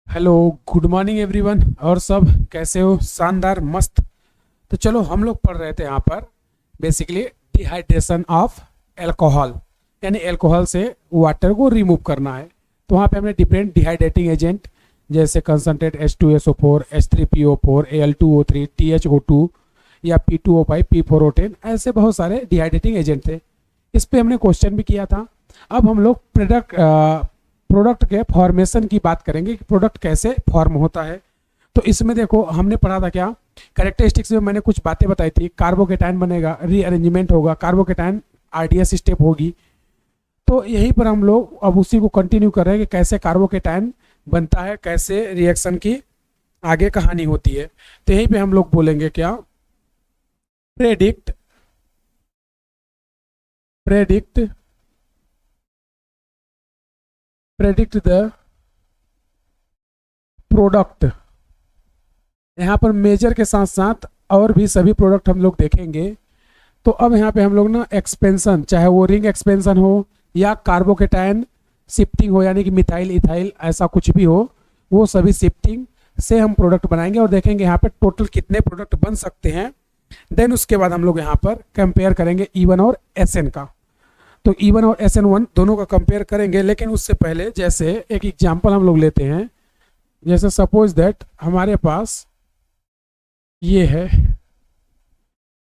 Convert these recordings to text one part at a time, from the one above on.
Hello, good morning everyone. और सब कैसे हो? शानदार, मस्त। तो चलो, हम लोग पढ़ रहे थे यहाँ पर बेसिकली डिहाइड्रेशन ऑफ अल्कोहल, यानी अल्कोहल से वाटर को रिमूव करना है। तो वहाँ पे हमने डिफरेंट डिहाइड्रेटिंग एजेंट जैसे concentrate H2SO4, H3PO4, Al2O3, THO2 या P2O5, P4O10, ऐसे बहुत सारे डिहाइड्रेटिंग एजेंट थे। इस पे हमने क्वेश्चन भी किया था। अब हम लोग प्रोडक्ट के फॉर्मेशन की बात करेंगे कि प्रोडक्ट कैसे फॉर्म होता है। तो इसमें देखो, हमने पढ़ा था क्या, कैरेक्टरिस्टिक्स में मैंने कुछ बातें बताई थी। कार्बोकेटाइन बनेगा, रीअरेंजमेंट होगा, कार्बोकेटाइन आरडीएस स्टेप होगी। तो यहीं पर हम लोग अब उसी को कंटिन्यू कर रहे हैं कि कैसे कार्बोकेटाइन बनता है, कैसे रिएक्शन की आगे कहानी होती है। तो यहीं पे हम लोग बोलेंगे क्या, predict predict predict the product. यहाँ पर मेजर के साथ साथ और भी सभी प्रोडक्ट हम लोग देखेंगे। तो अब यहाँ पे हम लोग ना एक्सपेंशन, चाहे वो रिंग एक्सपेंशन हो या कार्बोकेटाइन शिफ्टिंग हो, यानी कि मिथाइल इथाइल ऐसा कुछ भी हो, वो सभी शिफ्टिंग से हम प्रोडक्ट बनाएंगे और देखेंगे यहाँ पे टोटल कितने प्रोडक्ट बन सकते हैं। देन उसके बाद हम लोग यहाँ पर कंपेयर करेंगे E1 और SN का। तो E1 और SN1 दोनों का कंपेयर करेंगे, लेकिन उससे पहले जैसे एक एग्जांपल हम लोग लेते हैं। जैसे सपोज दैट हमारे पास ये है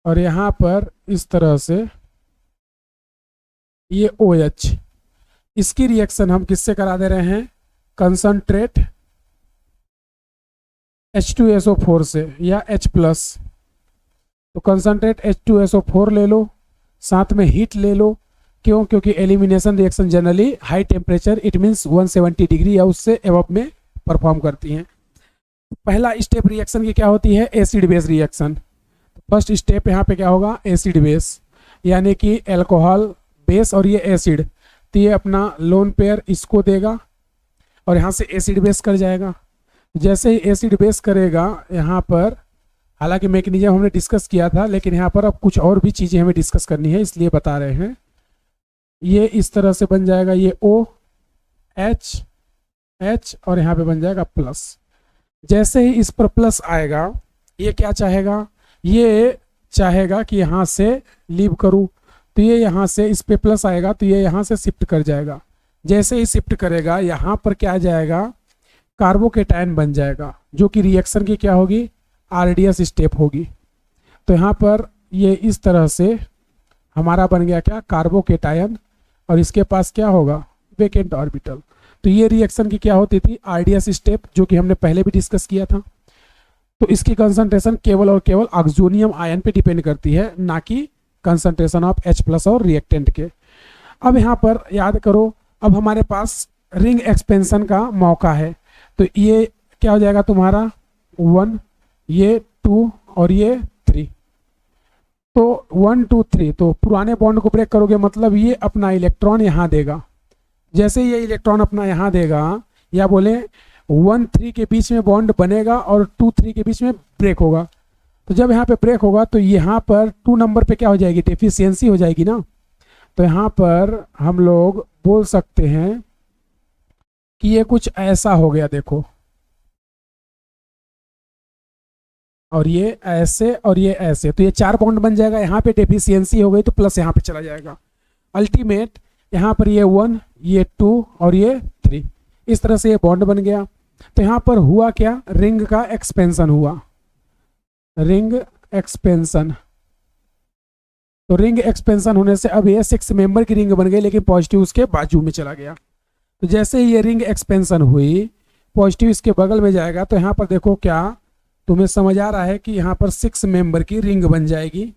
और यहाँ पर इस तरह से ये OH, इसकी रिएक्शन हम किससे करा दे रहे हैं, कंसंट्रेट H2SO4 से या H प्लस। तो कंसंट्रेट H2SO4 ले लो, साथ में हीट ले लो। क्यों? क्योंकि elimination reaction generally high temperature, it means 170 degree या उससे एबव में परफॉर्म करती हैं। पहला स्टेप रिएक्शन की क्या होती है, acid base reaction. First step यहाँ पे क्या होगा, एसिड बेस, यानी कि अल्कोहल बेस और ये एसिड। तो ये अपना लोन पेयर इसको देगा और यहाँ से एसिड बेस कर जाएगा। जैसे ही एसिड बेस करेगा यहाँ पर, हालांकि मैकेनिज्म हमने डिस्कस किया था, लेकिन यहाँ पर अब कुछ और भी चीज़ें हमें डिस्कस करनी है, इसलिए बता रहे हैं। ये इस तरह से बन जाएगा, ये OH और यहाँ पे बन जाएगा प्लस। जैसे ही इस पर प्लस आएगा, ये क्या चाहेगा, ये चाहेगा कि यहाँ से लीव करूँ। तो ये यहाँ से इस पे प्लस आएगा तो ये यहाँ से शिफ्ट कर जाएगा। जैसे ही शिफ्ट करेगा यहाँ पर क्या आ जाएगा, कार्बोकेटाइन बन जाएगा, जो कि रिएक्शन की क्या होगी, आरडीएस स्टेप होगी। तो यहाँ पर ये इस तरह से हमारा बन गया क्या, कार्बोकेटाइन, और इसके पास क्या होगा, वेकेंट ऑर्बिटल। तो ये रिएक्शन की क्या होती थी, आरडीएस स्टेप, जो कि हमने पहले भी डिस्कस किया था। तो इसकी कंसंट्रेशन केवल और केवल ऑक्सोनियम आयन पे डिपेंड करती है, ना कि कंसंट्रेशन ऑफ H प्लस और रिएक्टेंट के। अब यहाँ पर याद करो, अब हमारे पास रिंग एक्सपेंशन का मौका है। तो ये क्या हो जाएगा तुम्हारा 1, ये 2 और ये 3। तो 1 2 3, तो पुराने बॉन्ड को ब्रेक करोगे, मतलब ये अपना इलेक्ट्रॉन यहाँ देगा। जैसे ये इलेक्ट्रॉन अपना यहाँ देगा, या बोले 1 3 के बीच में बॉन्ड बनेगा और 2 3 के बीच में ब्रेक होगा। तो जब यहाँ पे ब्रेक होगा तो यहाँ पर 2 नंबर पे क्या हो जाएगी, डेफिशिएंसी हो जाएगी ना। तो यहाँ पर हम लोग बोल सकते हैं कि ये कुछ ऐसा हो गया, देखो, और ये ऐसे और ये ऐसे। तो ये 4 बॉन्ड बन जाएगा, यहाँ पे डेफिशिएंसी हो गई तो प्लस यहाँ पे चला जाएगा। अल्टीमेट यहाँ पर ये 1, ये 2 और ये 3, इस तरह से ये बॉन्ड बन गया। तो यहाँ पर हुआ क्या, रिंग का एक्सपेंशन हुआ, रिंग एक्सपेंशन। तो रिंग एक्सपेंशन होने से अब ये 6 मेंबर की रिंग बन गई, लेकिन पॉजिटिव उसके बाजू में चला गया। तो जैसे ही ये रिंग एक्सपेंशन हुई, पॉजिटिव इसके बगल में जाएगा। तो यहाँ पर देखो, क्या तुम्हें समझ आ रहा है कि यहाँ पर 6 मेंबर की रिंग बन जाएगी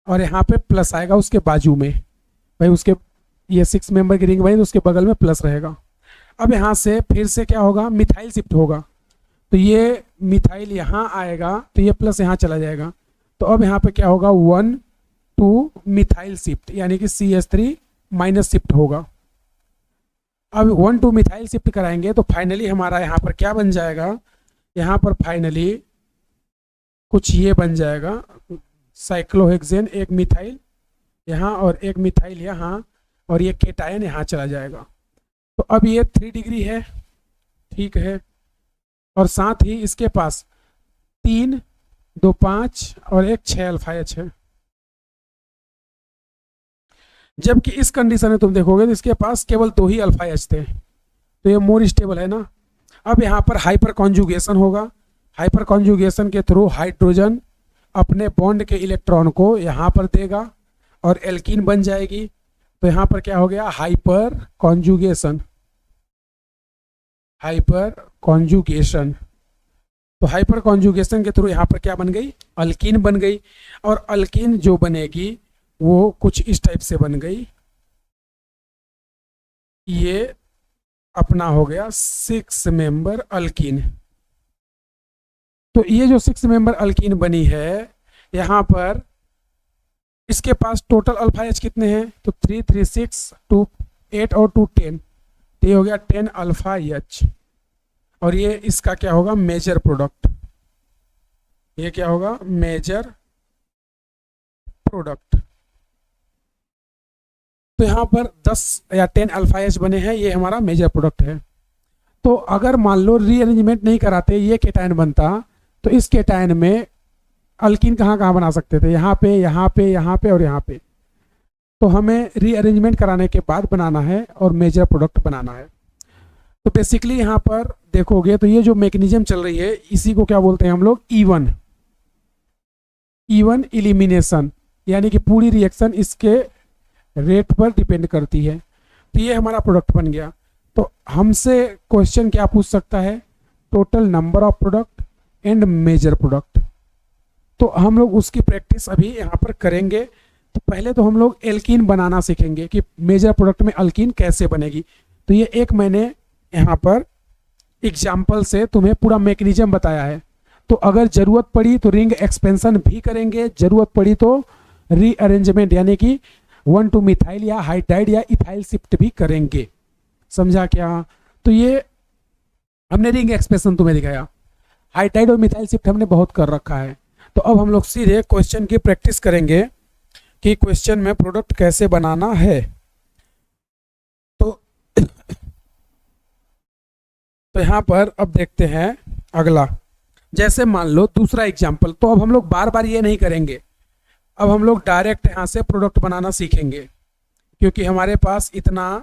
और यहाँ पे प्लस आएगा उसके बाजू में। भाई उसके ये 6 मेंबर की रिंग बनी तो उसके बगल में प्लस रहेगा। अब यहाँ से फिर से क्या होगा, मिथाइल शिफ्ट होगा। तो ये मिथाइल यहाँ आएगा तो ये प्लस यहाँ चला जाएगा। तो अब यहाँ पे क्या होगा, 1 2 मिथाइल शिफ्ट, यानी कि CH3 माइनस शिफ्ट होगा। अब 1 2 मिथाइल शिफ्ट कराएंगे तो फाइनली हमारा यहाँ पर क्या बन जाएगा, यहाँ पर फाइनली कुछ ये बन जाएगा, साइक्लोहेक्सेन, एक मिथाइल यहाँ और एक मिथाइल यहाँ, और ये केटायन यहाँ चला जाएगा। तो अब ये 3 डिग्री है, ठीक है। और साथ ही इसके पास 3 2 5 और एक 6 अल्फा एच है। जबकि इस कंडीशन में तुम देखोगे तो इसके पास केवल 2 ही अल्फा एच थे, तो ये मोर स्टेबल है ना। अब यहाँ पर हाइपर कॉन्जुगेशन होगा। हाइपर कॉन्जुगेशन के थ्रू हाइड्रोजन अपने बॉन्ड के इलेक्ट्रॉन को यहाँ पर देगा और एल्कीन बन जाएगी। तो यहाँ पर क्या हो गया, हाइपर कॉन्जुगेशन। हाइपर कॉन्जुगेशन, तो हाइपर कॉन्जुगेशन के थ्रू यहाँ पर क्या बन गई, अल्कीन बन गई। और अल्कीन जो बनेगी वो कुछ इस टाइप से बन गई। ये अपना हो गया 6 मेंबर अल्कीन। तो ये जो 6 मेंबर अल्कीन बनी है, यहाँ पर इसके पास टोटल अल्फा एच कितने हैं, तो 3 3 6 2 8 और 2 10, तो ये हो गया 10 अल्फा एच। और ये इसका क्या होगा, मेजर प्रोडक्ट। ये क्या होगा, मेजर प्रोडक्ट। तो यहाँ पर 10 या 10 अल्फा एच बने हैं, ये हमारा मेजर प्रोडक्ट है। तो अगर मान लो रीअरेंजमेंट नहीं कराते, ये केटायन बनता, तो इस केटायन में अल्कीन कहाँ कहाँ बना सकते थे, यहाँ पे यहाँ पे यहाँ पे और यहाँ पे। तो हमें रीअरेंजमेंट कराने के बाद बनाना है और मेजर प्रोडक्ट बनाना है। तो बेसिकली यहाँ पर देखोगे तो ये जो मैकेनिज्म चल रही है, इसी को क्या बोलते हैं हम लोग, इवन इलिमिनेशन, यानी कि पूरी रिएक्शन इसके रेट पर डिपेंड करती है। तो ये हमारा प्रोडक्ट बन गया। तो हमसे क्वेश्चन क्या पूछ सकता है, total number of product and major product. तो हम लोग उसकी प्रैक्टिस अभी यहाँ पर करेंगे। तो पहले तो हम लोग एल्कीन बनाना सीखेंगे कि मेजर प्रोडक्ट में अल्कीन कैसे बनेगी। तो ये एक मैंने यहाँ पर एग्जाम्पल से तुम्हें पूरा मैकेनिज्म बताया है। तो अगर ज़रूरत पड़ी तो रिंग एक्सपेंशन भी करेंगे, ज़रूरत पड़ी तो रीअरेंजमेंट यानी कि 1,2 मिथाइल या हाइड्राइड या इथाइल शिफ्ट भी करेंगे। समझा क्या? तो ये हमने रिंग एक्सपेंशन तुम्हें दिखाया, हाइड्राइड और मिथाइल शिफ्ट हमने बहुत कर रखा है। तो अब हम लोग सीधे क्वेश्चन की प्रैक्टिस करेंगे कि क्वेश्चन में प्रोडक्ट कैसे बनाना है। तो यहाँ पर अब देखते हैं अगला। जैसे मान लो दूसरा एग्जाम्पल, तो अब हम लोग बार बार ये नहीं करेंगे, अब हम लोग डायरेक्ट यहाँ से प्रोडक्ट बनाना सीखेंगे, क्योंकि हमारे पास इतना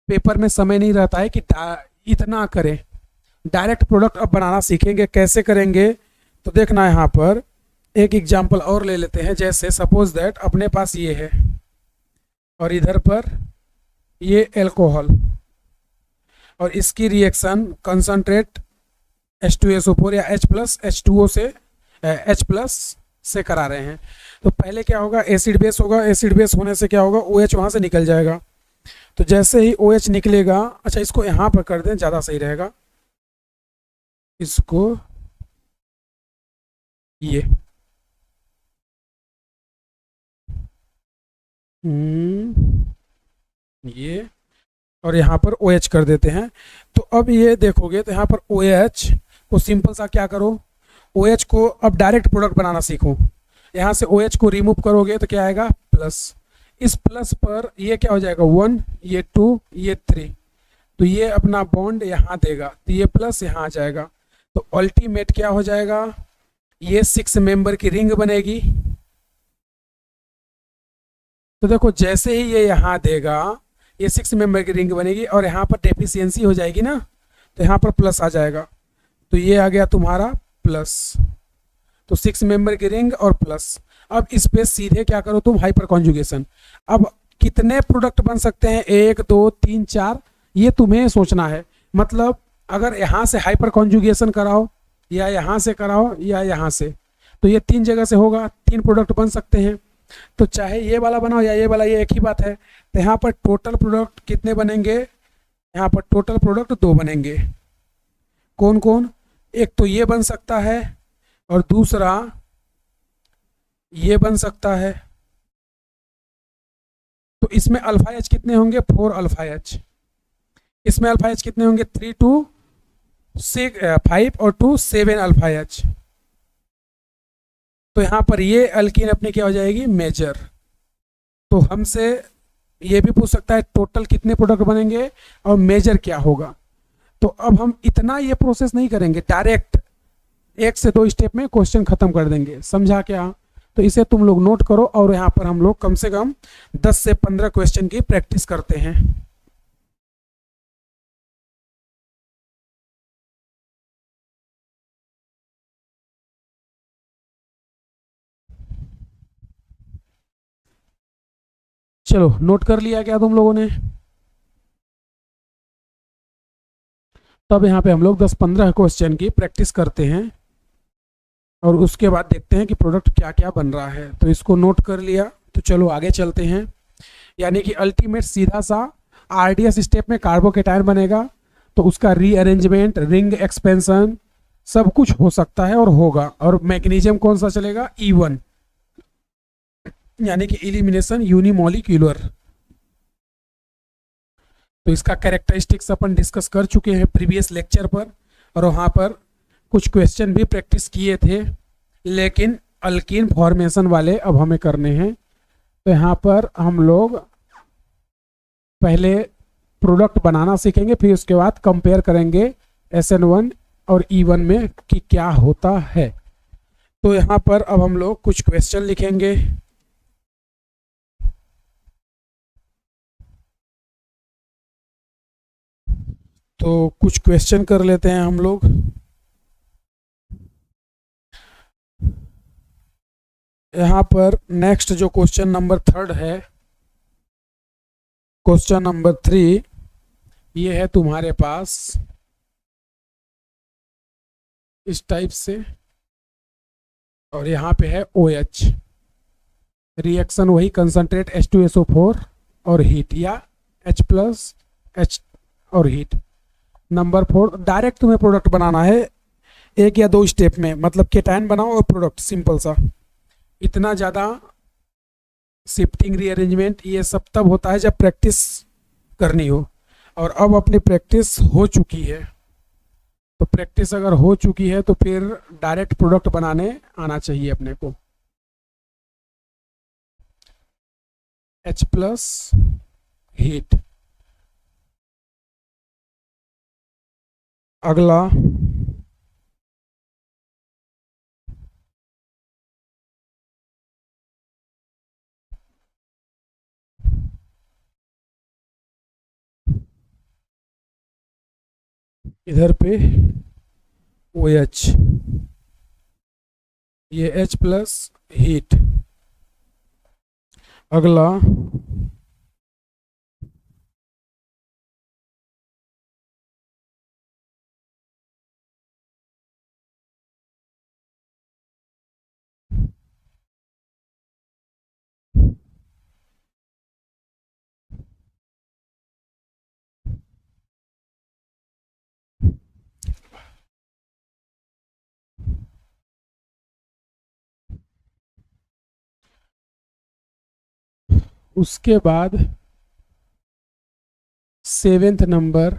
पेपर में समय नहीं रहता है कि इतना करें। डायरेक्ट प्रोडक्ट अब बनाना सीखेंगे। कैसे करेंगे तो देखना, यहाँ पर एक एग्जाम्पल और ले लेते हैं। जैसे सपोज दैट अपने पास ये है और इधर पर ये एल्कोहल, और इसकी रिएक्शन कंसंट्रेट H2SO4 या H+H2O से H+ से करा रहे हैं। तो पहले क्या होगा, एसिड बेस होगा। एसिड बेस होने से क्या होगा, OH वहाँ से निकल जाएगा। तो जैसे ही OH निकलेगा, अच्छा इसको यहाँ पर कर दें, ज़्यादा सही रहेगा। इसको ये और यहाँ पर OH कर देते हैं। तो अब ये देखोगे तो यहाँ पर OH को सिंपल सा क्या करो, OH को अब डायरेक्ट प्रोडक्ट बनाना सीखो। यहाँ से OH को रिमूव करोगे तो क्या आएगा, प्लस। इस प्लस पर ये क्या हो जाएगा, 1, ये 2, ये 3। तो ये अपना बॉन्ड यहाँ देगा, तो ये प्लस यहाँ आ जाएगा। तो अल्टीमेट क्या हो जाएगा, ये 6 मेंबर की रिंग बनेगी। तो देखो जैसे ही ये यहाँ देगा, ये 6 मेंबर की रिंग बनेगी और यहाँ पर डेफिशिएंसी हो जाएगी ना, तो यहाँ पर प्लस आ जाएगा। तो ये आ गया तुम्हारा प्लस। तो 6 मेंबर की रिंग और प्लस। अब इस पे सीधे क्या करो तुम, हाइपर कॉन्जुगेशन। अब कितने प्रोडक्ट बन सकते हैं, 1 2 3 4, ये तुम्हें सोचना है। मतलब अगर यहाँ से हाइपर कॉन्जुगेशन कराओ या यहाँ से कराओ या यहाँ से, तो ये 3 जगह से होगा, 3 प्रोडक्ट बन सकते हैं। तो चाहे ये वाला बनाओ या ये वाला, ये एक ही बात है। तो यहाँ पर टोटल प्रोडक्ट कितने बनेंगे, यहाँ पर टोटल प्रोडक्ट 2 बनेंगे। कौन कौन, एक तो ये बन सकता है और दूसरा ये बन सकता है। तो इसमें अल्फा एच कितने होंगे, 4 अल्फा एच। इसमें अल्फा एच कितने होंगे, 3 2 6 5 और 2 7 अल्फा एच। तो यहाँ पर ये अल्कीन अपनी क्या हो जाएगी, मेजर। तो हमसे ये भी पूछ सकता है टोटल कितने प्रोडक्ट बनेंगे और मेजर क्या होगा। तो अब हम इतना ये प्रोसेस नहीं करेंगे, डायरेक्ट 1 से 2 स्टेप में क्वेश्चन खत्म कर देंगे, समझा क्या? तो इसे तुम लोग नोट करो और यहाँ पर हम लोग कम से कम 10 से 15 क्वेश्चन की प्रैक्टिस करते हैं। चलो नोट कर लिया क्या तुम लोगों ने? तब यहाँ पे हम लोग 10-15 क्वेश्चन की प्रैक्टिस करते हैं और उसके बाद देखते हैं कि प्रोडक्ट क्या क्या बन रहा है। तो इसको नोट कर लिया, तो चलो आगे चलते हैं। यानी कि अल्टीमेट सीधा सा आरडीएस स्टेप में कार्बोकेटायन बनेगा, तो उसका रीअरेंजमेंट, रिंग एक्सपेंशन सब कुछ हो सकता है और होगा। और मैकेनिज्म कौन सा चलेगा? E1, यानी कि इलिमिनेशन यूनिमोलिक्यूलर। तो इसका कैरेक्टरिस्टिक्स अपन डिस्कस कर चुके हैं प्रीवियस लेक्चर पर, और वहाँ पर कुछ क्वेश्चन भी प्रैक्टिस किए थे, लेकिन अल्कीन फॉर्मेशन वाले अब हमें करने हैं। तो यहाँ पर हम लोग पहले प्रोडक्ट बनाना सीखेंगे, फिर उसके बाद कंपेयर करेंगे SN1 और E1 में कि क्या होता है। तो यहाँ पर अब हम लोग कुछ क्वेश्चन लिखेंगे। तो कुछ क्वेश्चन कर लेते हैं हम लोग। यहाँ पर नेक्स्ट जो क्वेश्चन नंबर 3 है, क्वेश्चन नंबर 3 ये है तुम्हारे पास इस टाइप से, और यहाँ पे है OH, रिएक्शन वही कंसंट्रेट H2SO4 और हीट, या H+H और हीट। नंबर 4 डायरेक्ट तुम्हें प्रोडक्ट बनाना है 1 या 2 स्टेप में, मतलब केटायन बनाओ और प्रोडक्ट, सिंपल सा। इतना ज़्यादा शिफ्टिंग, रीअरेंजमेंट ये सब तब होता है जब प्रैक्टिस करनी हो, और अब अपनी प्रैक्टिस हो चुकी है। तो प्रैक्टिस अगर हो चुकी है तो फिर डायरेक्ट प्रोडक्ट बनाने आना चाहिए अपने को। H+ heat. अगला इधर पे OH, ये H+ हीट। अगला उसके बाद 7th नंबर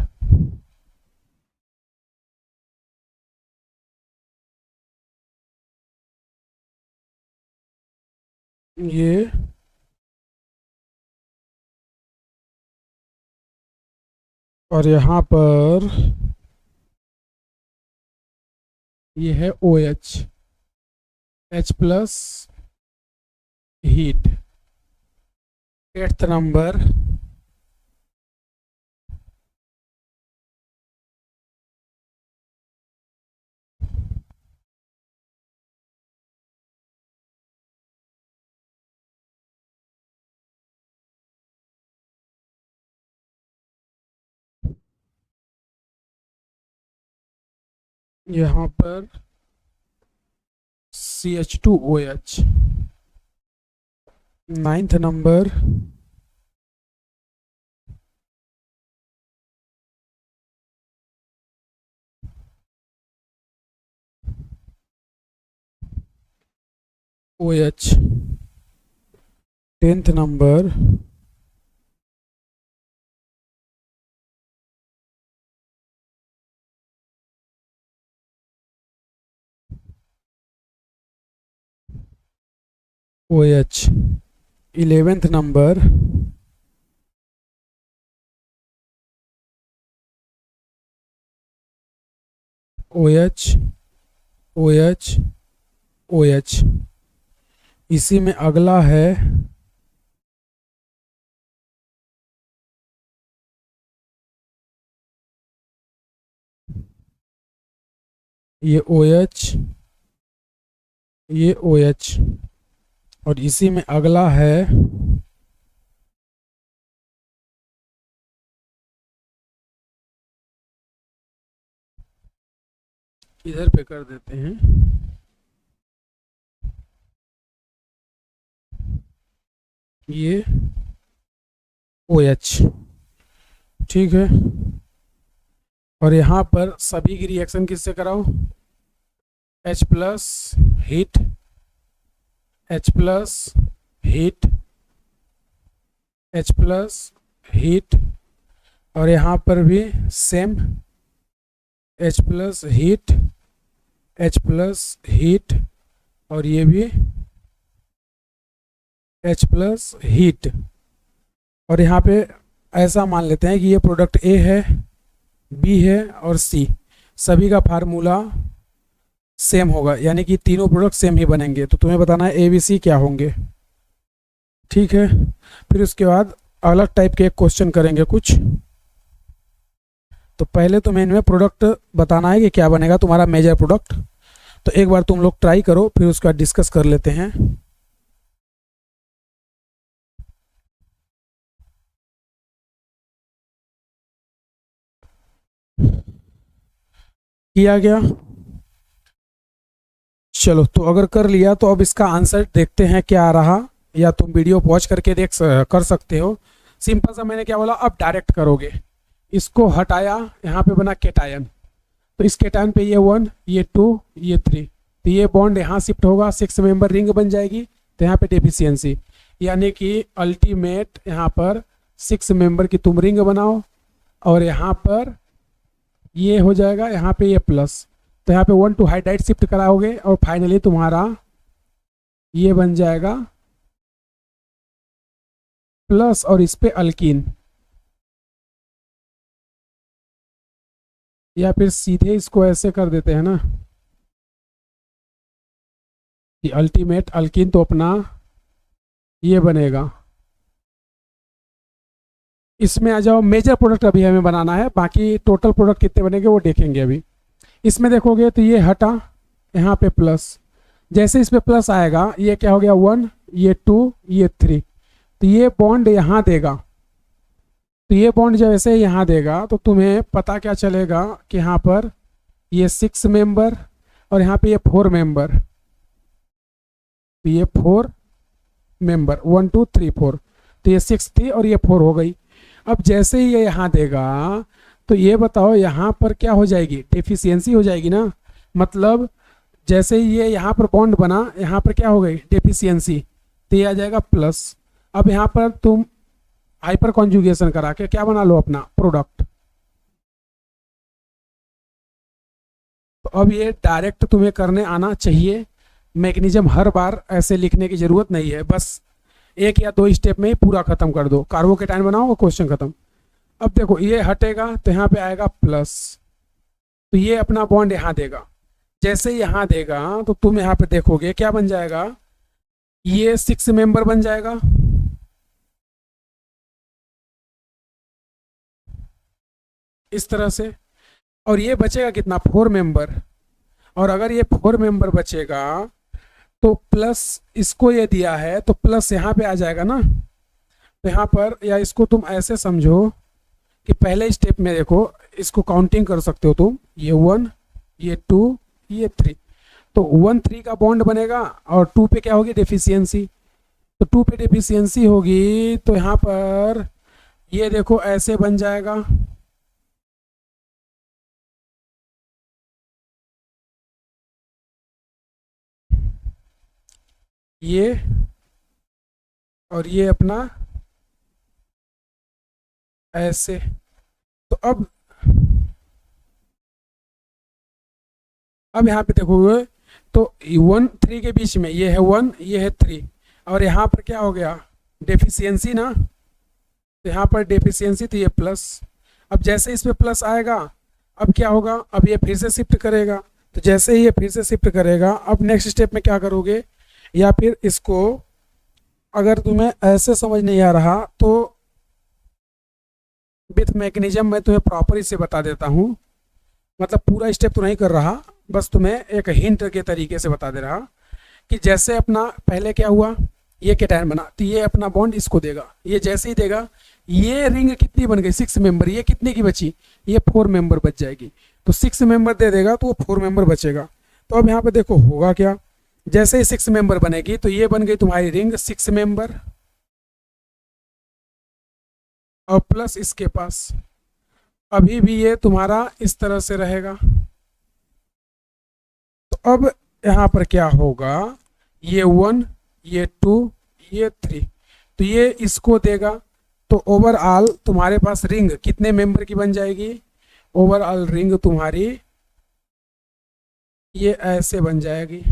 ये और यहाँ पर ये है OH, H+ heat. 8th number यहाँ पर CH2OH। 9th number OH। 10th number OH। 11th number OH OH OH। इसी में अगला है ये OH, ये OH, और इसी में अगला है इधर पे कर देते हैं, ये OH, ठीक है। और यहाँ पर सभी की रिएक्शन किससे कराओ, H plus heat, H plus heat, H plus heat, और यहाँ पर भी same H plus heat, H plus heat, और ये भी H प्लस हीट। और यहाँ पे ऐसा मान लेते हैं कि ये प्रोडक्ट A है, B है और C, सभी का फार्मूला सेम होगा, यानी कि तीनों प्रोडक्ट सेम ही बनेंगे। तो तुम्हें बताना है ABC क्या होंगे, ठीक है। फिर उसके बाद अलग टाइप के एक क्वेश्चन करेंगे कुछ। तो पहले तुम्हें इनमें प्रोडक्ट बताना है कि क्या बनेगा तुम्हारा मेजर प्रोडक्ट। तो एक बार तुम लोग ट्राई करो, फिर उसके बाद डिस्कस कर लेते हैं। किया गया, चलो। तो अगर कर लिया तो अब इसका आंसर देखते हैं क्या आ रहा, या तुम वीडियो पॉज करके कर सकते हो। सिंपल सा मैंने क्या बोला, अब डायरेक्ट करोगे। इसको हटाया, यहाँ पे बना केटायन, तो इस केटायन पे ये 1, ये 2, ये 3, तो ये बॉन्ड यहाँ शिफ्ट होगा, 6 मेंबर रिंग बन जाएगी। तो यहाँ पे डेफिशिएंसी, यानी कि अल्टीमेट यहाँ पर 6 मेंबर की तुम रिंग बनाओ, और यहाँ पर ये हो जाएगा, यहाँ पे ये प्लस, तो यहाँ पे 1 to हाइड्राइड शिफ्ट कराओगे, और फाइनली तुम्हारा ये बन जाएगा प्लस, और इस पे अल्कीन, या फिर सीधे इसको ऐसे कर देते हैं ना कि अल्टीमेट अल्कीन, तो अपना ये बनेगा। इसमें आ जाओ, मेजर प्रोडक्ट अभी हमें बनाना है, बाकी टोटल प्रोडक्ट कितने बनेंगे वो देखेंगे अभी। इसमें देखोगे तो ये हटा, यहाँ पे प्लस, जैसे इस पे प्लस आएगा ये क्या हो गया 1, ये 2, ये 3, तो ये बॉन्ड यहाँ देगा। तो ये बॉन्ड जैसे यहाँ देगा तो तुम्हें पता क्या चलेगा कि यहाँ पर ये 6 मेंबर, और यहाँ पे ये 4 मेंबर, तो ये 4 मेंबर 1 2 3 4, तो ये 6 थी और ये 4 हो गई। अब जैसे ही ये यहाँ देगा तो ये बताओ यहाँ पर क्या हो जाएगी, डेफिशिएंसी हो जाएगी ना। मतलब जैसे ही ये यहाँ पर बॉन्ड बना, यहाँ पर क्या हो गई डेफिशिएंसी, तो ये आ जाएगा प्लस। अब यहाँ पर तुम हाइपर कॉन्जुगेशन करा के क्या बना लो अपना प्रोडक्ट। तो अब ये डायरेक्ट तुम्हें करने आना चाहिए, मैकेनिज्म हर बार ऐसे लिखने की जरूरत नहीं है, बस 1 या 2 स्टेप में ही पूरा खत्म कर दो, कार्बोकेटाइन बनाओ और क्वेश्चन खत्म। अब देखो ये हटेगा तो यहाँ पे आएगा प्लस, तो ये अपना बॉन्ड यहाँ देगा, जैसे यहाँ देगा तो तुम यहाँ पे देखोगे क्या बन जाएगा, ये 6 मेंबर बन जाएगा, इस तरह से। और ये बचेगा कितना 4 मेंबर, और अगर ये 4 मेंबर बचेगा तो प्लस इसको ये दिया है तो प्लस यहाँ पे आ जाएगा ना। तो यहाँ पर, या इसको तुम ऐसे समझो कि पहले स्टेप में देखो, इसको काउंटिंग कर सकते हो तुम, ये 1, ये 2, ये 3, तो 1 3 का बॉन्ड बनेगा, और 2 पे क्या होगी डेफिशिएंसी, तो 2 पे डेफिशिएंसी होगी, तो यहाँ पर ये देखो ऐसे बन जाएगा, ये, और ये अपना ऐसे। तो अब यहाँ पे देखोगे तो 1 3 के बीच में ये है 1, ये है 3, और यहाँ पर क्या हो गया डेफिशिएंसी ना, तो यहाँ पर डेफिशिएंसी, तो ये प्लस। अब जैसे इस पे प्लस आएगा अब क्या होगा, अब ये फिर से शिफ्ट करेगा, तो जैसे ही ये फिर से शिफ्ट करेगा, अब नेक्स्ट स्टेप में क्या करोगे, या फिर इसको अगर तुम्हें ऐसे समझ नहीं आ रहा तो विथ मैकेनिज्म मैं तुम्हें प्रॉपर इसे बता देता हूँ, मतलब पूरा स्टेप तो नहीं कर रहा, बस तुम्हें एक हिंट के तरीके से बता दे रहा कि जैसे अपना पहले क्या हुआ, ये केटायन बना तो ये अपना बॉन्ड इसको देगा, ये जैसे ही देगा, ये रिंग कितनी बन गई 6 मेंबर, ये कितने की बची, ये 4 मेंबर बच जाएगी, तो 6 मेंबर दे देगा तो वो 4 मेंबर बचेगा। तो अब यहाँ पे देखो होगा क्या, जैसे ही 6 मेंबर बनेगी तो ये बन गई तुम्हारी रिंग 6 मेंबर, और प्लस इसके पास अभी भी ये तुम्हारा इस तरह से रहेगा। तो अब यहाँ पर क्या होगा, ये 1, ये 2, ये 3, तो ये इसको देगा, तो ओवरऑल तुम्हारे पास रिंग कितने मेंबर की बन जाएगी, ओवरऑल रिंग तुम्हारी ये ऐसे बन जाएगी,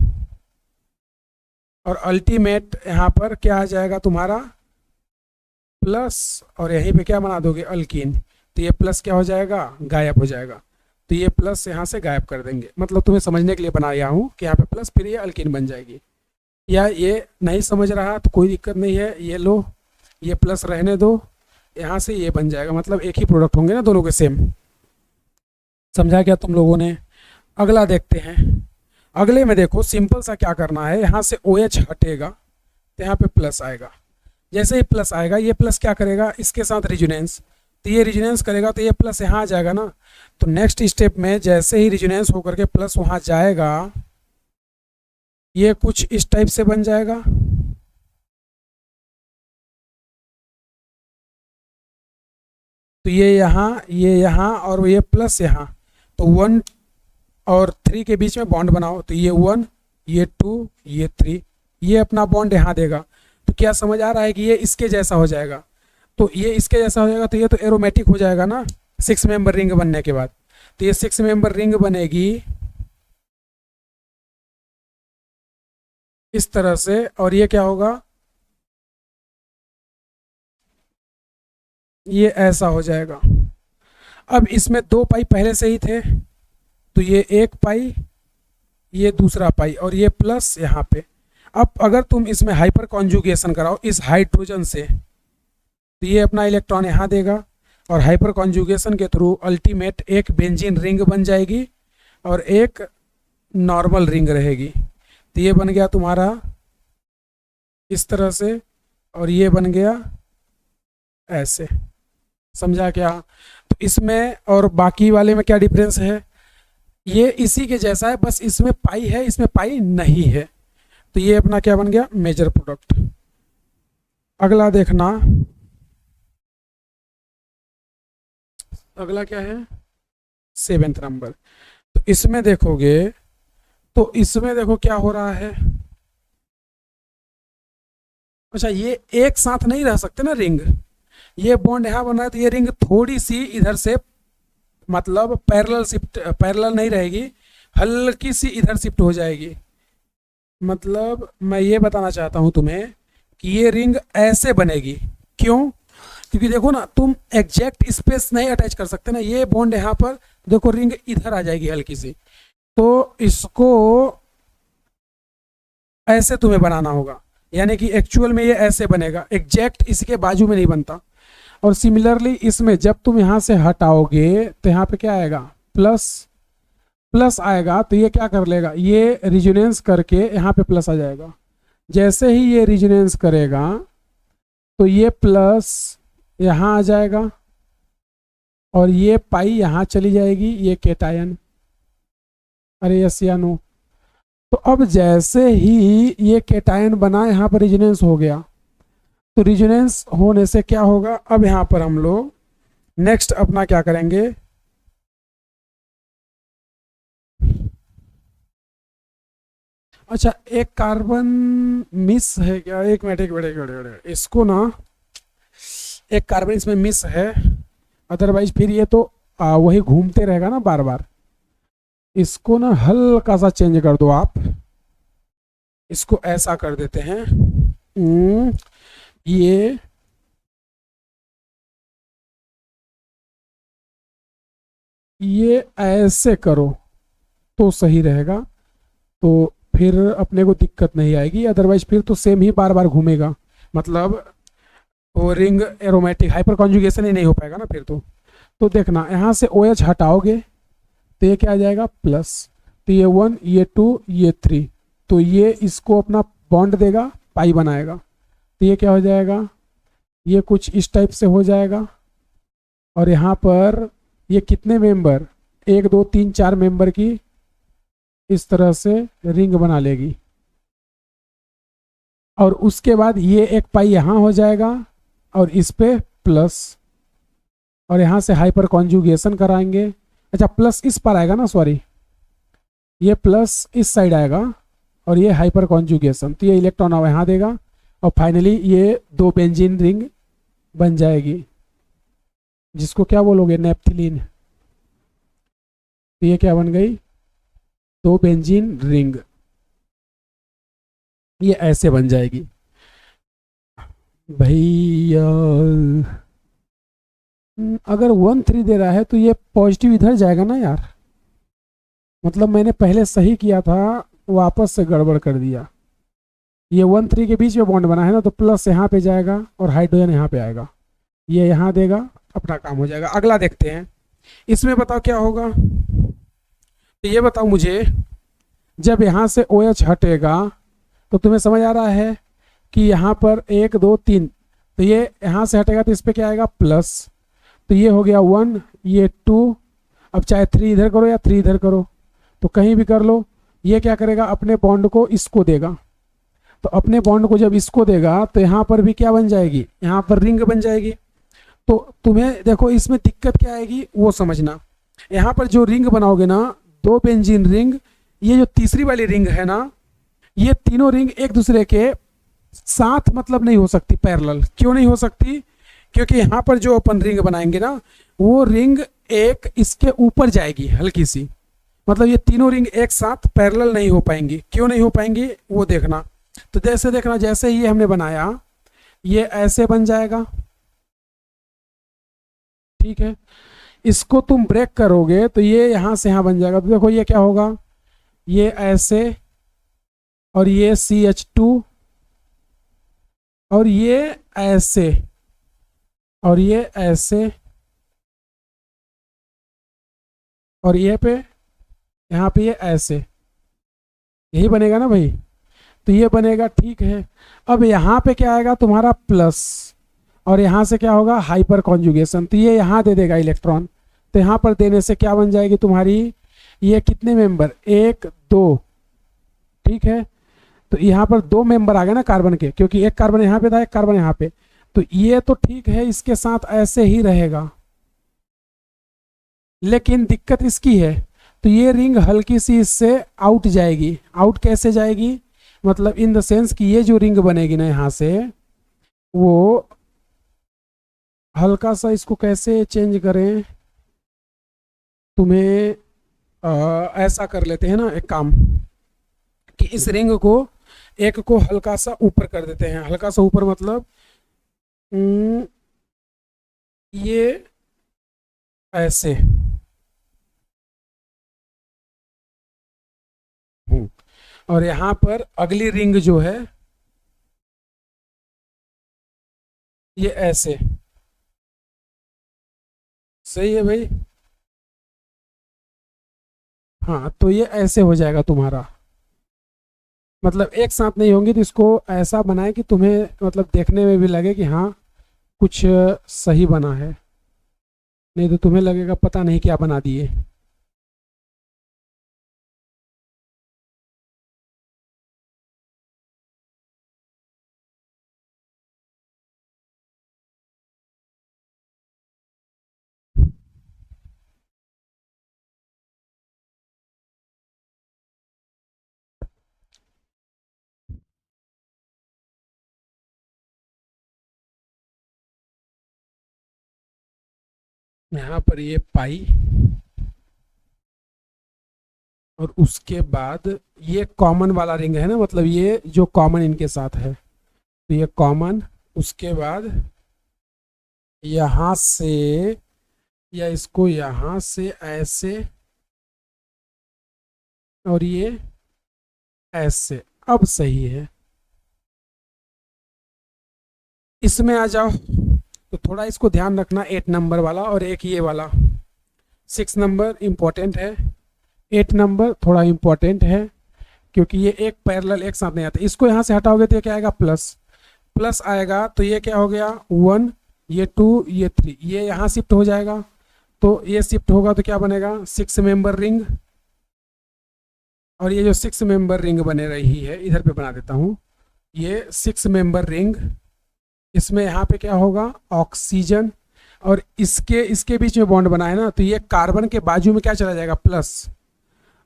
और अल्टीमेट यहाँ पर क्या आ जाएगा तुम्हारा प्लस, और यहीं पे क्या बना दोगे अल्कीन, तो ये प्लस क्या हो जाएगा, गायब हो जाएगा, तो ये प्लस यहाँ से गायब कर देंगे, मतलब तुम्हें समझने के लिए बनाया हूँ कि यहाँ पे प्लस फिर ये अल्कीन बन जाएगी। या ये नहीं समझ रहा तो कोई दिक्कत नहीं है, ये लो, ये प्लस रहने दो, यहाँ से ये बन जाएगा, मतलब एक ही प्रोडक्ट होंगे ना दोनों के सेम। समझा क्या तुम लोगों ने। अगला देखते हैं, अगले में देखो सिंपल सा क्या करना है, यहाँ से OH हटेगा तो यहाँ पे प्लस आएगा, जैसे ही प्लस आएगा ये प्लस क्या करेगा इसके साथ रिजोनेंस, तो ये रिजोनेंस करेगा तो ये प्लस यहाँ आ जाएगा ना, तो नेक्स्ट स्टेप में जैसे ही रिजोनेंस होकर के प्लस वहाँ जाएगा, ये कुछ इस टाइप से बन जाएगा, तो ये यहाँ और ये प्लस यहाँ, तो 1 और 3 के बीच में बॉन्ड बनाओ, तो ये 1, ये 2, ये 3, ये अपना बॉन्ड यहाँ देगा, तो क्या समझ आ रहा है कि ये इसके जैसा हो जाएगा, तो ये इसके जैसा हो जाएगा, तो ये तो एरोमेटिक हो जाएगा ना 6 मेंबर रिंग बनने के बाद, तो ये 6 मेंबर रिंग बनेगी इस तरह से, और ये क्या होगा, ये ऐसा हो जाएगा। अब इसमें 2 पाई पहले से ही थे, तो ये 1 पाई, ये दूसरा पाई, और ये प्लस यहाँ पे। अब अगर तुम इसमें हाइपर कॉन्जुगेशन कराओ इस हाइड्रोजन से, तो ये अपना इलेक्ट्रॉन यहाँ देगा, और हाइपर कॉन्जुगेशन के थ्रू अल्टीमेट एक बेंजीन रिंग बन जाएगी और एक नॉर्मल रिंग रहेगी, तो ये बन गया तुम्हारा इस तरह से, और ये बन गया ऐसे। समझा क्या। तो इसमें और बाकी वाले में क्या डिफरेंस है, ये इसी के जैसा है, बस इसमें पाई है इसमें पाई नहीं है, तो ये अपना क्या बन गया मेजर प्रोडक्ट। अगला देखना, अगला क्या है 7th नंबर। तो इसमें देखोगे तो इसमें देखो क्या हो रहा है, अच्छा ये एक साथ नहीं रह सकते ना रिंग, ये बॉन्ड यहाँ बना है तो ये रिंग थोड़ी सी इधर से मतलब पैरेलल शिफ्ट, पैरेलल नहीं रहेगी, हल्की सी इधर शिफ्ट हो जाएगी। मतलब मैं ये बताना चाहता हूँ तुम्हें कि ये रिंग ऐसे बनेगी, क्यों, क्योंकि देखो ना तुम एग्जैक्ट स्पेस नहीं अटैच कर सकते ना, ये बॉन्ड यहाँ पर देखो रिंग इधर आ जाएगी हल्की सी, तो इसको ऐसे तुम्हें बनाना होगा, यानी कि एक्चुअल में ये ऐसे बनेगा, एग्जैक्ट इसके बाजू में नहीं बनता। और सिमिलरली इसमें जब तुम यहाँ से हटाओगे तो यहाँ पे क्या आएगा प्लस, प्लस आएगा तो ये क्या कर लेगा, ये रिजोनेंस करके यहाँ पे प्लस आ जाएगा, जैसे ही ये रिजोनेंस करेगा तो ये प्लस यहाँ आ जाएगा और ये पाई यहाँ चली जाएगी, ये केटायन, अरे यस या नो। तो अब जैसे ही ये केटायन बना यहाँ पर रिजोनेंस हो गया, तो रिजोनेंस होने से क्या होगा, अब यहाँ पर हम लोग नेक्स्ट अपना क्या करेंगे, अच्छा एक कार्बन मिस है क्या, एक मिनट एक मिनट एक मिनट, इसको ना एक कार्बन इसमें मिस है, अदरवाइज फिर ये तो वही घूमते रहेगा ना बार बार। इसको ना हल्का सा चेंज कर दो आप, इसको ऐसा कर देते हैं, ये ये ऐसे करो तो सही रहेगा, तो फिर अपने को दिक्कत नहीं आएगी। अदरवाइज फिर तो सेम ही बार बार घूमेगा, मतलब वो रिंग एरोमेटिक हाइपर कॉन्जुगेशन ही नहीं हो पाएगा ना फिर तो देखना यहाँ से ओ एच हटाओगे तो ये क्या आ जाएगा प्लस, तो ये 1 ये 2 ये 3, तो ये इसको अपना बॉन्ड देगा, पाई बनाएगा, तो ये क्या हो जाएगा, ये कुछ इस टाइप से हो जाएगा। और यहाँ पर ये कितने मेंबर, 1 2 3 4 मेंबर की इस तरह से रिंग बना लेगी। और उसके बाद ये एक पाई यहाँ हो जाएगा और इस पे प्लस, और यहाँ से हाइपर कॉन्जुगेशन कराएंगे। अच्छा प्लस इस पर आएगा ना, सॉरी ये प्लस इस साइड आएगा और ये हाइपर कॉन्जुगेशन, तो ये इलेक्ट्रॉन अब यहाँ देगा और फाइनली ये 2 बेंजीन रिंग बन जाएगी, जिसको क्या बोलोगे नेप्थिलीन। तो ये क्या बन गई 2 बेंजीन रिंग, ये ऐसे बन जाएगी भैया। अगर 1 3 दे रहा है तो ये पॉजिटिव इधर जाएगा ना यार, मतलब मैंने पहले सही किया था वापस से गड़बड़ कर दिया। ये 1 3 के बीच में बॉन्ड बना है ना, तो प्लस यहाँ पे जाएगा और हाइड्रोजन यहाँ पे आएगा, ये यहाँ देगा, अपना काम हो जाएगा। अगला देखते हैं, इसमें बताओ क्या होगा। तो ये बताओ मुझे, जब यहाँ से ओ एच हटेगा तो तुम्हें समझ आ रहा है कि यहाँ पर 1 2 3, तो ये यहाँ से हटेगा तो इस पर क्या आएगा प्लस, तो ये हो गया 1 ये 2, अब चाहे 3 इधर करो या 3 इधर करो, तो कहीं भी कर लो। ये क्या करेगा अपने बॉन्ड को इसको देगा, तो अपने बॉन्ड को जब इसको देगा तो यहाँ पर भी क्या बन जाएगी, यहाँ पर रिंग बन जाएगी। तो तुम्हें देखो इसमें दिक्कत क्या आएगी वो समझना, यहाँ पर जो रिंग बनाओगे ना 2 बेंजीन रिंग, ये जो तीसरी वाली रिंग है ना, ये तीनों रिंग एक दूसरे के साथ मतलब नहीं हो सकती पैरेलल। क्यों नहीं हो सकती, क्योंकि यहाँ पर जो अपन रिंग बनाएंगे ना, वो रिंग एक इसके ऊपर जाएगी हल्की सी, मतलब ये तीनों रिंग एक साथ पैरेलल नहीं हो पाएंगी। क्यों नहीं हो पाएंगी वो देखना। तो जैसे देखना, जैसे ये हमने बनाया ये ऐसे बन जाएगा, ठीक है। इसको तुम ब्रेक करोगे तो ये यहां से यहां बन जाएगा, तो देखो ये क्या होगा, ये ऐसे, और ये CH2, और ये ऐसे, और ये ऐसे, और ये पे यहाँ पे ये ऐसे, यही बनेगा ना भाई, तो ये बनेगा, ठीक है। अब यहाँ पे क्या आएगा तुम्हारा प्लस, और यहाँ से क्या होगा हाइपर कॉन्जुगेशन, तो ये यहाँ दे देगा इलेक्ट्रॉन, तो यहाँ पर देने से क्या बन जाएगी तुम्हारी, ये कितने मेंबर 1 2, ठीक है। तो यहाँ पर 2 मेंबर आ गए ना कार्बन के, क्योंकि एक कार्बन यहाँ पे था एक कार्बन यहाँ पे, तो ये तो ठीक है इसके साथ ऐसे ही रहेगा। लेकिन दिक्कत इसकी है, तो ये रिंग हल्की सी इससे आउट जाएगी। आउट कैसे जाएगी, मतलब इन द सेंस कि ये जो रिंग बनेगी ना यहाँ से, वो हल्का सा, इसको कैसे चेंज करें, तुम्हें ऐसा कर लेते हैं ना एक काम, कि इस रिंग को एक को हल्का सा ऊपर कर देते हैं। हल्का सा ऊपर मतलब ये ऐसे, और यहाँ पर अगली रिंग जो है ये ऐसे, सही है भाई। हाँ तो ये ऐसे हो जाएगा तुम्हारा, मतलब एक साथ नहीं होंगी, तो इसको ऐसा बनाए कि तुम्हें मतलब देखने में भी लगे कि हाँ कुछ सही बना है, नहीं तो तुम्हें लगेगा पता नहीं क्या बना दिए। यहाँ पर ये पाई, और उसके बाद ये कॉमन वाला रिंग है ना, मतलब ये जो कॉमन इनके साथ है, तो ये कॉमन, उसके बाद यहाँ से या इसको यहां से ऐसे और ये ऐसे, अब सही है। इसमें आ जाओ तो थोड़ा इसको ध्यान रखना, 8 नंबर वाला और एक ये वाला। 6 नंबर इम्पोर्टेंट है, 8 नंबर थोड़ा इम्पोर्टेंट है, क्योंकि ये एक पैरेलल एक साथ नहीं आते। इसको यहाँ से हटाओगे तो ये क्या आएगा, प्लस। प्लस आएगा तो ये क्या हो गया, 1, ये 2, ये 3, ये यहाँ शिफ्ट हो जाएगा। तो ये शिफ्ट होगा तो क्या बनेगा, 6 मेंबर रिंग। और ये जो 6 मेंबर रिंग बने रही है, इधर पे बना देता हूँ, ये 6 मेंबर रिंग। इसमें यहाँ पे क्या होगा, ऑक्सीजन, और इसके इसके बीच में बॉन्ड बना है ना, तो ये कार्बन के बाजू में क्या चला जाएगा, प्लस।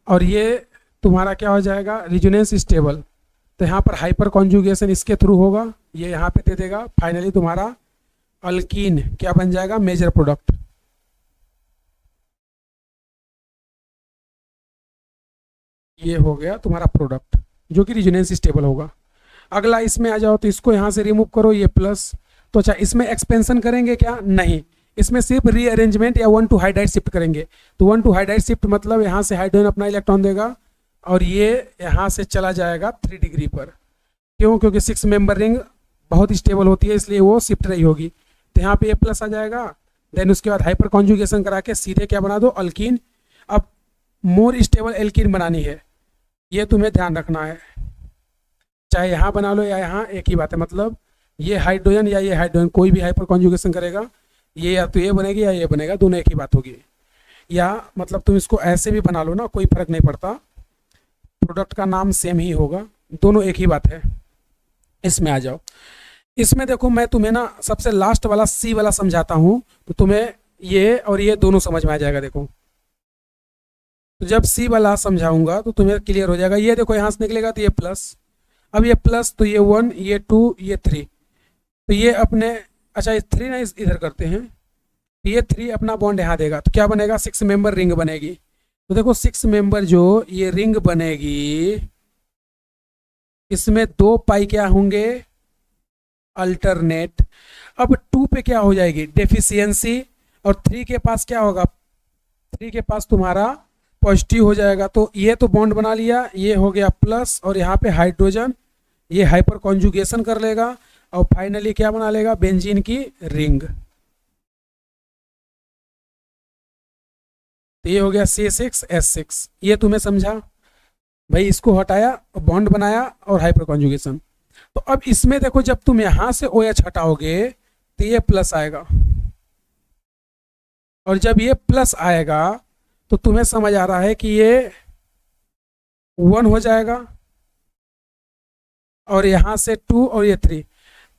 और ये तुम्हारा क्या हो जाएगा, रिजोनेंस स्टेबल। तो यहाँ पर हाइपर कॉन्जुगेशन इसके थ्रू होगा, ये यहाँ पे दे देगा। फाइनली तुम्हारा अल्कीन क्या बन जाएगा, मेजर प्रोडक्ट। ये हो गया तुम्हारा प्रोडक्ट जो कि रिजोनेंस स्टेबल होगा। अगला इसमें आ जाओ तो इसको यहाँ से रिमूव करो, ये प्लस। तो अच्छा, इसमें एक्सपेंशन करेंगे क्या, नहीं, इसमें सिर्फ रीअरेंजमेंट या 1 to हाइड्राइड शिफ्ट करेंगे। तो 1 to हाइड्राइड शिफ्ट मतलब यहाँ से हाइड्रोजन अपना इलेक्ट्रॉन देगा और ये यहाँ से चला जाएगा 3 डिग्री पर। क्यों, क्योंकि 6 मेंबर रिंग बहुत स्टेबल होती है, इसलिए वो शिफ्ट रही होगी। तो यहाँ पे ये प्लस आ जाएगा। देन उसके बाद हाइपर कॉन्जुगेशन करा के सीधे क्या बना दो, अल्कीन। अब मोर स्टेबल एल्कीन बनानी है, ये तुम्हें ध्यान रखना है। चाहे यहाँ बना लो या यहाँ, एक ही बात है। मतलब ये हाइड्रोजन या ये हाइड्रोजन, कोई भी हाइपर कॉन्जुगेशन करेगा, ये या तो ये बनेगी या ये बनेगा, दोनों एक ही बात होगी। या मतलब तुम इसको ऐसे भी बना लो ना, कोई फर्क नहीं पड़ता, प्रोडक्ट का नाम सेम ही होगा, दोनों एक ही बात है। इसमें आ जाओ, इसमें देखो मैं तुम्हें ना सबसे लास्ट वाला सी वाला समझाता हूँ, तो तुम्हें ये और ये दोनों समझ में आ जाएगा। देखो, तो जब सी वाला समझाऊंगा तो तुम्हें क्लियर हो जाएगा। ये देखो यहाँ से निकलेगा तो ये प्लस, अब ये प्लस, तो ये 1, ये 2, ये 3, तो ये अपने, अच्छा ये 3 ना इधर करते हैं, तो ये 3 अपना बॉन्ड यहाँ देगा, तो क्या बनेगा, 6 मेंबर रिंग बनेगी। तो देखो 6 मेंबर जो ये रिंग बनेगी, इसमें 2 पाई क्या होंगे, अल्टरनेट। अब 2 पे क्या हो जाएगी, डेफिशिएंसी, और 3 के पास क्या होगा, 3 के पास तुम्हारा पॉजिटिव हो जाएगा। तो ये तो बॉन्ड बना लिया, ये हो गया प्लस, और यहाँ पे हाइड्रोजन, ये हाइपर कॉन्जुगेशन कर लेगा और फाइनली क्या बना लेगा, बेंजीन की रिंग। तो ये हो गया C6H6। ये तुम्हें समझा भाई, इसको हटाया, बॉन्ड बनाया और हाइपर कॉन्जुगेशन। तो अब इसमें देखो, जब तुम यहां से OH हटाओगे तो ये प्लस आएगा, और जब ये प्लस आएगा तो तुम्हें समझ आ रहा है कि ये 1 हो जाएगा, और यहां से 2 और ये 3,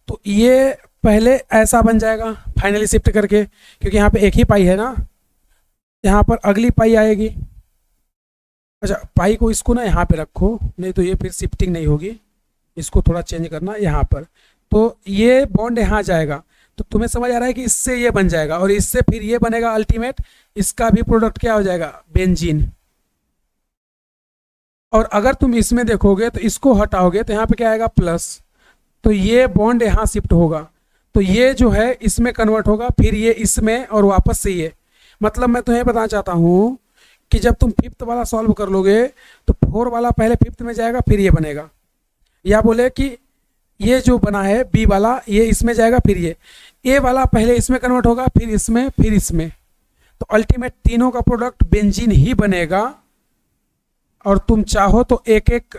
तो ये पहले ऐसा बन जाएगा फाइनली शिफ्ट करके, क्योंकि यहाँ पे एक ही पाई है ना, यहाँ पर अगली पाई आएगी। अच्छा, पाई को इसको ना यहाँ पे रखो, नहीं तो ये फिर शिफ्टिंग नहीं होगी, इसको थोड़ा चेंज करना यहाँ पर। तो ये बॉन्ड यहाँ जाएगा, तो तुम्हें समझ आ रहा है कि इससे ये बन जाएगा, और इससे फिर ये बनेगा अल्टीमेट, इसका भी प्रोडक्ट क्या हो जाएगा, बेंजीन। और अगर तुम इसमें देखोगे तो इसको हटाओगे तो यहाँ पे क्या आएगा, प्लस। तो ये बॉन्ड यहाँ शिफ्ट होगा, तो ये जो है इसमें कन्वर्ट होगा, फिर ये इसमें, और वापस से ये। मतलब मैं तुम्हें बताना चाहता हूँ कि जब तुम 5th वाला सॉल्व कर लोगे तो 4 वाला पहले 5th में जाएगा, फिर ये बनेगा। या बोले कि ये जो बना है बी वाला, ये इसमें जाएगा, फिर ये ए वाला पहले इसमें कन्वर्ट होगा, फिर इसमें, फिर इसमें। तो अल्टीमेट तीनों का प्रोडक्ट बेंजीन ही बनेगा। और तुम चाहो तो एक एक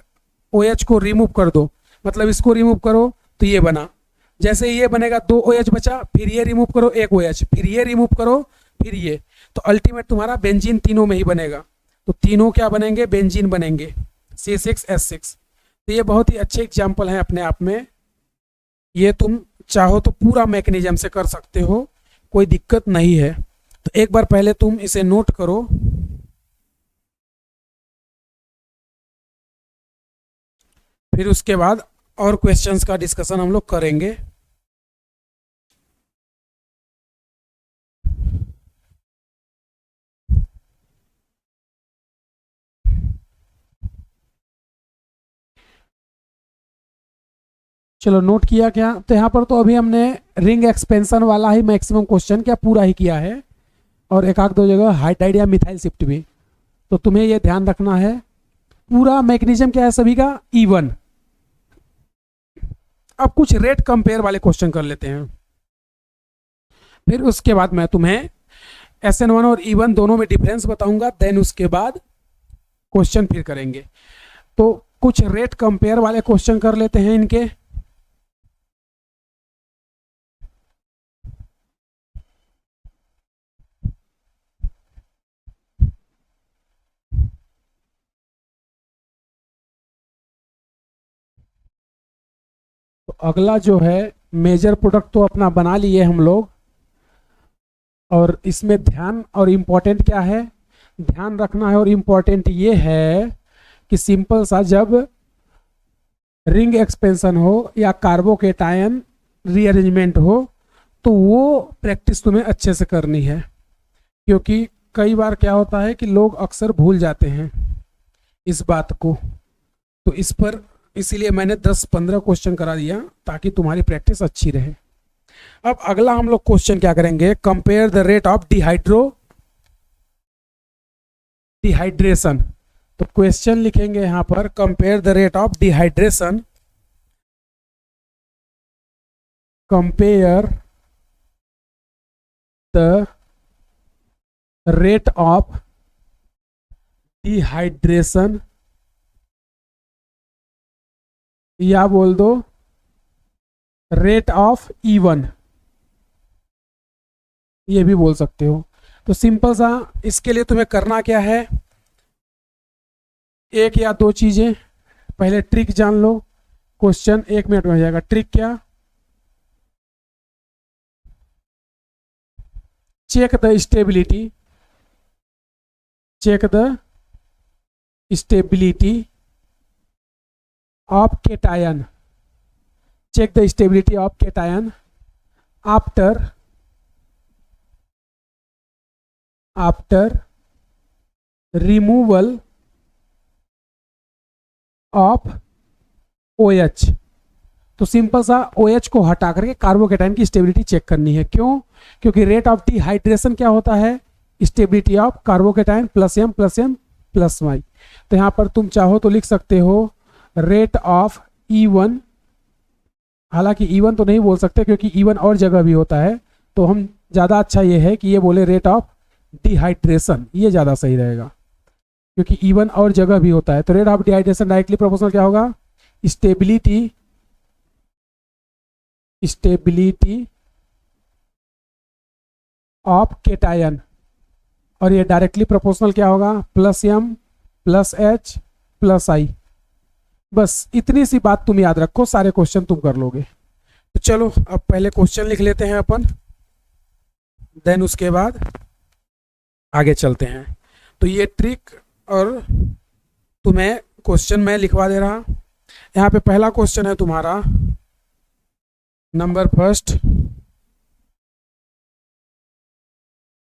OH को रिमूव कर दो, मतलब इसको रिमूव करो तो ये बना, जैसे ये बनेगा 2 OH बचा, फिर ये रिमूव करो 1 OH, फिर ये रिमूव करो, फिर ये, तो अल्टीमेट तुम्हारा बेंजीन तीनों में ही बनेगा। तो तीनों क्या बनेंगे, बेंजीन बनेंगे, C6H6। तो ये बहुत ही अच्छे एग्जाम्पल हैं अपने आप में। ये तुम चाहो तो पूरा मैकेनिज्म से कर सकते हो, कोई दिक्कत नहीं है। तो एक बार पहले तुम इसे नोट करो, फिर उसके बाद और क्वेश्चंस का डिस्कशन हम लोग करेंगे। चलो नोट किया क्या, तो यहाँ पर तो अभी हमने रिंग एक्सपेंशन वाला ही मैक्सिमम क्वेश्चन क्या पूरा ही किया है, और एक आध दो जगह हाइड्राइड या मिथाइल शिफ्ट भी। तो तुम्हें ये ध्यान रखना है, पूरा मैकेनिज्म क्या है सभी का, E1। अब कुछ रेट कंपेयर वाले क्वेश्चन कर लेते हैं, फिर उसके बाद मैं तुम्हें SN1 और E1 दोनों में डिफरेंस बताऊंगा, देन उसके बाद क्वेश्चन फिर करेंगे। तो कुछ रेट कंपेयर वाले क्वेश्चन कर लेते हैं इनके। तो अगला जो है मेजर प्रोडक्ट तो अपना बना लिए हम लोग, और इसमें ध्यान और इम्पोर्टेंट क्या है, ध्यान रखना है और इम्पोर्टेंट ये है कि सिंपल सा जब रिंग एक्सपेंशन हो या कार्बोकेटायन रीअरेंजमेंट हो तो वो प्रैक्टिस तुम्हें अच्छे से करनी है, क्योंकि कई बार क्या होता है कि लोग अक्सर भूल जाते हैं इस बात को। तो इस पर इसीलिए मैंने 10-15 क्वेश्चन करा दिया ताकि तुम्हारी प्रैक्टिस अच्छी रहे। अब अगला हम लोग क्वेश्चन क्या करेंगे, compare the rate of dehydration. तो क्वेश्चन लिखेंगे यहां पर, compare the rate of dehydration, compare the rate of dehydration, या बोल दो रेट ऑफ E1, ये भी बोल सकते हो। तो सिंपल सा इसके लिए तुम्हें करना क्या है, एक या दो चीजें, पहले ट्रिक जान लो, क्वेश्चन 1 मिनट में हो जाएगा। ट्रिक क्या, check the stability, check the stability of cation, check the stability of cation after removal of OH। तो सिंपल सा OH को हटा करके कार्बोकेटाइन की स्टेबिलिटी चेक करनी है। क्यों, क्योंकि रेट ऑफ डिहाइड्रेशन क्या होता है, stability of carbocation plus M plus M plus Y। तो यहां पर तुम चाहो तो लिख सकते हो रेट ऑफ E1, हालांकि E1 तो नहीं बोल सकते क्योंकि E1 और जगह भी होता है, तो हम ज़्यादा अच्छा ये है कि ये बोले रेट ऑफ डिहाइड्रेशन, ये ज़्यादा सही रहेगा क्योंकि E1 और जगह भी होता है। तो rate of dehydration directly proportional क्या होगा, स्टेबिलिटी ऑफ केटायन, और ये डायरेक्टली प्रोपोर्शनल क्या होगा, plus M plus H plus I। बस इतनी सी बात तुम याद रखो, सारे क्वेश्चन तुम कर लोगे। तो चलो अब पहले क्वेश्चन लिख लेते हैं अपन, देन उसके बाद आगे चलते हैं। तो ये ट्रिक, और तुम्हें क्वेश्चन मैं लिखवा दे रहा। यहाँ पे पहला क्वेश्चन है तुम्हारा number first,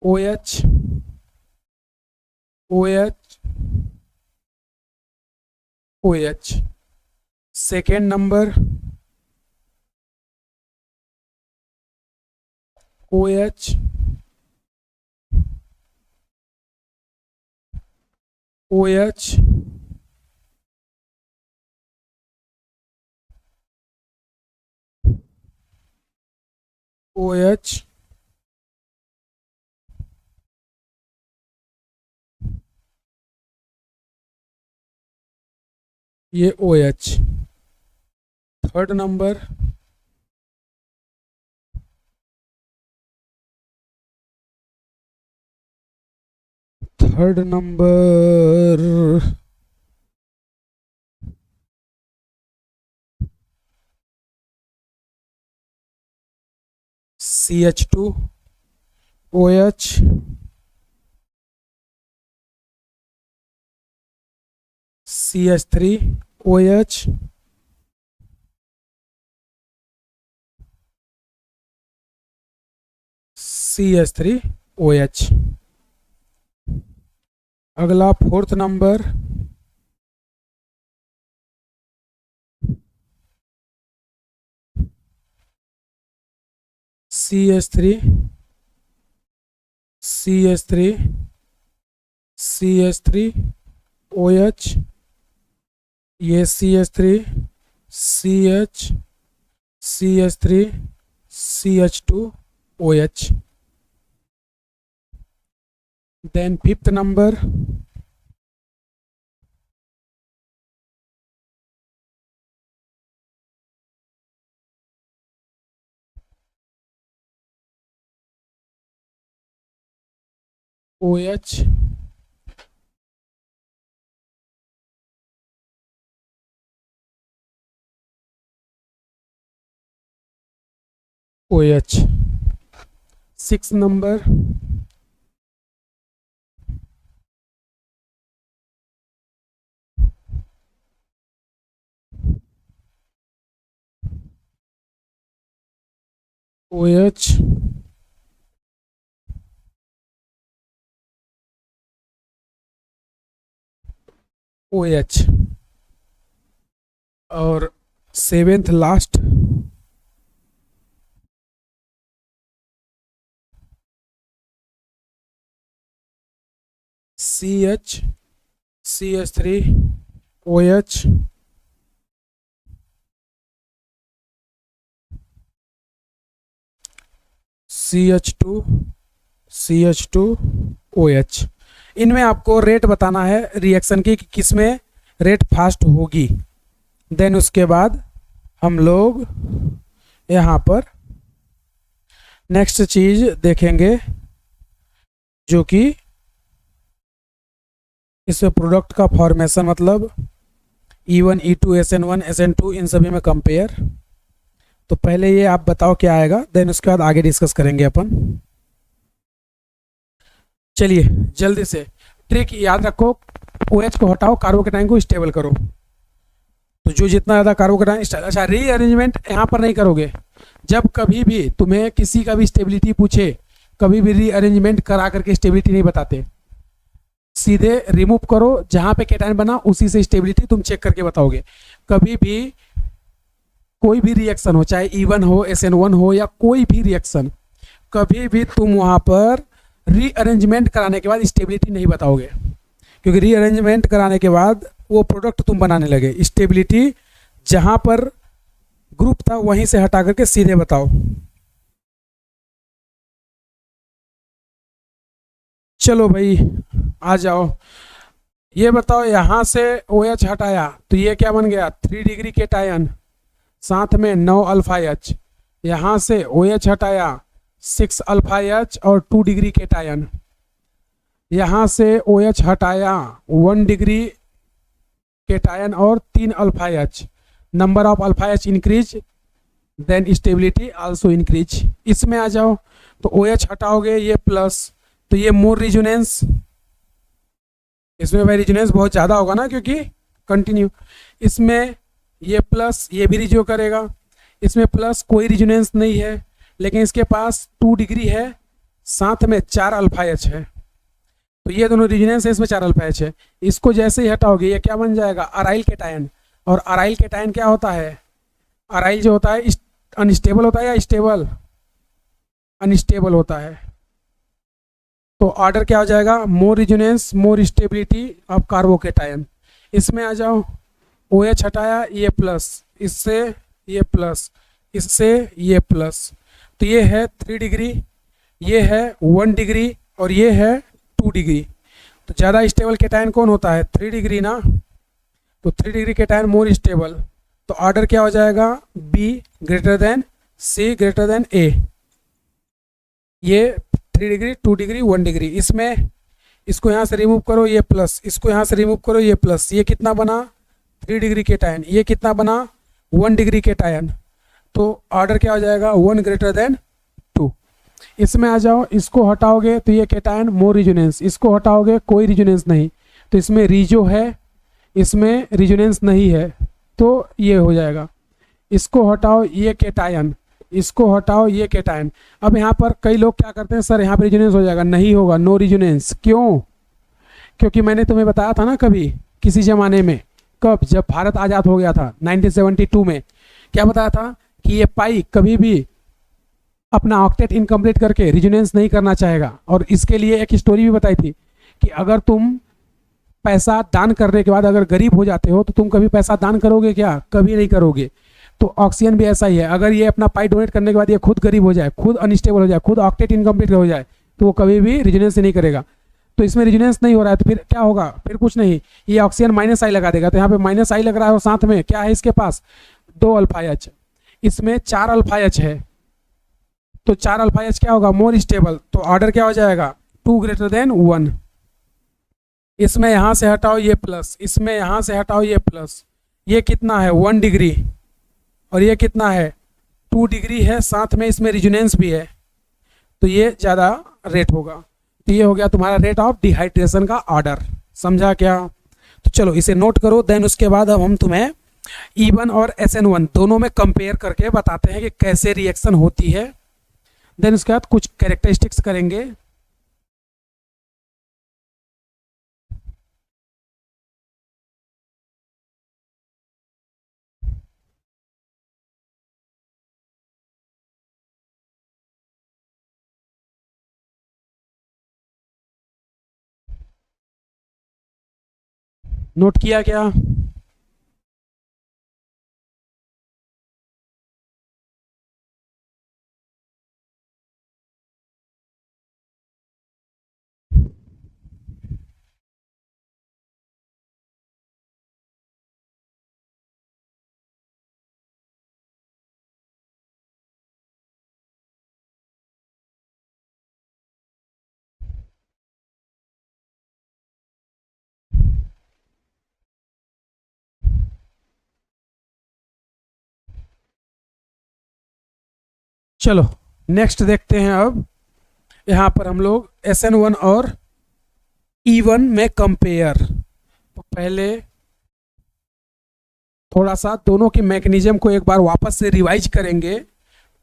OH second number OH ये OH। Third number CH2OH CH3OH CH3OH। अगला fourth number CH3 CH3 CH3 OH, ये CH3 CH CH3 CH2 OH. Then fifth number, OH, OH. Sixth number, OH, OH. और seventh last, CH CH3 OH, CH2 CH2 OH. इनमें आपको rate बताना है reaction की कि किस में रेट फास्ट होगी। देन उसके बाद हम लोग यहाँ पर नेक्स्ट चीज देखेंगे जो कि इसमें प्रोडक्ट का फॉर्मेशन, मतलब E1 E2 SN1 SN2 इन सभी में कंपेयर। तो पहले ये आप बताओ क्या आएगा, देन उसके बाद आगे डिस्कस करेंगे अपन। चलिए जल्दी से ट्रिक याद रखो, OH को हटाओ, कार्बोकेटाइन को स्टेबल करो। तो जो जितना ज़्यादा कार्बोकेटाइन, अच्छा रीअरेंजमेंट यहाँ पर नहीं करोगे। जब कभी भी तुम्हें किसी का भी स्टेबिलिटी पूछे, कभी भी रीअरेंजमेंट करा करके स्टेबिलिटी नहीं बताते, सीधे रिमूव करो, जहाँ पे केटाइन बना उसी से स्टेबिलिटी तुम चेक करके बताओगे। कभी भी कोई भी रिएक्शन हो, चाहे E1 हो SN1 हो या कोई भी रिएक्शन, कभी भी तुम वहाँ पर रीअरेंजमेंट कराने के बाद स्टेबिलिटी नहीं बताओगे, क्योंकि रीअरेंजमेंट कराने के बाद वो प्रोडक्ट तुम बनाने लगे। स्टेबिलिटी जहाँ पर ग्रुप था वहीं से हटा करके सीधे बताओ। चलो भाई आ जाओ, ये बताओ यहाँ से OH हटाया तो ये क्या बन गया, 3 डिग्री केटायन, साथ में 9 अल्फा H। यहाँ से OH हटाया 6 अल्फा H और 2 डिग्री केटायन। यहाँ से OH हटाया 1 डिग्री केटायन और 3 alpha H। Number of alpha H increase, then stability also increase. इसमें आ जाओ तो OH हटाओगे ये प्लस, तो ये मोर रिजोनेंस, इसमें भाई रिजोनेंस बहुत ज़्यादा होगा ना क्योंकि कंटिन्यू। इसमें ये प्लस ये भी रिजो करेगा, इसमें प्लस कोई रिजोनेंस नहीं है, लेकिन इसके पास 2 डिग्री है, साथ में 4 अल्फा H है, तो ये दोनों रिजोनेंस है, इसमें 4 अल्फा H है। इसको जैसे ही हटाओगे ये क्या बन जाएगा, अराइल केटायन। और अराइल केटायन क्या होता है, अराइल जो होता है अनस्टेबल होता है या स्टेबल, अनस्टेबल होता है। तो ऑर्डर क्या हो जाएगा, more resonance more stability of carbocation. इसमें आ जाओ, OH हटाया ये प्लस, इससे ये प्लस, इससे ये प्लस, तो ये है 3 डिग्री, ये है 1 डिग्री और ये है 2 डिग्री। तो ज़्यादा स्टेबल केटायन कौन होता है, 3 डिग्री ना, तो 3 डिग्री केटायन मोर स्टेबल। तो ऑर्डर क्या हो जाएगा, B greater than C greater than A। ये 3 डिग्री 2 डिग्री 1 डिग्री। इसमें इसको यहाँ से रिमूव करो ये प्लस, इसको यहाँ से रिमूव करो ये प्लस, ये कितना बना 3 डिग्री केटायन, ये कितना बना 1 डिग्री केटायन। तो ऑर्डर क्या हो जाएगा, 1 ग्रेटर देन 2। इसमें आ जाओ, इसको हटाओगे तो ये केटायन मोर रिजोनेंस, इसको हटाओगे कोई रिजोनेंस नहीं, तो इसमें रिजो है, इसमें रिजोनेंस नहीं है, तो ये हो जाएगा। इसको हटाओ ये केटायन, इसको हटाओ ये केटायन। अब यहाँ पर कई लोग क्या करते हैं, सर यहाँ पे रिजोनेंस हो जाएगा, नहीं होगा, नो रिजोनेंस। क्यों, क्योंकि मैंने तुम्हें बताया था ना कभी किसी ज़माने में, कब, जब भारत आज़ाद हो गया था 1972 में, क्या बताया था कि ये पाई कभी भी अपना ऑक्टेट इनकम्प्लीट करके रिजोनेंस नहीं करना चाहेगा। और इसके लिए एक स्टोरी भी बताई थी कि अगर तुम पैसा दान करने के बाद अगर गरीब हो जाते हो तो तुम कभी पैसा दान करोगे क्या? कभी नहीं करोगे। तो ऑक्सीजन भी ऐसा ही है, अगर ये अपना पाई डोनेट करने के बाद ये खुद गरीब हो जाए, खुद अनस्टेबल हो जाए, खुद ऑक्टेट इनकम्प्लीट हो जाए, तो वो कभी भी रिजोनेंस नहीं करेगा। तो इसमें रिजोनेंस नहीं हो रहा है तो फिर क्या होगा? फिर कुछ नहीं, ये ऑक्सीजन माइनस आई लगा देगा। तो यहाँ पे माइनस आई लग रहा है और साथ में क्या है इसके पास? 2 अल्फा एच, इसमें 4 अल्फा एच है। तो 4 अल्फा एच क्या होगा? More stable. तो ऑर्डर क्या हो जाएगा? 2 ग्रेटर देन 1। इसमें यहां से हटाओ ये प्लस, इसमें यहां से हटाओ ये प्लस, ये कितना है? 1 डिग्री, और ये कितना है? 2 डिग्री है, साथ में इसमें रिजोनेंस भी है, तो ये ज़्यादा रेट होगा। तो ये हो गया तुम्हारा रेट ऑफ डिहाइड्रेशन का ऑर्डर। समझा क्या? तो चलो इसे नोट करो। देन उसके बाद अब हम तुम्हें E1 और SN1 दोनों में कंपेयर करके बताते हैं कि कैसे रिएक्शन होती है। देन उसके बाद कुछ कैरेक्टरिस्टिक्स करेंगे। नोट किया क्या? चलो नेक्स्ट देखते हैं। अब यहाँ पर हम लोग SN1 और E1 में कंपेयर। तो पहले थोड़ा सा दोनों की मैकेनिज्म को एक बार वापस से रिवाइज करेंगे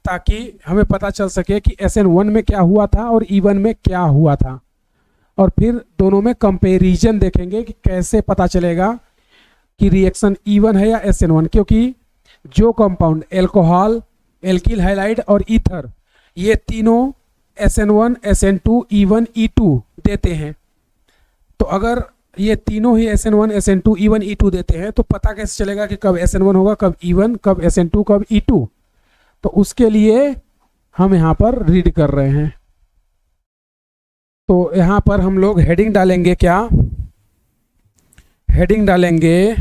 ताकि हमें पता चल सके कि SN1 में क्या हुआ था और E1 में क्या हुआ था, और फिर दोनों में कंपैरिजन देखेंगे कि कैसे पता चलेगा कि रिएक्शन E1 है या SN1। क्योंकि जो कंपाउंड एल्कोहल, एल्किल हाइलाइड और ईथर, ये तीनों SN1, SN2, E1, E2 देते हैं। तो अगर ये तीनों ही SN1, SN2, E1, E2 देते हैं तो पता कैसे चलेगा कि कब SN1 होगा, कब E1, कब SN2, कब E2? तो उसके लिए हम यहाँ पर रीड कर रहे हैं। तो यहाँ पर हम लोग हेडिंग डालेंगे। क्या हेडिंग डालेंगे?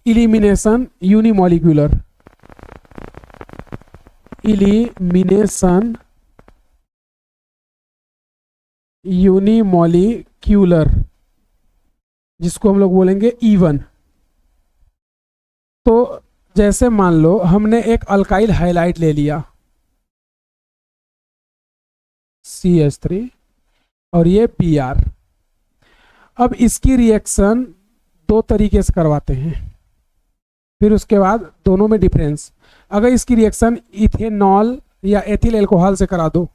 इलिमिनेशन यूनिमॉलिक्यूलर, इलिमिनेशन यूनिमॉलिक्यूलर, जिसको हम लोग बोलेंगे E1। तो जैसे मान लो हमने एक अल्काइल हाइलाइट ले लिया CH3 और ये Br। अब इसकी रिएक्शन 2 तरीके से करवाते हैं, फिर उसके बाद दोनों में डिफरेंस। अगर इसकी रिएक्शन इथेनॉल या एथिल एल्कोहल से करा दो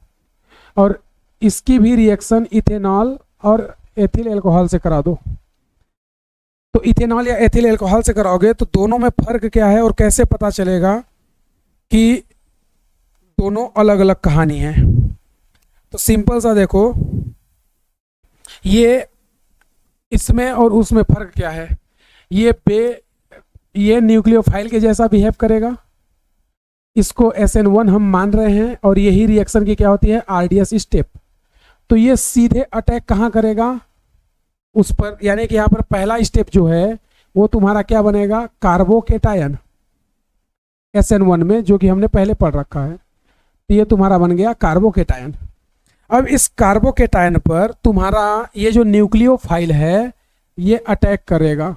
और इसकी भी रिएक्शन इथेनॉल और एथिल एल्कोहल से करा दो, तो इथेनॉल या एथिल एल्कोहल से कराओगे तो दोनों में फर्क क्या है और कैसे पता चलेगा कि दोनों अलग अलग कहानी है? तो सिंपल सा देखो, ये इसमें और उसमें फर्क क्या है? ये न्यूक्लियोफाइल के जैसा बिहेव करेगा, इसको SN1 हम मान रहे हैं, और यही रिएक्शन की क्या होती है? RDS step. तो ये सीधे अटैक कहाँ करेगा? उस पर, यानी कि यहाँ पर पहला स्टेप जो है वो तुम्हारा क्या बनेगा? कार्बोकेटायन SN1 में, जो कि हमने पहले पढ़ रखा है। तो ये तुम्हारा बन गया कार्बोकेटायन। अब इस कार्बोकेटायन पर तुम्हारा ये जो न्यूक्लियोफाइल है ये अटैक करेगा,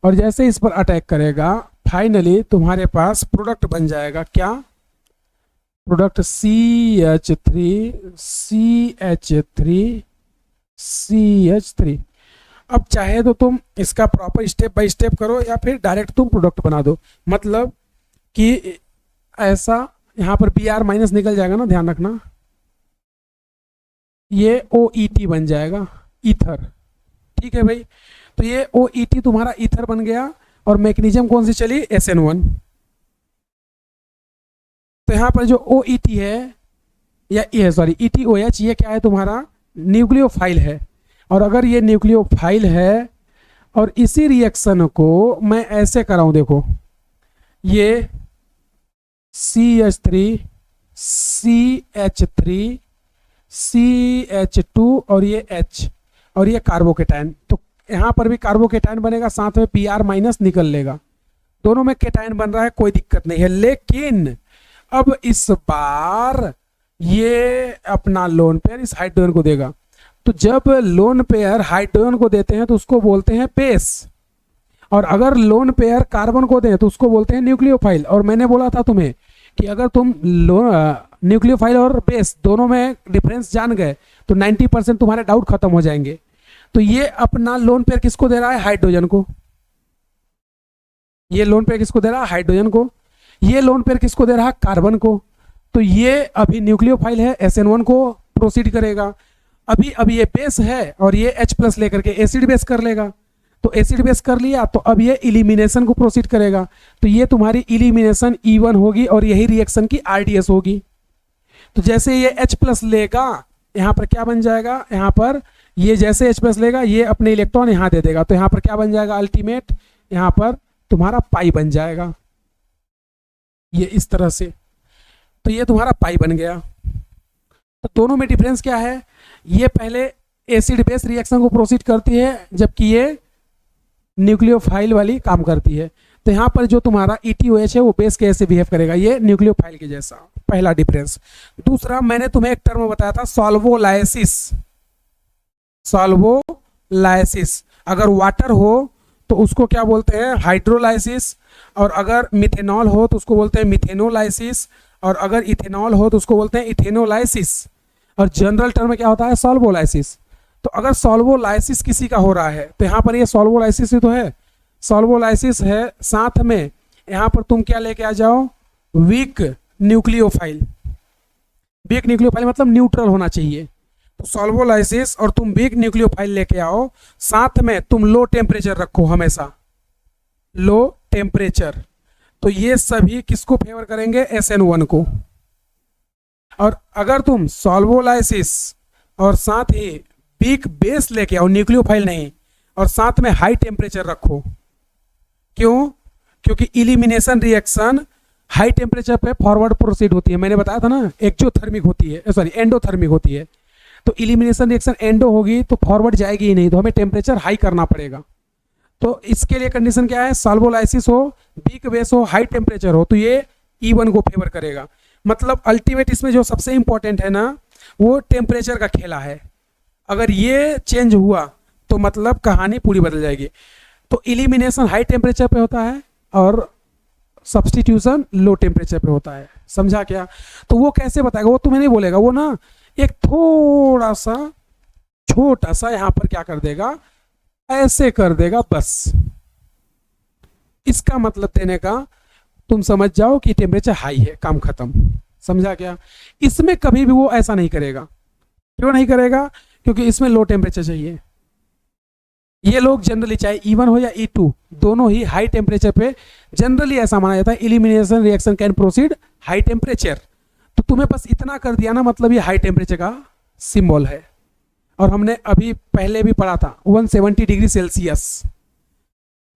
और जैसे इस पर अटैक करेगा फाइनली तुम्हारे पास प्रोडक्ट बन जाएगा। क्या प्रोडक्ट? CH3 अब चाहे तो तुम इसका प्रॉपर स्टेप बाय स्टेप करो या फिर डायरेक्ट तुम प्रोडक्ट बना दो, मतलब कि ऐसा यहाँ पर Br माइनस निकल जाएगा ना, ध्यान रखना, ये OET बन जाएगा, ईथर। ठीक है भाई, तो ये OET तुम्हारा ईथर बन गया, और मैकेनिज्म कौन सी चली? SN1। तो यहाँ पर जो ओ ई टी है या ये sorry E T O H, ये क्या है तुम्हारा न्यूक्लियोफाइल है। और अगर ये न्यूक्लियोफाइल है और इसी रिएक्शन को मैं ऐसे कराऊं, देखो ये CH3 CH3 CH2 और ये H और ये कार्बोकेटाइन, तो यहाँ पर भी कार्बोकेटाइन बनेगा, साथ में Pr माइनस निकल लेगा, दोनों में केटाइन बन रहा है, कोई दिक्कत नहीं है। लेकिन अब इस बार ये अपना लोन पेयर इस हाइड्रोजन को देगा। तो जब लोन पेयर हाइड्रोजन को देते हैं तो उसको बोलते हैं बेस, और अगर लोन पेयर कार्बन को दें तो उसको बोलते हैं न्यूक्लियोफाइल। और मैंने बोला था तुम्हें कि अगर तुम न्यूक्लियोफाइल और बेस दोनों में डिफरेंस जान गए तो 90% तुम्हारे डाउट खत्म हो जाएंगे। तो ये अपना लोन पेयर किसको दे रहा है? हाइड्रोजन को। ये लोन पेयर किसको दे रहा है? हाइड्रोजन को। ये लोन पेयर किसको दे रहा है? कार्बन को। तो ये अभी न्यूक्लियोफाइल है, SN1 को प्रोसीड करेगा। अभी ये बेस है और ये H+ लेकर के एसिड बेस कर लेगा। तो एसिड बेस कर लिया तो अब ये इलिमिनेशन को प्रोसीड करेगा। तो ये तुम्हारी इलिमिनेशन E1 होगी और यही रिएक्शन की RDS होगी। तो जैसे ये H+ लेगा, यहाँ पर क्या बन जाएगा? यहाँ पर ये जैसे H+ लेगा, ये अपने इलेक्ट्रॉन यहाँ दे देगा, तो यहाँ पर क्या बन जाएगा? अल्टीमेट यहाँ पर तुम्हारा पाई बन जाएगा, ये इस तरह से। तो ये तुम्हारा पाई बन गया। तो दोनों में डिफरेंस क्या है? ये पहले एसिड बेस रिएक्शन को प्रोसीड करती है, जबकि ये न्यूक्लियोफाइल वाली काम करती है। तो यहाँ पर जो तुम्हारा ETOH है वो बेस के ऐसे बिहेव करेगा, ये न्यूक्लियोफाइल के जैसा, पहला डिफरेंस। दूसरा, मैंने तुम्हें एक टर्म बताया था, सॉल्वोलाइसिस। सॉल्वोलाइसिस, अगर वाटर हो तो उसको क्या बोलते हैं? हाइड्रोलाइसिस। और अगर मिथेनॉल हो तो उसको बोलते हैं मिथेनोलाइसिस। और अगर इथेनॉल हो तो उसको बोलते हैं इथेनोलाइसिस। और जनरल टर्म में क्या होता है? सॉल्वोलाइसिस। तो अगर सॉल्वोलाइसिस किसी का हो रहा है तो यहाँ पर ये सॉल्वोलाइसिस ही तो है, सॉल्वोलाइसिस है, साथ में यहाँ पर तुम क्या लेके आ जाओ? Weak nucleophile. वीक न्यूक्लियोफाइल मतलब न्यूट्रल होना चाहिए। तो सॉल्वोलाइसिस और तुम वीक न्यूक्लियोफाइल लेके आओ, साथ में तुम लो टेम्परेचर रखो, हमेशा लो टेम्परेचर। तो ये सभी किसको फेवर करेंगे? SN1 को। और अगर तुम सॉल्वोलाइसिस और साथ ही वीक बेस लेके आओ, न्यूक्लियोफाइल नहीं, और साथ में हाई टेम्परेचर रखो। क्यों? क्योंकि इलिमिनेशन रिएक्शन हाई टेम्परेचर पे फॉरवर्ड प्रोसीड होती है। मैंने बताया था ना, एक्जोथर्मिक होती है, सॉरी एंडोथर्मिक होती है। तो इलिमिनेशन रिएक्शन एंडो होगी तो फॉरवर्ड जाएगी ही नहीं, तो हमें टेम्परेचर हाई करना पड़ेगा। तो इसके लिए कंडीशन क्या है? सॉल्वोलाइसिस हो, वीक बेस हो, हाई टेम्परेचर हो, तो ये E1 को फेवर करेगा। मतलब अल्टीमेट इसमें जो सबसे इंपॉर्टेंट है ना, वो टेम्परेचर का खेला है। अगर ये चेंज हुआ तो मतलब कहानी पूरी बदल जाएगी। तो इलिमिनेशन हाई टेम्परेचर पे होता है और सब्स्टिट्यूशन लो टेम्परेचर पे होता है। समझा क्या? तो वो कैसे बताएगा? वो तुम्हें नहीं बोलेगा, वो ना एक थोड़ा सा छोटा सा यहाँ पर क्या कर देगा? ऐसे कर देगा, बस। इसका मतलब देने का तुम समझ जाओ कि टेम्परेचर हाई है, काम खत्म। समझा क्या? इसमें कभी भी वो ऐसा नहीं करेगा। क्यों नहीं करेगा? क्योंकि इसमें लो टेम्परेचर चाहिए। ये लोग जनरली चाहे E1 हो या E2, दोनों ही हाई टेम्परेचर पे जनरली ऐसा माना जाता है, elimination reaction can proceed high temperature. तो तुम्हें बस इतना कर दिया ना, मतलब ये हाई टेम्परेचर का सिंबल है। और हमने अभी पहले भी पढ़ा था 170 डिग्री सेल्सियस,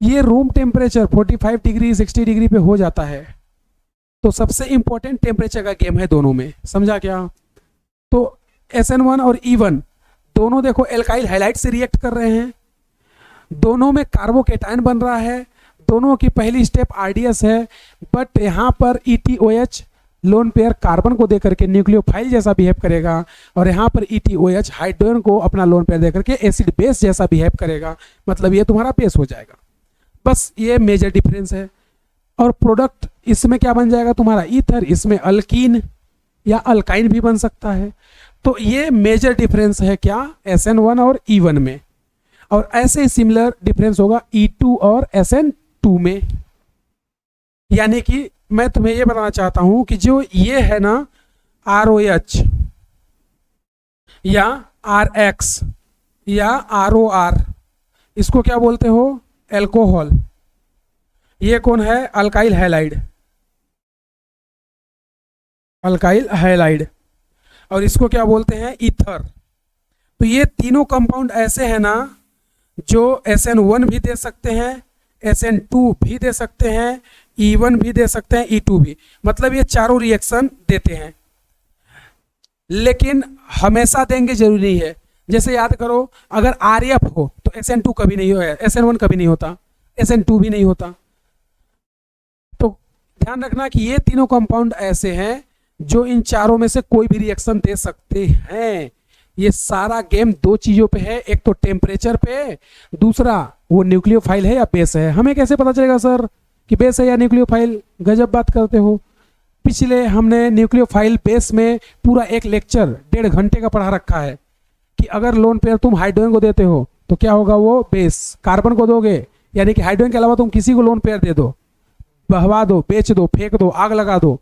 ये रूम टेम्परेचर 45 डिग्री 60 डिग्री पे हो जाता है। तो सबसे इंपॉर्टेंट टेम्परेचर का गेम है दोनों में। समझा क्या? तो SN1 और E1 दोनों देखो एल्काइल हैलाइड से रिएक्ट कर रहे हैं, दोनों में कार्बोकेटाइन बन रहा है, दोनों की पहली स्टेप RDS है। बट यहाँ पर ETOH लोन पेयर कार्बन को देकर के न्यूक्लियोफाइल जैसा बिहेव करेगा, और यहाँ पर ETOH हाइड्रोजन को अपना लोन पेयर देकर के एसिड बेस जैसा बिहेव करेगा। मतलब ये तुम्हारा बेस हो जाएगा। बस ये मेजर डिफरेंस है। और प्रोडक्ट इसमें क्या बन जाएगा तुम्हारा? ईथर। इसमें अल्कीन या अल्काइन भी बन सकता है। तो ये मेजर डिफरेंस है क्या? SN1 और E1 में। और ऐसे ही सिमिलर डिफरेंस होगा E2 और SN2 में। यानी कि मैं तुम्हें ये बताना चाहता हूं कि जो ये है ना ROH या RX या ROR, इसको क्या बोलते हो? एल्कोहल। ये कौन है? Alkyl halide. अल्काइल हैलाइड, और इसको क्या बोलते हैं, ईथर। तो ये तीनों कंपाउंड ऐसे हैं ना जो SN1 भी दे सकते हैं, SN2 भी दे सकते हैं, E1 भी दे सकते हैं, E2 भी, मतलब ये चारों रिएक्शन देते हैं। लेकिन हमेशा देंगे जरूरी नहीं है। जैसे याद करो, अगर RF हो तो SN2 कभी नहीं होगा, SN1 कभी नहीं होता, SN2 भी नहीं होता। तो ध्यान रखना कि ये तीनों कंपाउंड ऐसे हैं जो इन चारों में से कोई भी रिएक्शन दे सकते हैं। ये सारा गेम दो चीजों पे है, एक तो टेम्परेचर पे, दूसरा वो न्यूक्लियोफाइल है या बेस है। हमें कैसे पता चलेगा सर कि बेस है या न्यूक्लियोफाइल? गजब बात करते हो। पिछले हमने न्यूक्लियोफाइल बेस में पूरा एक लेक्चर 1.5 घंटे का पढ़ा रखा है कि अगर लोन पेयर तुम हाइड्रोजन को देते हो तो क्या होगा, वो बेस। कार्बन को दोगे, यानी कि हाइड्रोजन के अलावा तुम किसी को लोन पेयर दे दो, बहवा दो, बेच दो, फेंक दो, आग लगा दो,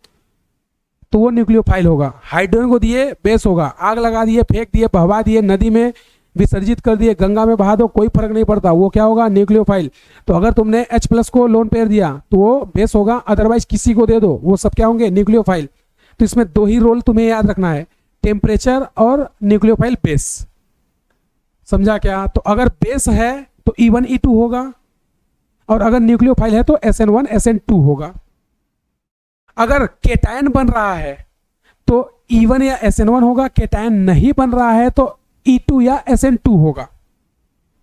तो वो न्यूक्लियोफाइल होगा। हाइड्रोजन को दिए बेस होगा, आग लगा दिए, फेंक दिए, बहवा दिए, नदी में विसर्जित कर दिए, गंगा में बहा दो, कोई फर्क नहीं पड़ता, वो क्या होगा, न्यूक्लियोफाइल। तो अगर तुमने H+ को लोन पेयर दिया तो वो बेस होगा, अदरवाइज किसी को दे दो, वो सब क्या होंगे, न्यूक्लियोफाइल। तो इसमें दो ही रोल तुम्हें याद रखना है, टेम्परेचर और न्यूक्लियोफाइल बेस। समझा क्या? तो अगर बेस है तो E1 E2 होगा, और अगर न्यूक्लियोफाइल है तो SN1 SN2 होगा। अगर केटायन बन रहा है तो E1 या SN1 होगा, केटायन नहीं बन रहा है तो E2 या SN2 होगा।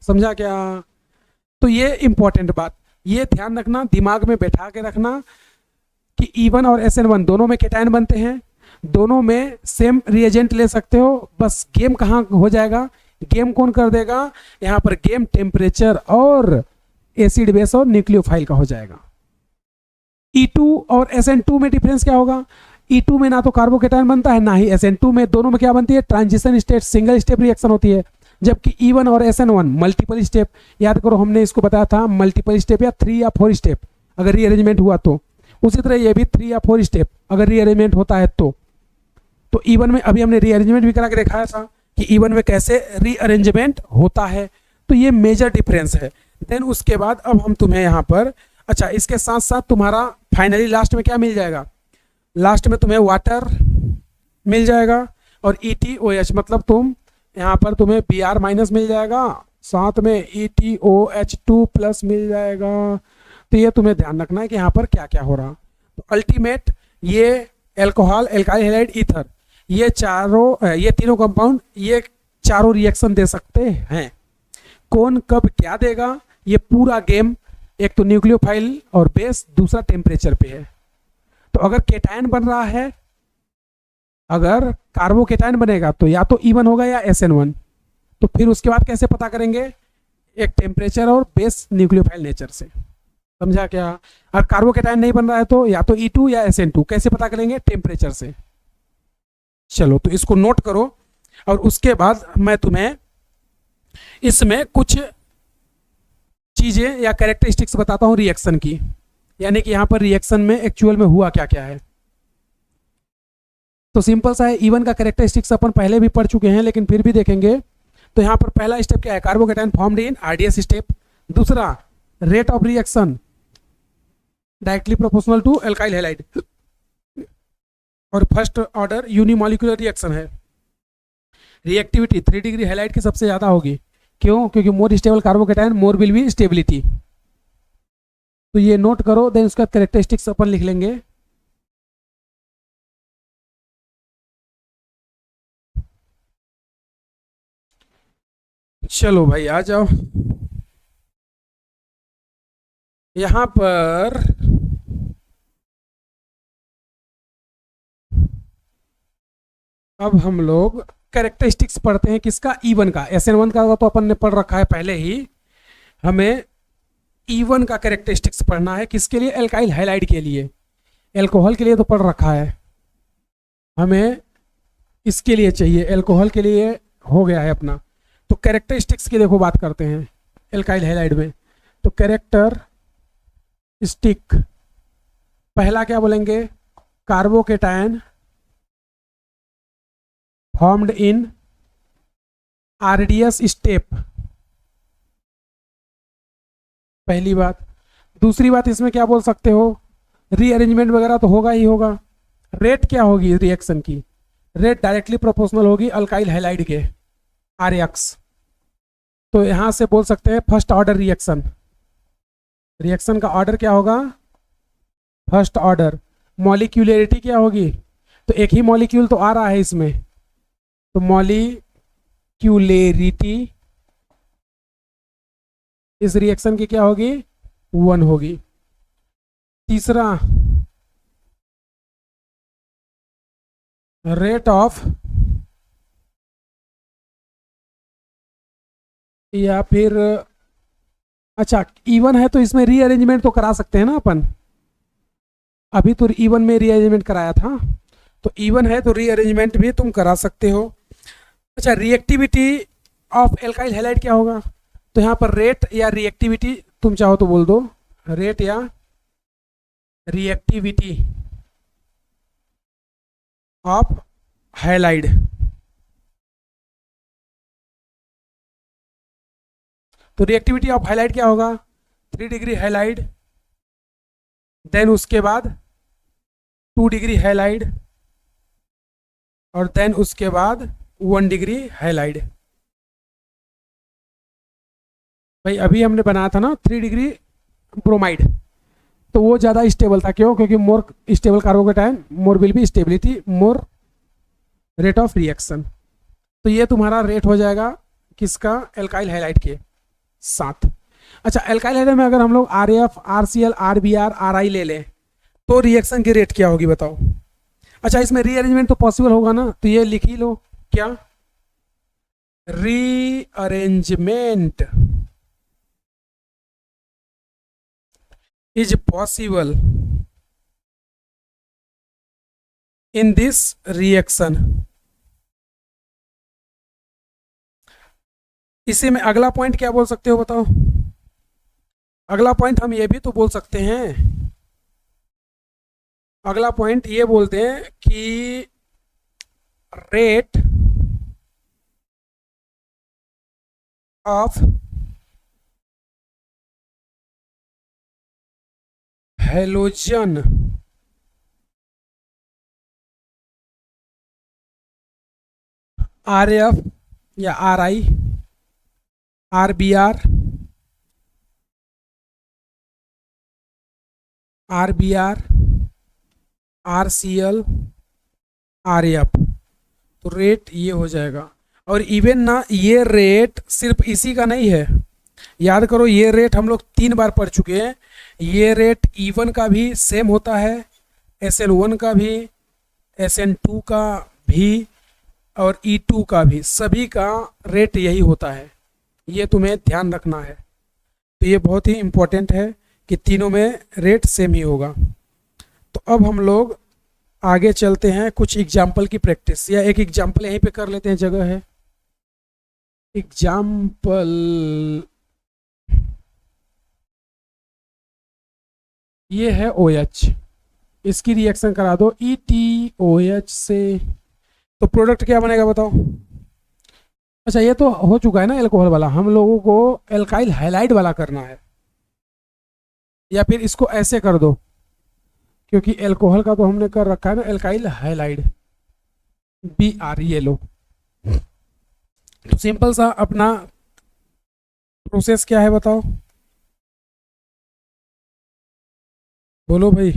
समझा क्या? तो ये इंपॉर्टेंट बात, ये ध्यान रखना, दिमाग में बैठा के रखना कि E1 और SN1 दोनों में केटायन बनते हैं, दोनों में सेम रिएजेंट ले सकते हो। बस गेम कहाँ हो जाएगा, गेम कौन कर देगा, यहाँ पर गेम टेम्परेचर और एसिड बेस और न्यूक्लियोफाइल का हो जाएगा। E2 और SN2 में डिफरेंस क्या होगा? E2 में ना तो कार्बोकेटायन बनता है, ना ही SN2 में। दोनों में क्या बनती है, transition state, single step reaction होती है। जबकि E1 और SN1 मल्टीपल स्टेप। याद करो हमने इसको बताया था, मल्टीपल स्टेप या 3 या 4 स्टेप अगर रीअरेंजमेंट हुआ तो। उसी तरह ये भी 3 या 4 स्टेप अगर रीअरेंजमेंट होता है तो E1 में अभी हमने रीअरेंजमेंट भी करा के दिखाया था कि E1 में कैसे रीअरेंजमेंट होता है। तो ये मेजर डिफरेंस है। देन उसके बाद अब हम तुम्हें यहाँ पर, अच्छा इसके साथ साथ तुम्हारा फाइनली लास्ट में क्या मिल जाएगा, लास्ट में तुम्हें वाटर मिल जाएगा और ETOH, मतलब तुम यहाँ पर तुम्हें Br- मिल जाएगा, साथ में ETOH2+ मिल जाएगा। तो ये तुम्हें ध्यान रखना है कि यहाँ पर क्या क्या हो रहा। तो अल्टीमेट ये एल्कोहल, एल्काइल हैलाइड, ईथर, ये तीनों कंपाउंड ये चारों रिएक्शन दे सकते हैं। कौन कब क्या देगा, ये पूरा गेम एक तो न्यूक्लियोफाइल और बेस, दूसरा टेम्परेचर पे है। तो अगर केटायन बन रहा है, अगर कार्बोकेटायन बनेगा तो या तो E1 होगा या SN1। तो फिर उसके बाद कैसे पता करेंगे, एक टेम्परेचर और बेस न्यूक्लियोफाइल नेचर से। समझा क्या? अगर कार्बोकेटायन नहीं बन रहा है तो या तो E2 या SN2। कैसे पता करेंगे, टेम्परेचर से। चलो तो इसको नोट करो, और उसके बाद मैं तुम्हें इसमें कुछ चीजें या कैरेक्टरिस्टिक्स बताता हूं रिएक्शन की, यानी कि यहां पर रिएक्शन में एक्चुअल में हुआ क्या क्या है। तो सिंपल सा है, E1 का कैरेक्टरिस्टिक्स अपन पहले भी पढ़ चुके हैं लेकिन फिर भी देखेंगे। तो यहां पर पहला स्टेप क्या है, carbocation formed in RDS step. दूसरा, rate of reaction directly proportional to alkyl halide, और फर्स्ट ऑर्डर यूनिमॉलिक्यूलर रिएक्शन है। रिएक्टिविटी 3 डिग्री हैलाइड की सबसे ज्यादा होगी। क्यों? क्योंकि more stable carbocation more will be stability. तो ये नोट करो। देन उसका कैरेक्टरिस्टिक्स अपन लिख लेंगे। चलो भाई आ जाओ। यहां पर अब हम लोग कैरेक्टरिस्टिक्स पढ़ते हैं किसका, E1 का। SN1 का तो अपन ने पढ़ रखा है पहले ही। हमें E1 का कैरेक्टरिस्टिक्स पढ़ना है, किसके लिए, एल्काइल हैलाइड के लिए। एल्कोहल के लिए तो पढ़ रखा है, हमें इसके लिए चाहिए, एल्कोहल के लिए हो गया है अपना। तो कैरेक्टरिस्टिक्स की देखो बात करते हैं एल्काइल हैलाइड में। तो कैरेक्टरिस्टिक पहला क्या बोलेंगे, carbocation formed in RDS step, पहली बात। दूसरी बात इसमें क्या बोल सकते हो, रीअरेंजमेंट वगैरह तो होगा ही होगा, रेट क्या होगी रिएक्शन की? रेट डायरेक्टली प्रोपोर्शनल होगी अल्काइल हैलाइड के आर एक्स। तो यहां से बोल सकते हैं फर्स्ट ऑर्डर रिएक्शन, रिएक्शन का ऑर्डर क्या होगा? First order. मॉलिक्यूलरिटी क्या होगी? तो एक ही मॉलिक्यूल तो आ रहा है इसमें, तो मॉलिक्यूलरिटी इस रिएक्शन की क्या होगी? 1 होगी। तीसरा, रेट ऑफ, या फिर अच्छा इवन है तो इसमें रीअरेंजमेंट तो करा सकते हैं ना अपन, अभी तो इवन में रीअरेंजमेंट कराया था, तो इवन है तो रीअरेंजमेंट भी तुम करा सकते हो। अच्छा रिएक्टिविटी ऑफ एल्काइल हैलाइड क्या होगा? तो यहाँ पर रेट या रिएक्टिविटी तुम चाहो तो बोल दो, रेट या रिएक्टिविटी ऑफ हैलाइड। तो रिएक्टिविटी ऑफ हैलाइड क्या होगा? 3 डिग्री हैलाइड, देन उसके बाद 2 डिग्री हैलाइड, और देन उसके बाद 1 डिग्री हैलाइड। भाई अभी हमने बनाया था ना 3 डिग्री ब्रोमाइड, तो वो ज़्यादा स्टेबल था। क्यों? क्योंकि more stable carbocation more will be stability more rate of reaction. तो ये तुम्हारा रेट हो जाएगा किसका? एल्काइल हैलाइड के साथ। अच्छा एल्काइल हैलाइड में अगर हम लोग R F, R C L, R B R, R I ले लें तो रिएक्शन की रेट क्या होगी बताओ? अच्छा इसमें रीअरेंजमेंट तो पॉसिबल होगा ना, तो ये लिख ही लो, क्या? Rearrangement is possible in this reaction. इसी में अगला पॉइंट क्या बोल सकते हो बताओ? अगला पॉइंट हम ये भी तो बोल सकते हैं, अगला पॉइंट ये बोलते हैं कि rate of halogen R F या R I, R B R, R B R, R C L, R F, तो रेट ये हो जाएगा। और इवन ना ये रेट सिर्फ इसी का नहीं है, याद करो ये रेट हम लोग 3 बार पढ़ चुके हैं। ये रेट E1 का भी सेम होता है, SN1 का भी, SN2 का भी, और E2 का भी, सभी का रेट यही होता है। ये तुम्हें ध्यान रखना है, तो ये बहुत ही इम्पोर्टेंट है कि तीनों में रेट सेम ही होगा। तो अब हम लोग आगे चलते हैं कुछ एग्जाम्पल की प्रैक्टिस, या एक एग्जाम्पल यहीं पे कर लेते हैं, जगह है। एग्जाम्पल ये है OH, इसकी रिएक्शन करा दो ETOH से, तो प्रोडक्ट क्या बनेगा बताओ? अच्छा ये तो हो चुका है ना एल्कोहल वाला, हम लोगों को एल्काइल हैलाइड वाला करना है, या फिर इसको ऐसे कर दो, क्योंकि एल्कोहल का तो हमने कर रखा है ना एल्काइल हैलाइड, BR, ये लो। तो सिंपल सा अपना प्रोसेस क्या है बताओ? बोलो भाई।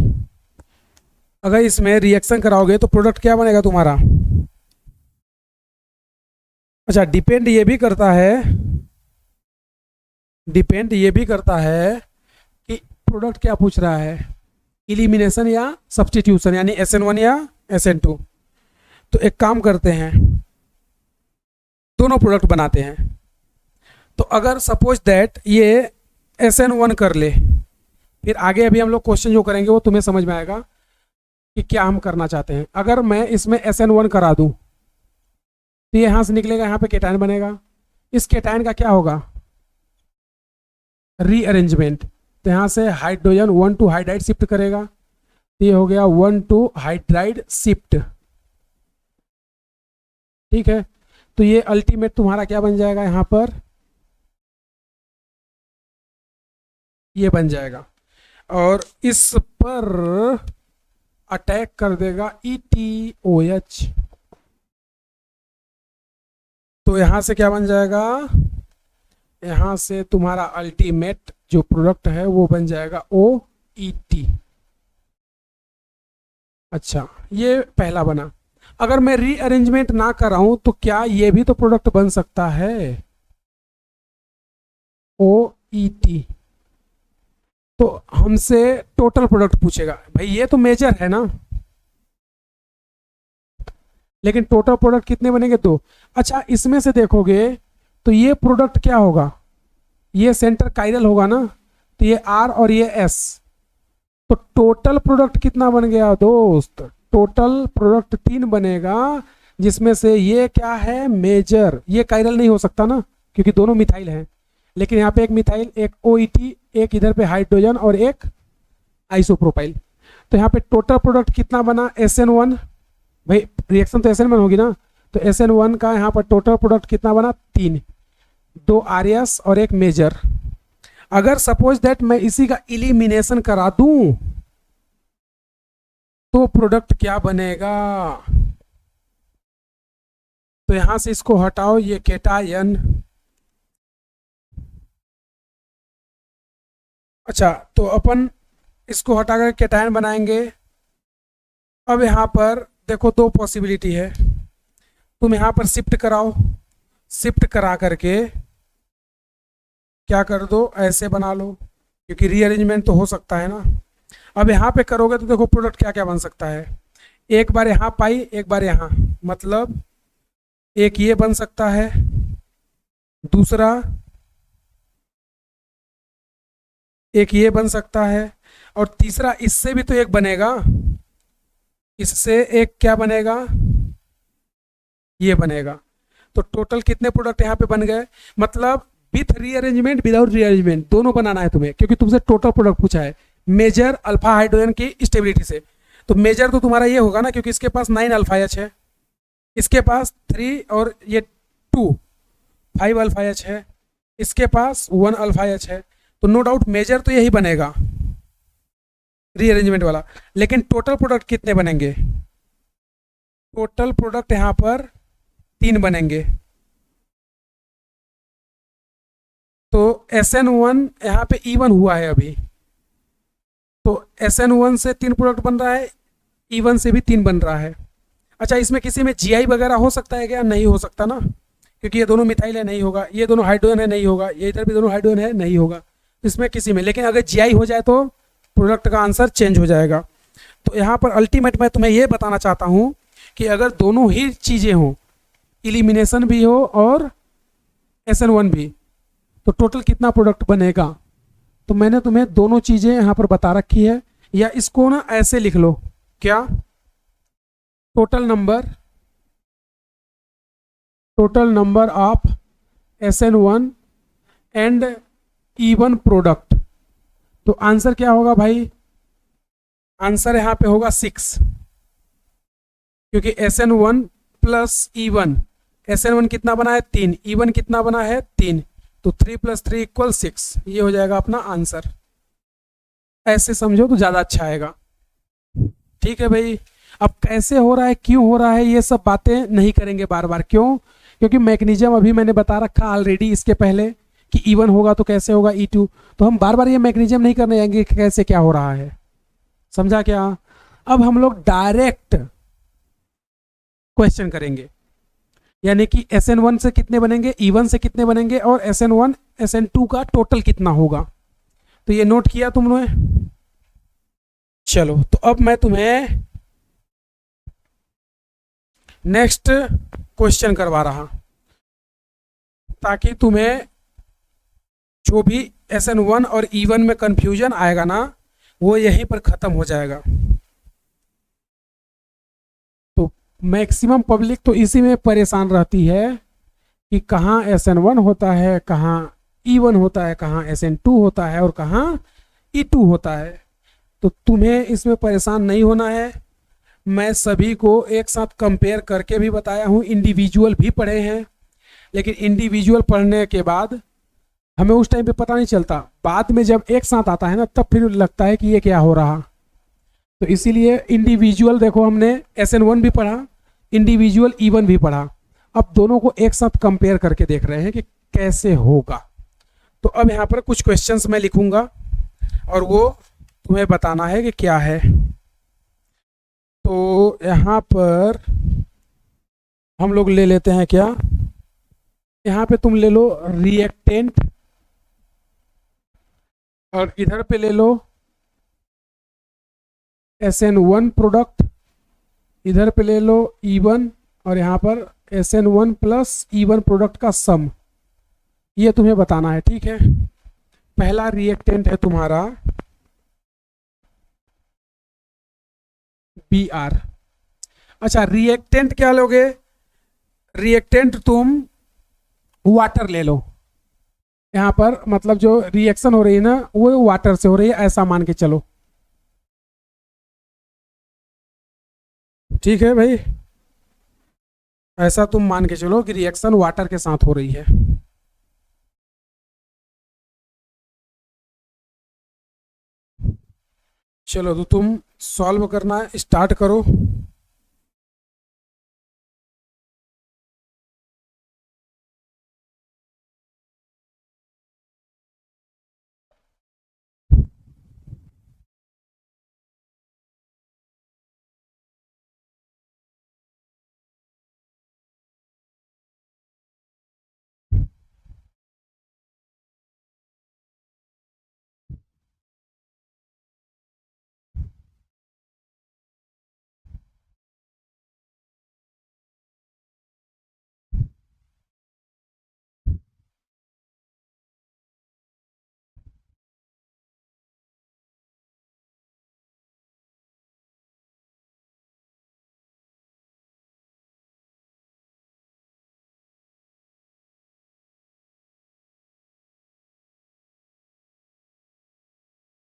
अगर इसमें रिएक्शन कराओगे तो प्रोडक्ट क्या बनेगा तुम्हारा? अच्छा डिपेंड ये भी करता है, डिपेंड ये भी करता है कि प्रोडक्ट क्या पूछ रहा है, इलिमिनेशन या सब्स्टिट्यूशन, यानी SN1 या SN2। तो एक काम करते हैं, दोनों प्रोडक्ट बनाते हैं। तो अगर सपोज दैट ये SN1 कर ले, फिर आगे अभी हम लोग क्वेश्चन जो करेंगे वो तुम्हें समझ में आएगा कि क्या हम करना चाहते हैं। अगर मैं इसमें SN1 करा दूं तो ये यहाँ से निकलेगा, यहाँ पे केटायन बनेगा, इस केटायन का क्या होगा? रीअरेंजमेंट। तो यहाँ से हाइड्रोजन 1 to हाइड्राइड शिफ्ट करेगा, तो ये हो गया 1 to हाइड्राइड शिफ्ट। ठीक है, तो ये अल्टीमेट तुम्हारा क्या बन जाएगा? यहाँ पर ये बन जाएगा, और इस पर अटैक कर देगा ETOH। तो यहां से क्या बन जाएगा, यहां से तुम्हारा अल्टीमेट जो प्रोडक्ट है वो बन जाएगा OET। अच्छा, ये पहला बना। अगर मैं रीअरेंजमेंट ना कर रहा हूं तो क्या ये भी तो प्रोडक्ट बन सकता है, OET। तो हमसे टोटल प्रोडक्ट पूछेगा, भाई ये तो मेजर है ना, लेकिन टोटल प्रोडक्ट कितने बनेंगे, दो। अच्छा, इसमें से देखोगे तो ये प्रोडक्ट क्या होगा, ये सेंटर कायरल होगा ना, तो ये R और ये S, तो टोटल प्रोडक्ट कितना बन गया दोस्त, टोटल प्रोडक्ट 3 बनेगा, जिसमें से ये क्या है, मेजर। ये कायरल नहीं हो सकता ना, क्योंकि दोनों मिथाइल हैं, लेकिन यहाँ पे एक मिथाइल, एक OET, एक इधर पे हाइड्रोजन और एक आइसोप्रोपाइल। तो यहाँ पे टोटल प्रोडक्ट कितना बना, SN1। भाई रिएक्शन तो SN1 होगी ना, तो SN1 का यहाँ पर टोटल प्रोडक्ट कितना बना, 3, 2 RS और एक मेजर। अगर सपोज दैट मैं इसी का इलिमिनेशन करा दूं तो प्रोडक्ट क्या बनेगा, तो यहां से इसको हटाओ, ये केटायन। अच्छा, तो अपन इसको हटाकर केटायन बनाएंगे। अब यहां पर देखो दो पॉसिबिलिटी है, तुम यहां पर शिफ्ट कराओ, शिफ्ट करा करके क्या कर दो, ऐसे बना लो, क्योंकि रीअरेंजमेंट तो हो सकता है ना। अब यहाँ पे करोगे तो देखो प्रोडक्ट क्या क्या बन सकता है, एक बार यहाँ पाई, एक बार यहाँ, मतलब एक ये बन सकता है, दूसरा एक ये बन सकता है, और तीसरा इससे भी तो एक बनेगा, इससे एक क्या बनेगा, ये बनेगा। तो टोटल कितने प्रोडक्ट यहाँ पे बन गए, मतलब विथ रीअरेंजमेंट विदाउट रीअरेंजमेंट दोनों बनाना है तुम्हें, क्योंकि तुमसे टोटल प्रोडक्ट पूछा है मेजर अल्फा हाइड्रोजन की स्टेबिलिटी से। तो मेजर तो तुम्हारा ये होगा ना, क्योंकि इसके पास 9 अल्फा एच है, इसके पास 3 और ये 2 5 अल्फा एच है, इसके पास 1 अल्फा एच है, तो नो डाउट मेजर तो यही बनेगा रीअरेंजमेंट वाला। लेकिन टोटल प्रोडक्ट कितने बनेंगे, टोटल प्रोडक्ट यहाँ पर 3 बनेंगे। तो SN1 यहाँ पे E1 हुआ है अभी, तो SN1 से 3 प्रोडक्ट बन रहा है, E1 से भी 3 बन रहा है। अच्छा, इसमें किसी में GI वगैरह हो सकता है क्या, नहीं हो सकता ना, क्योंकि ये दोनों मिथाइल है, नहीं होगा, ये दोनों हाइड्रोजन है, नहीं होगा, ये इधर भी दोनों हाइड्रोजन है, नहीं होगा, इसमें किसी में। लेकिन अगर GI हो जाए तो प्रोडक्ट का आंसर चेंज हो जाएगा। तो यहाँ पर अल्टीमेट मैं तुम्हें ये बताना चाहता हूँ कि अगर दोनों ही चीज़ें हों, इलिमिनेशन भी हो और SN1 भी, तो टोटल कितना प्रोडक्ट बनेगा। तो मैंने तुम्हें दोनों चीज़ें यहाँ पर बता रखी है, या इसको ना ऐसे लिख लो, क्या, total number of SN1 and E1 product. तो आंसर क्या होगा भाई, आंसर यहाँ पे होगा 6, क्योंकि SN1 प्लस E1, SN1 कितना बना है 3, E1 कितना बना है 3, तो 3 + 3 = 6, ये हो जाएगा अपना आंसर। ऐसे समझो तो ज़्यादा अच्छा आएगा। ठीक है भाई, अब कैसे हो रहा है, क्यों हो रहा है, ये सब बातें नहीं करेंगे बार बार। क्यों, क्योंकि मैकेनिज्म अभी मैंने बता रखा ऑलरेडी इसके पहले कि E1 होगा तो कैसे होगा E2, तो हम बार बार ये मैकेनिज्म नहीं करने जाएंगे कि कैसे क्या हो रहा है, समझा क्या। अब हम लोग डायरेक्ट क्वेश्चन करेंगे, यानी कि SN1 से कितने बनेंगे, E1 से कितने बनेंगे, और SN1 SN2 का टोटल कितना होगा। तो ये नोट किया तुमने, चलो। तो अब मैं तुम्हें नेक्स्ट क्वेश्चन करवा रहा, ताकि तुम्हें जो भी SN1 और E1 में कंफ्यूजन आएगा ना, वो यहीं पर खत्म हो जाएगा। तो मैक्सिमम पब्लिक तो इसी में परेशान रहती है कि कहाँ SN1 होता है, कहाँ E1 होता है, कहाँ SN2 होता है और कहाँ E2 होता है। तो तुम्हें इसमें परेशान नहीं होना है, मैं सभी को एक साथ कंपेयर करके भी बताया हूँ, इंडिविजुअल भी पढ़े हैं, लेकिन इंडिविजुअल पढ़ने के बाद हमें उस टाइम पे पता नहीं चलता, बाद में जब एक साथ आता है ना, तब फिर लगता है कि ये क्या हो रहा। तो इसीलिए इंडिविजुअल, देखो हमने SN1 भी पढ़ा, इंडिविजुअल E1 भी पढ़ा, अब दोनों को एक साथ कंपेयर करके देख रहे हैं कि कैसे होगा। तो अब यहाँ पर कुछ क्वेश्चंस मैं लिखूंगा और वो तुम्हें बताना है कि क्या है। तो यहाँ पर हम लोग ले लेते हैं क्या, यहाँ पे तुम ले लो रिएक्टेंट और इधर पे ले लो SN1 प्रोडक्ट, इधर पे ले लो E1 और यहाँ पर SN1 प्लस E1 प्रोडक्ट का सम, ये तुम्हें बताना है, ठीक है। पहला रिएक्टेंट है तुम्हारा Br। अच्छा, रिएक्टेंट क्या लोगे, रिएक्टेंट तुम वाटर ले लो, यहाँ पर मतलब जो रिएक्शन हो रही है ना वो वाटर से हो रही है, ऐसा मान के चलो, ठीक है भाई, ऐसा तुम मान के चलो कि रिएक्शन वाटर के साथ हो रही है। चलो तो तुम सॉल्व करना स्टार्ट करो।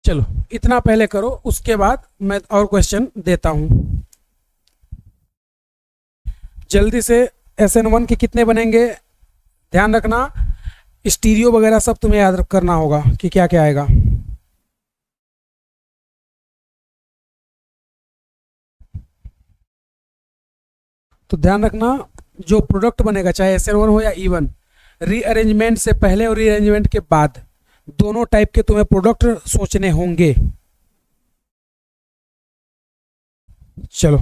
चलो इतना पहले करो, उसके बाद मैं और क्वेश्चन देता हूं। जल्दी से, SN1 के कितने बनेंगे ध्यान रखना, स्टीरियो वगैरह सब तुम्हें याद करना होगा कि क्या क्या आएगा। तो ध्यान रखना, जो प्रोडक्ट बनेगा चाहे SN1 हो या E1, रीअरेंजमेंट से पहले और रीअरेंजमेंट के बाद दोनों टाइप के तुम्हें प्रोडक्ट सोचने होंगे। चलो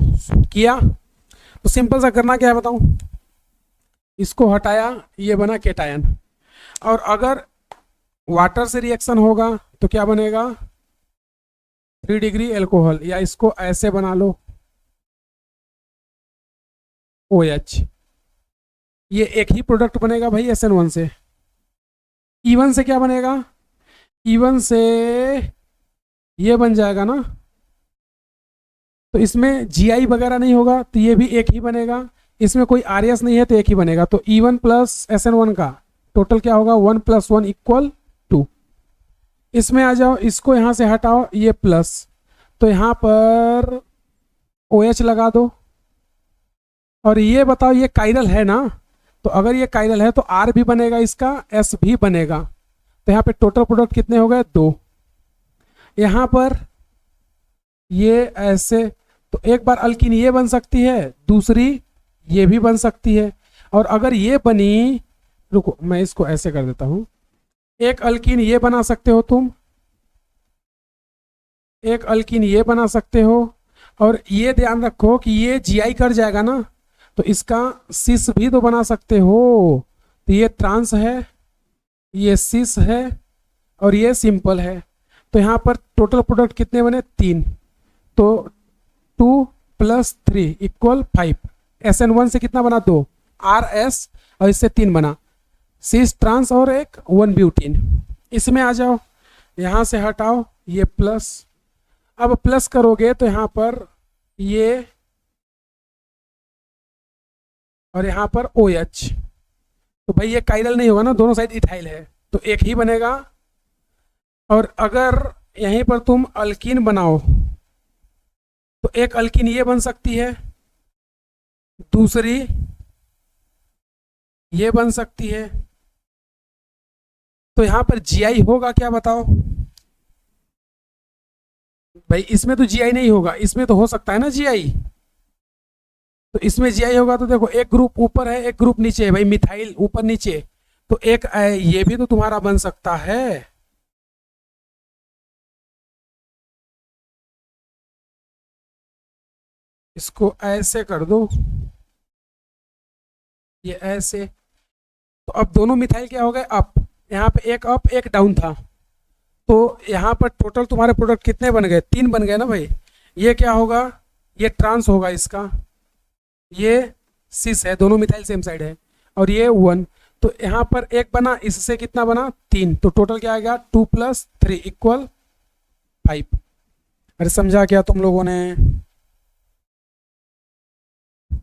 किया, तो सिंपल सा करना क्या है बताऊं, इसको हटाया, ये बना केटायन, और अगर वाटर से रिएक्शन होगा तो क्या बनेगा 3 डिग्री एल्कोहल, या इसको ऐसे बना लो OH, ये एक ही प्रोडक्ट बनेगा भाई SN1 से। E1 से क्या बनेगा, E1 से ये बन जाएगा ना, तो इसमें GI वगैरह नहीं होगा तो ये भी एक ही बनेगा, इसमें कोई RS नहीं है तो एक ही बनेगा, तो E1 प्लस SN1 का टोटल क्या होगा 1 + 1 = 2। इसमें आ जाओ, इसको यहां से हटाओ, ये प्लस, तो यहां पर OH लगा दो, और ये बताओ ये कायरल है ना, तो अगर ये कायरल है तो R भी बनेगा, इसका S भी बनेगा, तो यहाँ पे टोटल प्रोडक्ट कितने हो गए 2। यहाँ पर ये ऐसे, तो एक बार अल्कीन ये बन सकती है, दूसरी ये भी बन सकती है, और अगर ये बनी, रुको मैं इसको ऐसे कर देता हूं, एक अल्कीन ये बना सकते हो तुम, एक अल्कीन ये बना सकते हो, और ये ध्यान रखो कि ये GI कर जाएगा ना, तो इसका सिस भी तो बना सकते हो, तो ये ट्रांस है, ये सिस है, और ये सिंपल है, तो यहाँ पर टोटल प्रोडक्ट कितने बने 3, तो 2 + 3 = 5। SN1 से कितना बना 2 RS, और इससे 3 बना सिस ट्रांस और एक 1 ब्यूटीन। इसमें आ जाओ, यहाँ से हटाओ ये प्लस, अब प्लस करोगे तो यहाँ पर ये और यहाँ पर OH, तो भाई ये कायरल नहीं होगा ना, दोनों साइड इथाइल है तो एक ही बनेगा। और अगर यहीं पर तुम अल्कीन बनाओ तो एक अल्कीन ये बन सकती है, दूसरी ये बन सकती है, तो यहां पर GI होगा क्या बताओ, भाई इसमें तो जीआई नहीं होगा, इसमें तो हो सकता है ना जीआई। तो इसमें जीआई होगा तो देखो एक ग्रुप ऊपर है एक ग्रुप नीचे है, भाई मिथाइल ऊपर नीचे, तो एक ये भी तो तुम्हारा बन सकता है। इसको ऐसे कर दो, ये ऐसे। तो अब दोनों मिथाइल क्या हो गए अप, यहाँ पे एक अप एक डाउन था, तो यहाँ पर टोटल तुम्हारे प्रोडक्ट कितने बन गए, 3 बन गए ना भाई। ये क्या होगा, ये ट्रांस होगा इसका, ये सिस है, दोनों मिथाइल सेम साइड है, और ये 1। तो यहाँ पर एक बना, इससे कितना बना 3, तो टोटल क्या आ गया 2 + 3 = 5। अरे समझा क्या तुम लोगों ने,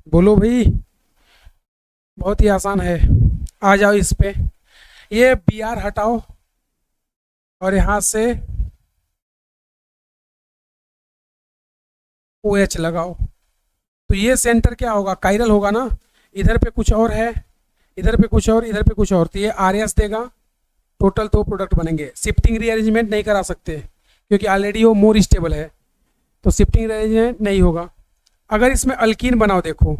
बोलो भाई। बहुत ही आसान है, आ जाओ इस पे। ये बी आर हटाओ और यहाँ से ओ एच लगाओ, तो ये सेंटर क्या होगा, कायरल होगा ना। इधर पे कुछ और है, इधर पे कुछ और, इधर पे कुछ और, तो ये आर एस देगा। टोटल 2 प्रोडक्ट बनेंगे। शिफ्टिंग रीअरेंजमेंट नहीं करा सकते क्योंकि ऑलरेडी वो मोर स्टेबल है, तो शिफ्टिंग रीअरेंजमेंट नहीं होगा। अगर इसमें अल्कीन बनाओ देखो,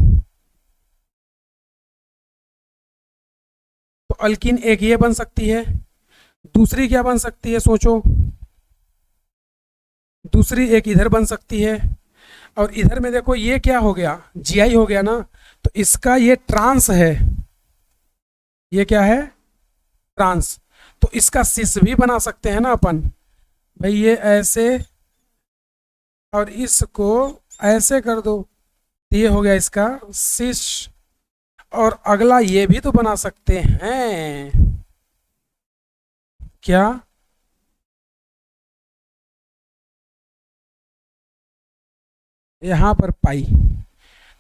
तो अल्कीन एक ये बन सकती है, दूसरी क्या बन सकती है सोचो, दूसरी एक इधर बन सकती है, और इधर में देखो ये क्या हो गया, जीआई हो गया ना, तो इसका ये ट्रांस है, ये क्या है ट्रांस, तो इसका सिस भी बना सकते हैं ना अपन। भाई ये ऐसे और इसको ऐसे कर दो, तो ये हो गया इसका सिस। और अगला ये भी तो बना सकते हैं क्या, यहाँ पर पाई।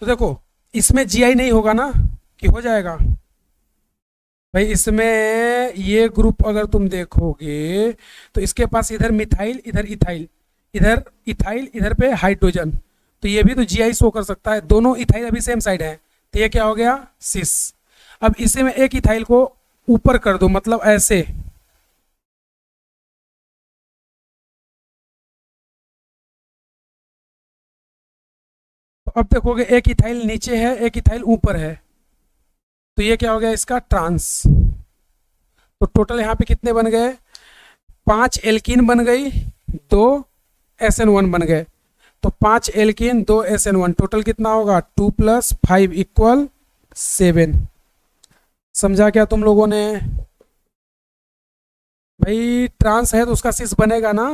तो देखो इसमें जीआई नहीं होगा ना, कि हो जाएगा भाई। इसमें ये ग्रुप अगर तुम देखोगे तो इसके पास इधर मिथाइल इधर इथाइल, इधर इथाइल इधर पे हाइड्रोजन, तो ये भी तो जीआई शो कर सकता है। दोनों इथाइल अभी सेम साइड है, तो ये क्या हो गया सिस। अब इसे में एक इथाइल को ऊपर कर दो, मतलब ऐसे, तो अब देखोगे एक इथाइल नीचे है एक इथाइल ऊपर है, तो ये क्या हो गया इसका ट्रांस। तो टोटल यहाँ पे कितने बन गए, 5 एल्कीन बन गई, 2 SN1 बन गए। तो 5 एल्कीन 2 SN1, टोटल कितना होगा 2 + 5 = 7। समझा क्या तुम लोगों ने, भाई ट्रांस है तो उसका सिस बनेगा ना।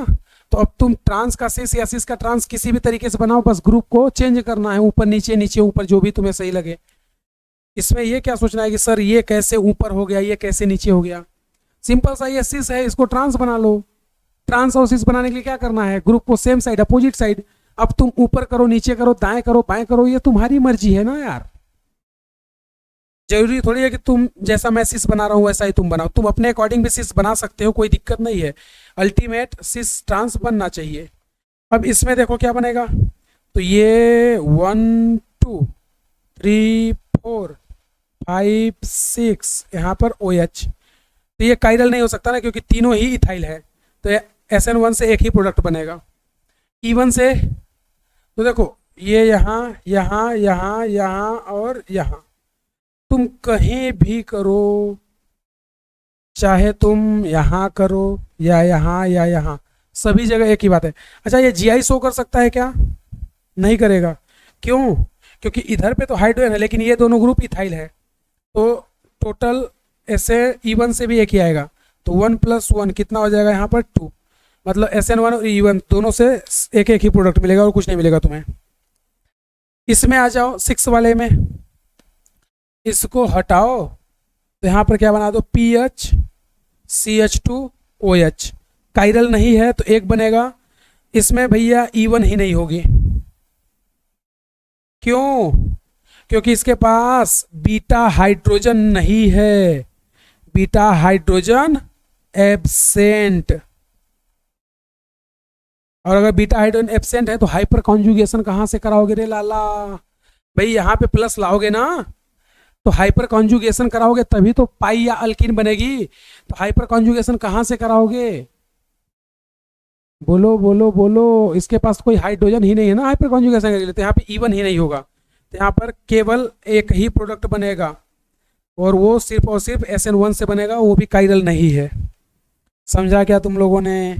तो अब तुम ट्रांस का सिस या सिस का ट्रांस किसी भी तरीके से बनाओ, बस ग्रुप को चेंज करना है, ऊपर नीचे नीचे ऊपर, जो भी तुम्हें सही लगे। इसमें ये क्या सोचना है कि सर ये कैसे ऊपर हो गया ये कैसे नीचे हो गया, सिंपल सा ये सिस है इसको ट्रांस बना लो। ट्रांस और सिस बनाने के लिए क्या करना है, ग्रुप को सेम साइड अपोजिट साइड, अब तुम ऊपर करो नीचे करो दाएं करो बाएं करो, ये तुम्हारी मर्जी है ना यार। जरूरी थोड़ी है कि तुम जैसा मैं सिस बना रहा हूँ वैसा ही तुम बनाओ, तुम अपने अकॉर्डिंग भी सिस बना सकते हो, कोई दिक्कत नहीं है। अल्टीमेट सिस ट्रांस बनना चाहिए। अब इसमें देखो क्या बनेगा, तो ये 1 2 3 4 5 6 यहाँ पर ओ एच, तो ये कायरल नहीं हो सकता ना क्योंकि तीनों ही इथाइल है, तो SN1 से एक ही प्रोडक्ट बनेगा। E1 से तो देखो ये यहाँ यहाँ यहाँ यहाँ और यहाँ, तुम कहीं भी करो, चाहे तुम यहाँ करो या यहाँ या यहाँ, सभी जगह एक ही बात है। अच्छा ये जीआई शो कर सकता है क्या, नहीं करेगा, क्यों, क्योंकि इधर पे तो हाइड्रोजन है लेकिन ये दोनों ग्रुप इथाइल है, तो टोटल ऐसे E1 से भी एक ही आएगा, तो 1 + 1 कितना हो जाएगा यहाँ पर 2, मतलब SN1 और E1 दोनों से एक एक ही प्रोडक्ट मिलेगा और कुछ नहीं मिलेगा तुम्हें। इसमें आ जाओ 6 वाले में, इसको हटाओ, तो यहाँ पर क्या बना दो PH CH2 OH, कायरल नहीं है तो एक बनेगा। इसमें भैया E1 ही नहीं होगी, क्यों, क्योंकि इसके पास बीटा हाइड्रोजन नहीं है, बीटा हाइड्रोजन एब्सेंट। और अगर बीटा हाइड्रोजन एब्सेंट है तो हाइपर कॉन्जुगेशन कहाँ से कराओगे रे लाला, भाई यहाँ पे प्लस लाओगे ना, तो हाइपर कॉन्जुगेशन कराओगे तभी तो पाई या अल्कीन बनेगी, तो हाइपर कॉन्जुगेशन कहाँ से कराओगे, बोलो बोलो बोलो, इसके पास कोई हाइड्रोजन ही नहीं है ना हाइपर कॉन्जुगेशन के लिए, तो यहाँ पे इवन ही नहीं होगा, तो यहाँ पर केवल एक ही प्रोडक्ट बनेगा, और वो सिर्फ और सिर्फ SN1 से बनेगा, वो भी काइरल नहीं है। समझा क्या तुम लोगों ने?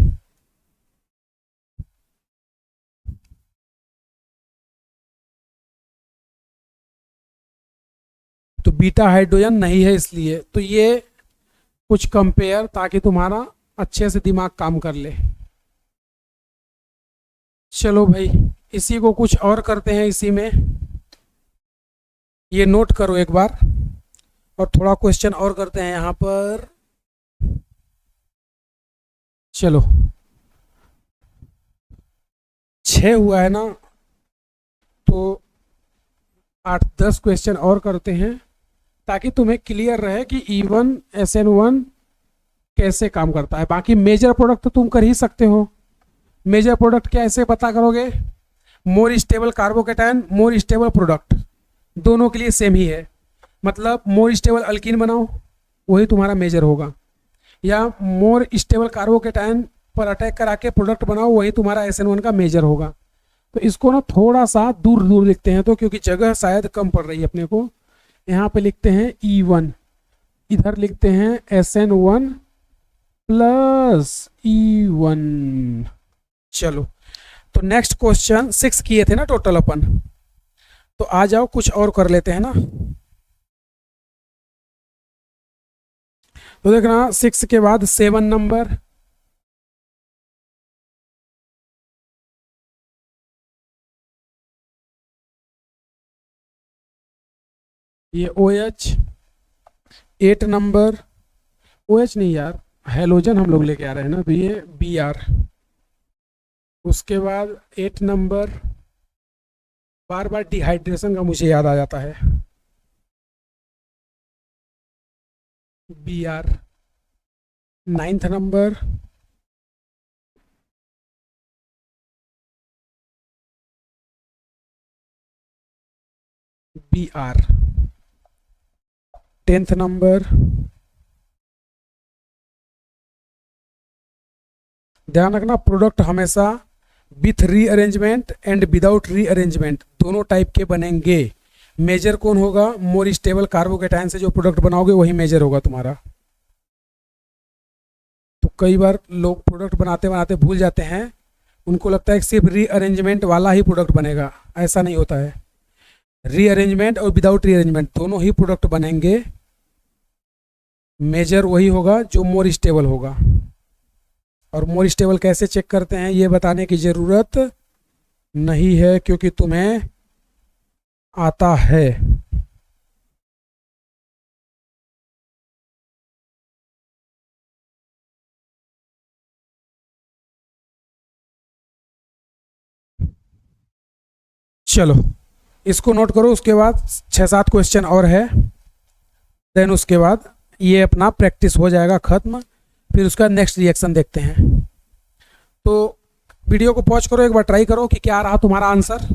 तो बीटा हाइड्रोजन नहीं है इसलिए, तो ये कुछ कंपेयर, ताकि तुम्हारा अच्छे से दिमाग काम कर ले। चलो भाई, इसी को कुछ और करते हैं इसी में, ये नोट करो एक बार, और थोड़ा क्वेश्चन और करते हैं यहाँ पर। चलो 6 हुआ है ना, तो 8-10 क्वेश्चन और करते हैं, ताकि तुम्हें क्लियर रहे कि E1 SN1 कैसे काम करता है। बाकी मेजर प्रोडक्ट तो तुम कर ही सकते हो। मेजर प्रोडक्ट कैसे पता करोगे? मोर stable carbocation, more stable product, दोनों के लिए सेम ही है। मतलब मोर स्टेबल अल्कीन बनाओ, वही तुम्हारा मेजर होगा, या मोर स्टेबल कार्बोकेटायन पर अटैक करा के प्रोडक्ट बनाओ, वही तुम्हारा SN1 का मेजर होगा। तो इसको ना थोड़ा सा दूर दूर लिखते हैं, तो क्योंकि जगह शायद कम पड़ रही है अपने को। यहाँ पे लिखते हैं E1, इधर लिखते हैं SN1 प्लस E1। चलो, तो नेक्स्ट क्वेश्चन 6 किए थे ना टोटल अपन, तो आ जाओ कुछ और कर लेते हैं ना। तो देखना 6 के बाद 7 नंबर, ये OH। 8 नंबर, OH नहीं यार, हेलोजन हम लोग लेके आ रहे हैं ना, तो ये Br। उसके बाद 8 नंबर, बार बार डिहाइड्रेशन का मुझे याद आ जाता है, Br। 9th number, Br। 10th number, ध्यान रखना प्रोडक्ट हमेशा with rearrangement and without rearrangement दोनों टाइप के बनेंगे। मेजर कौन होगा? मोर स्टेबल कार्बोकेटायन से जो प्रोडक्ट बनाओगे वही मेजर होगा तुम्हारा। तो कई बार लोग प्रोडक्ट बनाते बनाते भूल जाते हैं, उनको लगता है कि सिर्फ रीअरेंजमेंट वाला ही प्रोडक्ट बनेगा, ऐसा नहीं होता है। रीअरेंजमेंट और विदाउट रीअरेंजमेंट दोनों ही प्रोडक्ट बनेंगे, मेजर वही होगा जो मोर स्टेबल होगा। और मोर स्टेबल कैसे चेक करते हैं ये बताने की ज़रूरत नहीं है, क्योंकि तुम्हें आता है। चलो इसको नोट करो, उसके बाद 6-7 क्वेश्चन और है, देन उसके बाद ये अपना प्रैक्टिस हो जाएगा खत्म, फिर उसका नेक्स्ट रिएक्शन देखते हैं। तो वीडियो को पॉज करो, एक बार ट्राई करो कि क्या रहा तुम्हारा आंसर।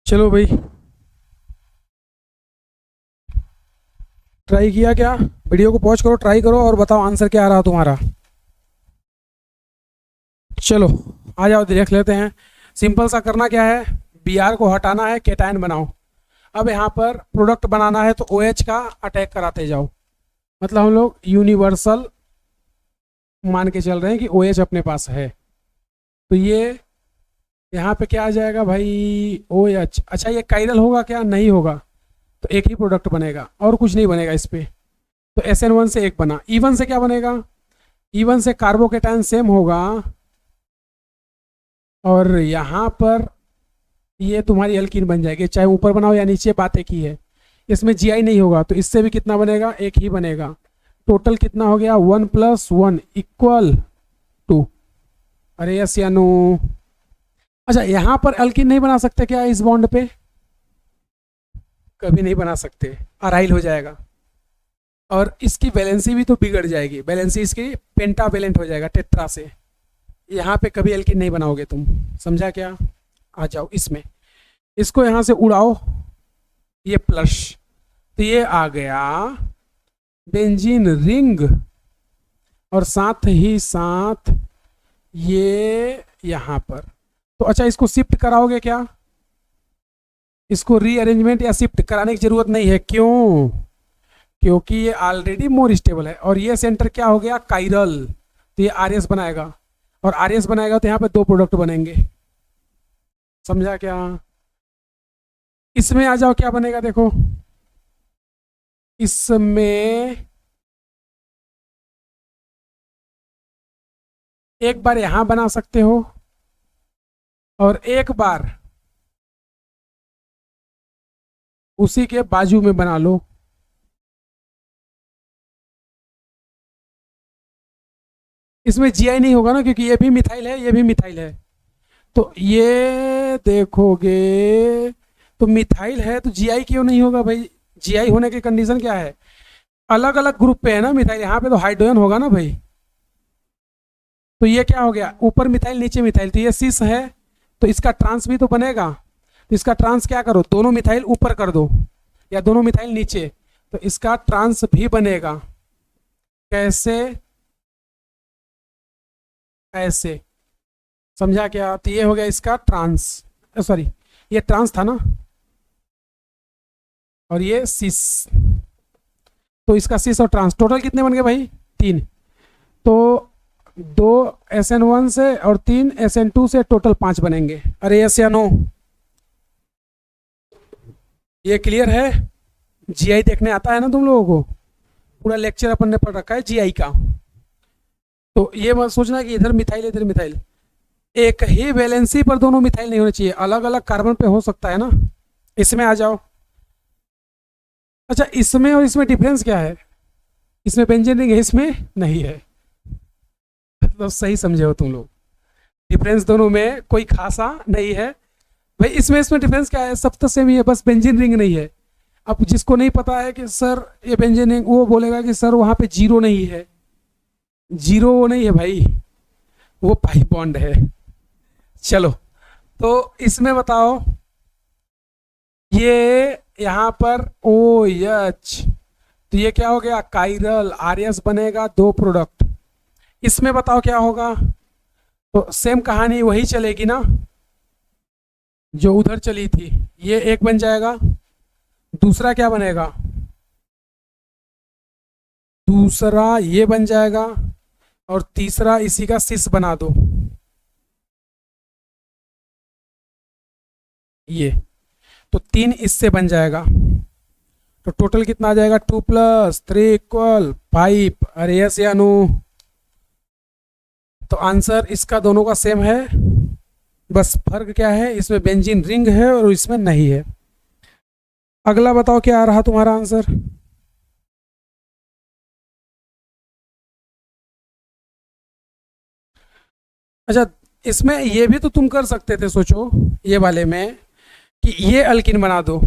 चलो भाई, ट्राई किया क्या? वीडियो को पॉज करो, ट्राई करो और बताओ आंसर क्या आ रहा तुम्हारा। चलो आ जाओ देख लेते हैं। सिंपल सा करना क्या है, Br को हटाना है, केटायन बनाओ। अब यहाँ पर प्रोडक्ट बनाना है तो OH का अटैक कराते जाओ, मतलब हम लोग यूनिवर्सल मान के चल रहे हैं कि OH अपने पास है। तो ये यहाँ पे क्या आ जाएगा भाई, ओ एच। अच्छा ये काइरल होगा क्या, नहीं होगा, तो एक ही प्रोडक्ट बनेगा और कुछ नहीं बनेगा इस पे। तो SN1 से एक बना। E1 से क्या बनेगा, E1 से कार्बोकेटायन सेम होगा, और यहाँ पर ये तुम्हारी एल्कीन बन जाएगी, चाहे ऊपर बनाओ या नीचे, बात एक ही है। इसमें GI नहीं होगा, तो इससे भी कितना बनेगा, एक ही बनेगा। टोटल कितना हो गया, 1 + 1 = 2। अरे यस या नो। अच्छा यहाँ पर एल्कीन नहीं बना सकते क्या इस बॉन्ड पे, कभी नहीं बना सकते, अराइल हो जाएगा, और इसकी वैलेंसी भी तो बिगड़ जाएगी, वैलेंसी इसकी पेंटावेलेंट हो जाएगा टेट्रा से। यहाँ पे कभी एल्कीन नहीं बनाओगे तुम, समझा क्या। आ जाओ इसमें, इसको यहाँ से उड़ाओ, ये प्लस, तो ये आ गया बेंजीन रिंग, और साथ ही साथ ये यहाँ पर। तो अच्छा इसको शिफ्ट कराओगे क्या, इसको रीअरेंजमेंट या शिफ्ट कराने की जरूरत नहीं है, क्यों, क्योंकि ये ऑलरेडी मोर स्टेबल है। और ये सेंटर क्या हो गया, काइरल, तो ये RS बनाएगा, और RS बनाएगा तो यहाँ पे 2 प्रोडक्ट बनेंगे, समझा क्या। इसमें आ जाओ, क्या बनेगा देखो, इसमें एक बार यहां बना सकते हो, और एक बार उसी के बाजू में बना लो। इसमें GI नहीं होगा ना, क्योंकि ये भी मिथाइल है, ये भी मिथाइल है, तो ये देखोगे तो मिथाइल है, तो GI क्यों नहीं होगा भाई। GI होने की कंडीशन क्या है, अलग अलग ग्रुप पे है ना मिथाइल, यहाँ पे तो हाइड्रोजन होगा ना भाई। तो ये क्या हो गया, ऊपर मिथाइल नीचे मिथाइल, तो ये सिस है, तो इसका ट्रांस भी तो बनेगा, तो इसका ट्रांस क्या करो, दोनों मिथाइल ऊपर कर दो या दोनों मिथाइल नीचे, तो इसका ट्रांस भी बनेगा। कैसे, ऐसे, समझा क्या। तो ये हो गया इसका ट्रांस, सॉरी ये ट्रांस था ना, और ये सिस, तो इसका सिस और ट्रांस टोटल कितने बन गए भाई, 3। तो 2 SN1 से और 3 SN2 से टोटल 5 बनेंगे। अरे यस या नो, ये क्लियर है। GI देखने आता है ना तुम लोगों को, पूरा लेक्चर अपन ने पढ़ रखा है GI का। तो ये मत सोचना कि इधर मिथाइल इधर मिथाइल, एक ही वैलेंसी पर दोनों मिथाइल नहीं होने चाहिए, अलग अलग कार्बन पे हो सकता है ना। इसमें आ जाओ। अच्छा इसमें और इसमें डिफरेंस क्या है, इसमें बेंजीन रिंग है, इसमें नहीं है, तो सही समझे हो तुम लोग, डिफरेंस दोनों में कोई खासा नहीं है भाई। इसमें डिफरेंस क्या है, सब तो सेम ही है, बस बेंजीन रिंग नहीं है। अब जिसको नहीं पता है कि सर ये बेंजीन रिंग, वो बोलेगा कि सर वहां पे 0 नहीं है, 0 वो नहीं है भाई, वो पाई बॉन्ड है। चलो तो इसमें बताओ, ये यहाँ पर OH, तो ये क्या हो गया, काइरल, RS बनेगा, 2 प्रोडक्ट। इसमें बताओ क्या होगा, तो सेम कहानी वही चलेगी ना जो उधर चली थी, ये एक बन जाएगा, दूसरा क्या बनेगा, दूसरा ये बन जाएगा, और तीसरा इसी का सिस बना दो, ये, तो 3 इससे बन जाएगा। तो टोटल कितना आ जाएगा, 2 + 3 = 5। अरे यस या नो। तो आंसर इसका दोनों का सेम है, बस फर्क क्या है, इसमें बेंजीन रिंग है और इसमें नहीं है। अगला बताओ क्या आ रहा तुम्हारा आंसर। अच्छा इसमें ये भी तो तुम कर सकते थे, सोचो ये वाले में कि ये अल्किन बना दो,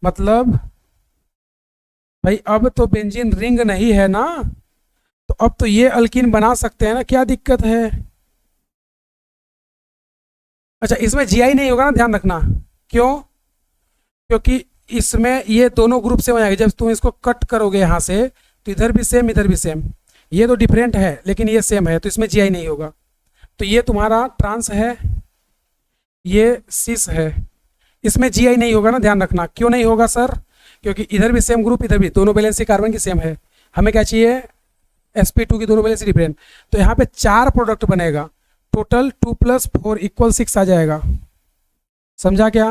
मतलब भाई अब तो बेंजीन रिंग नहीं है ना, तो अब तो ये अल्किन बना सकते हैं ना, क्या दिक्कत है। अच्छा इसमें GI नहीं होगा ना, ध्यान रखना, क्यों, क्योंकि इसमें ये दोनों ग्रुप से हो जाएंगे, जब तुम इसको कट करोगे यहाँ से, तो इधर भी सेम इधर भी सेम, ये तो डिफरेंट है लेकिन ये सेम है, तो इसमें GI नहीं होगा। तो ये तुम्हारा ट्रांस है, ये सिस है, इसमें GI नहीं होगा ना, ध्यान रखना। क्यों नहीं होगा सर, क्योंकि इधर भी सेम ग्रुप, इधर भी, दोनों वैलेंसी कार्बन की सेम है, हमें क्या चाहिए, sp2 की दोनों वैलेंसी डिफरेंट। तो यहाँ पे 4 प्रोडक्ट बनेगा, टोटल 2 + 4 = 6 आ जाएगा। समझा क्या?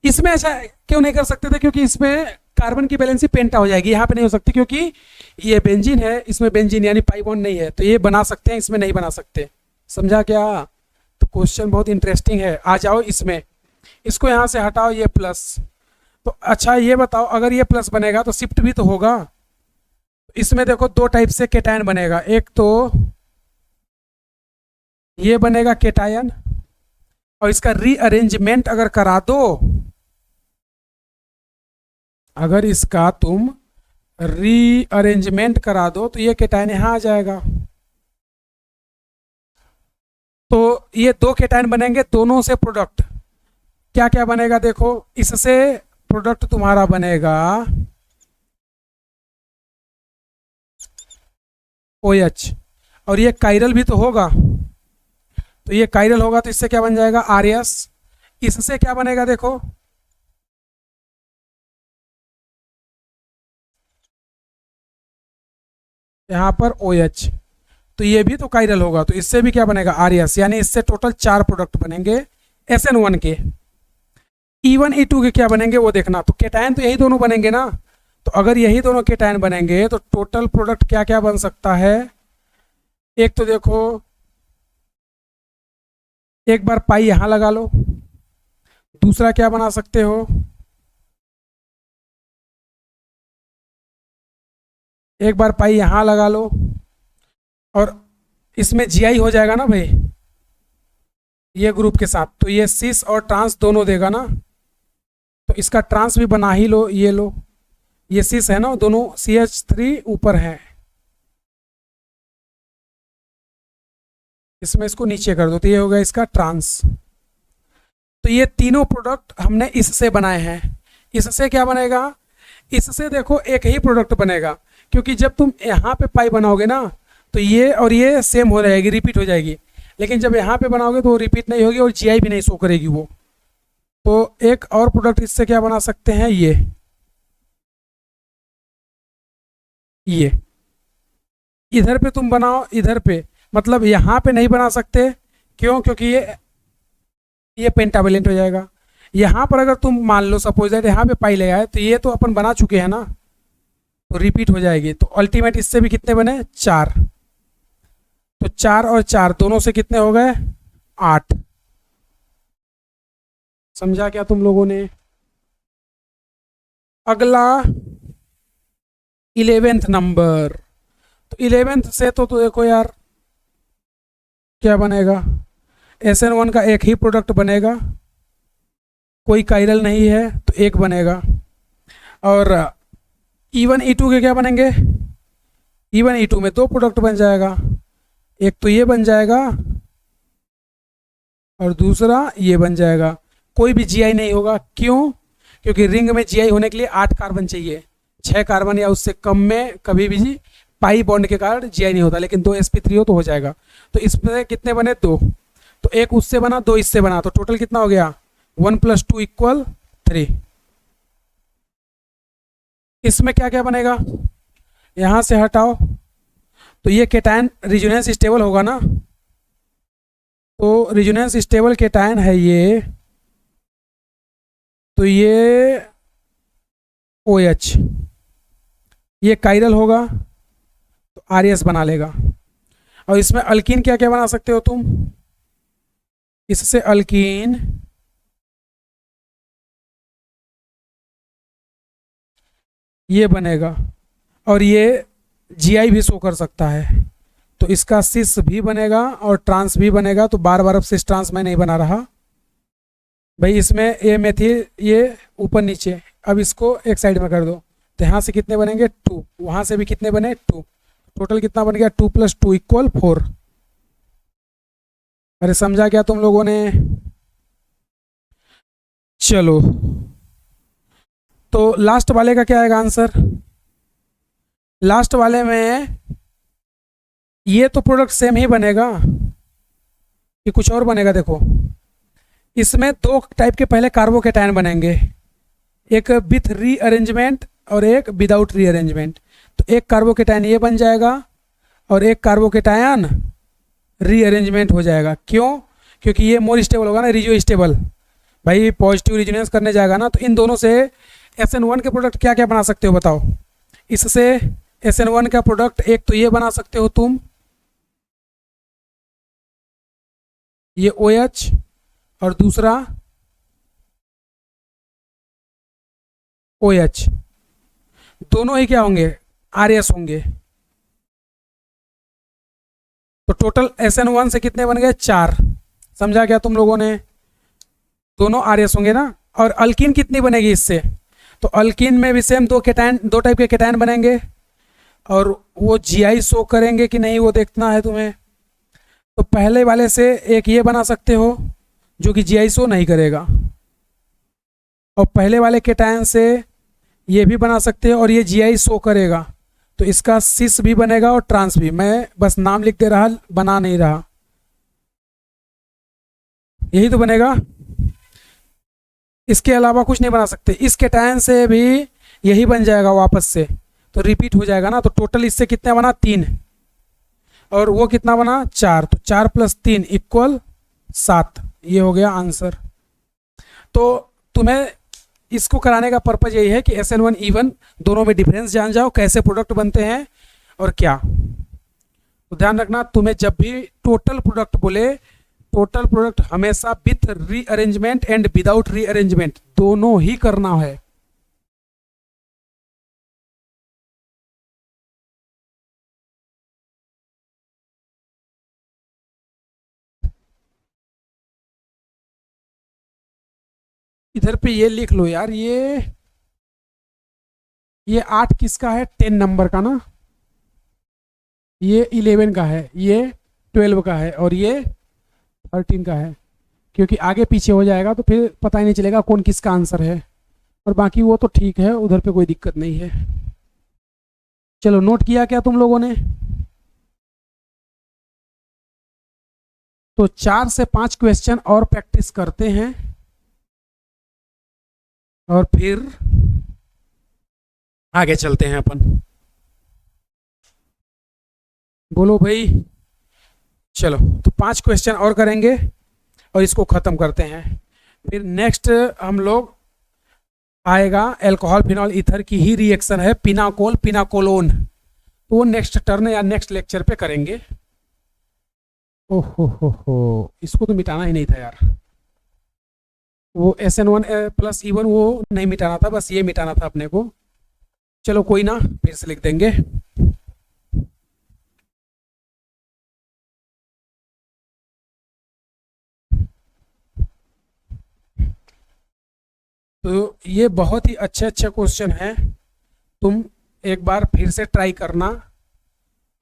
इसमें ऐसा क्यों नहीं कर सकते थे? क्योंकि इसमें कार्बन की वैलेंसी पेंटा हो जाएगी, यहाँ पे नहीं हो सकती क्योंकि ये बेंजीन है, इसमें बेंजीन यानी पाई बॉन्ड नहीं है, तो ये बना सकते हैं, इसमें नहीं बना सकते। समझा क्या? तो क्वेश्चन बहुत इंटरेस्टिंग है। आ जाओ इसमें, इसको यहाँ से हटाओ, ये प्लस। तो अच्छा ये बताओ, अगर ये प्लस बनेगा तो शिफ्ट भी तो होगा। इसमें देखो दो टाइप से केटायन बनेगा, एक तो ये बनेगा केटायन, और इसका रीअरेंजमेंट अगर करा दो, अगर इसका तुम रीअरेंजमेंट करा दो तो ये केटायन यहाँ आ जाएगा। तो ये दो केटायन बनेंगे, दोनों से प्रोडक्ट क्या क्या बनेगा देखो। इससे प्रोडक्ट तुम्हारा बनेगा OH, और ये कायरल भी तो होगा, तो ये कायरल होगा तो इससे क्या बन जाएगा RS। इससे क्या बनेगा देखो, यहाँ पर OH, तो ये भी तो कायरल होगा, तो इससे भी क्या बनेगा RS, यानी इससे टोटल 4 प्रोडक्ट बनेंगे SN1 के। E1 E2 के क्या बनेंगे वो देखना। तो केटायन तो यही दोनों बनेंगे ना, तो अगर यही दोनों केटायन बनेंगे तो टोटल प्रोडक्ट क्या क्या बन सकता है। एक तो देखो, एक बार पाई यहां लगा लो, दूसरा क्या बना सकते हो, एक बार पाई यहां लगा लो, और इसमें GI हो जाएगा ना भाई ये ग्रुप के साथ, तो ये सिस और ट्रांस दोनों देगा ना, तो इसका ट्रांस भी बना ही लो, ये लो, ये सिस है ना, दोनों CH3 ऊपर है, इसमें इसको नीचे कर दो, तो ये हो गया इसका ट्रांस। तो ये तीनों प्रोडक्ट हमने इससे बनाए हैं। इससे क्या बनेगा, इससे देखो एक ही प्रोडक्ट बनेगा, क्योंकि जब तुम यहाँ पे पाई बनाओगे ना तो ये और ये सेम हो जाएगी, रिपीट हो जाएगी, लेकिन जब यहाँ पे बनाओगे तो वो रिपीट नहीं होगी और GI भी नहीं शो करेगी वो। तो एक और प्रोडक्ट इससे क्या बना सकते हैं, ये इधर पे तुम बनाओ, इधर पे मतलब यहाँ पे नहीं बना सकते, क्यों? क्योंकि ये पेंटावेलेंट हो जाएगा। यहाँ पर अगर तुम मान लो सपोज दैट यहाँ पे पाई ले आए, तो ये तो अपन बना चुके हैं ना, तो रिपीट हो जाएगी। तो अल्टीमेट इससे भी कितने बने, 4। तो 4 और 4 दोनों से कितने हो गए, 8। समझा क्या तुम लोगों ने? अगला 11th नंबर। तो 11th से तो देखो यार क्या बनेगा, SN1 का एक ही प्रोडक्ट बनेगा, कोई कायरल नहीं है तो एक बनेगा। और E1 E2 के क्या बनेंगे, E1 E2 में 2 प्रोडक्ट बन जाएगा, एक तो ये बन जाएगा और दूसरा ये बन जाएगा। कोई भी GI नहीं होगा, क्यों? क्योंकि रिंग में GI होने के लिए 8 कार्बन चाहिए, 6 कार्बन या उससे कम में कभी भी पाई बॉन्ड के कारण GI नहीं होता, लेकिन 2 sp3 हो तो हो जाएगा। तो इसमें कितने बने, 2, तो एक उससे बना, 2 इससे बना, तो टोटल कितना हो गया, 1 + 2 = 3। इसमें क्या क्या बनेगा, यहां से हटाओ, तो ये केटायन रिजोनेंस स्टेबल होगा ना, तो रिजोनेंस स्टेबल केटायन है ये, तो ये OH, ये कायरल होगा तो RS बना लेगा। और इसमें अल्कीन क्या क्या बना सकते हो तुम, इससे अल्कीन ये बनेगा, और ये GI भी शो कर सकता है, तो इसका सिस भी बनेगा और ट्रांस भी बनेगा। तो बार बार अब सिस ट्रांस मैं नहीं बना रहा भाई, इसमें ये मेथिल ये ऊपर नीचे, अब इसको एक साइड में कर दो, तो यहाँ से कितने बनेंगे, 2, वहाँ से भी कितने बने, 2, टोटल कितना बन गया, 2 + 2 = 4। अरे समझा क्या तुम लोगों ने? चलो, तो लास्ट वाले का क्या आएगा आंसर, लास्ट वाले में ये तो प्रोडक्ट सेम ही बनेगा कि कुछ और बनेगा। देखो इसमें 2 टाइप के पहले कार्बोकेटायन बनेंगे, एक विथ रीअरेंजमेंट और एक विदाउट रीअरेंजमेंट। तो एक कार्बोकेटायन ये बन जाएगा और एक कार्बोकेटायन रीअरेंजमेंट हो जाएगा। क्यों? क्योंकि ये मोर स्टेबल होगा ना, रिजियो स्टेबल। भाई पॉजिटिव रिजोनेंस करने जाएगा ना, तो इन दोनों से SN1 के प्रोडक्ट क्या क्या बना सकते हो बताओ। इससे SN1 का प्रोडक्ट एक तो ये बना सकते हो तुम, ये OH, और दूसरा OH, दोनों ही क्या होंगे, RS होंगे। तो टोटल SN1 से कितने बन गए, 4। समझा क्या तुम लोगों ने? दोनों RS होंगे ना। और अल्कीन कितनी बनेगी इससे? तो अल्कीन में भी सेम दो टाइप के केटायन बनेंगे, और वो GI शो करेंगे कि नहीं वो देखना है तुम्हें। तो पहले वाले से एक ये बना सकते हो जो कि GI शो नहीं करेगा, और पहले वाले केटायन से ये भी बना सकते हो और ये GI शो करेगा। तो इसका सिस भी बनेगा और ट्रांस भी। मैं बस नाम लिख दे रहा, बना नहीं रहा, यही तो बनेगा। इसके अलावा कुछ नहीं बना सकते। इस केटायन से भी यही बन जाएगा वापस से, तो रिपीट हो जाएगा ना। तो टोटल इससे कितना बना, 3, और वो कितना बना, 4। तो 4 + 3 = 7। ये हो गया आंसर। तो तुम्हें इसको कराने का पर्पज यही है कि SN1 E1 दोनों में डिफरेंस जान जाओ, कैसे प्रोडक्ट बनते हैं और क्या। तो ध्यान रखना, तुम्हें जब भी टोटल प्रोडक्ट बोले, टोटल प्रोडक्ट हमेशा with rearrangement and without rearrangement दोनों ही करना है। इधर पे ये लिख लो यार, ये 8 किसका है, 10 नंबर का ना, ये 11 का है, ये 12 का है, और ये 13 का है। क्योंकि आगे पीछे हो जाएगा तो फिर पता ही नहीं चलेगा कौन किसका आंसर है। और बाकी वो तो ठीक है, उधर पे कोई दिक्कत नहीं है। चलो, नोट किया क्या तुम लोगों ने? तो 4 से 5 क्वेश्चन और प्रैक्टिस करते हैं, और फिर आगे चलते हैं अपन। बोलो भाई। चलो, तो 5 क्वेश्चन और करेंगे और इसको खत्म करते हैं। फिर नेक्स्ट हम लोग आएगा अल्कोहल फिनॉल ईथर की ही रिएक्शन है, पिनाकोल पिनाकोलोन। तो वो नेक्स्ट टर्न या नेक्स्ट लेक्चर पे करेंगे। ओहो हो, इसको तो मिटाना ही नहीं था यार। वो SN1 + E1 वो नहीं मिटाना था, बस ये मिटाना था अपने को। चलो कोई ना, फिर से लिख देंगे। तो ये बहुत ही अच्छे अच्छे क्वेश्चन हैं। तुम एक बार फिर से ट्राई करना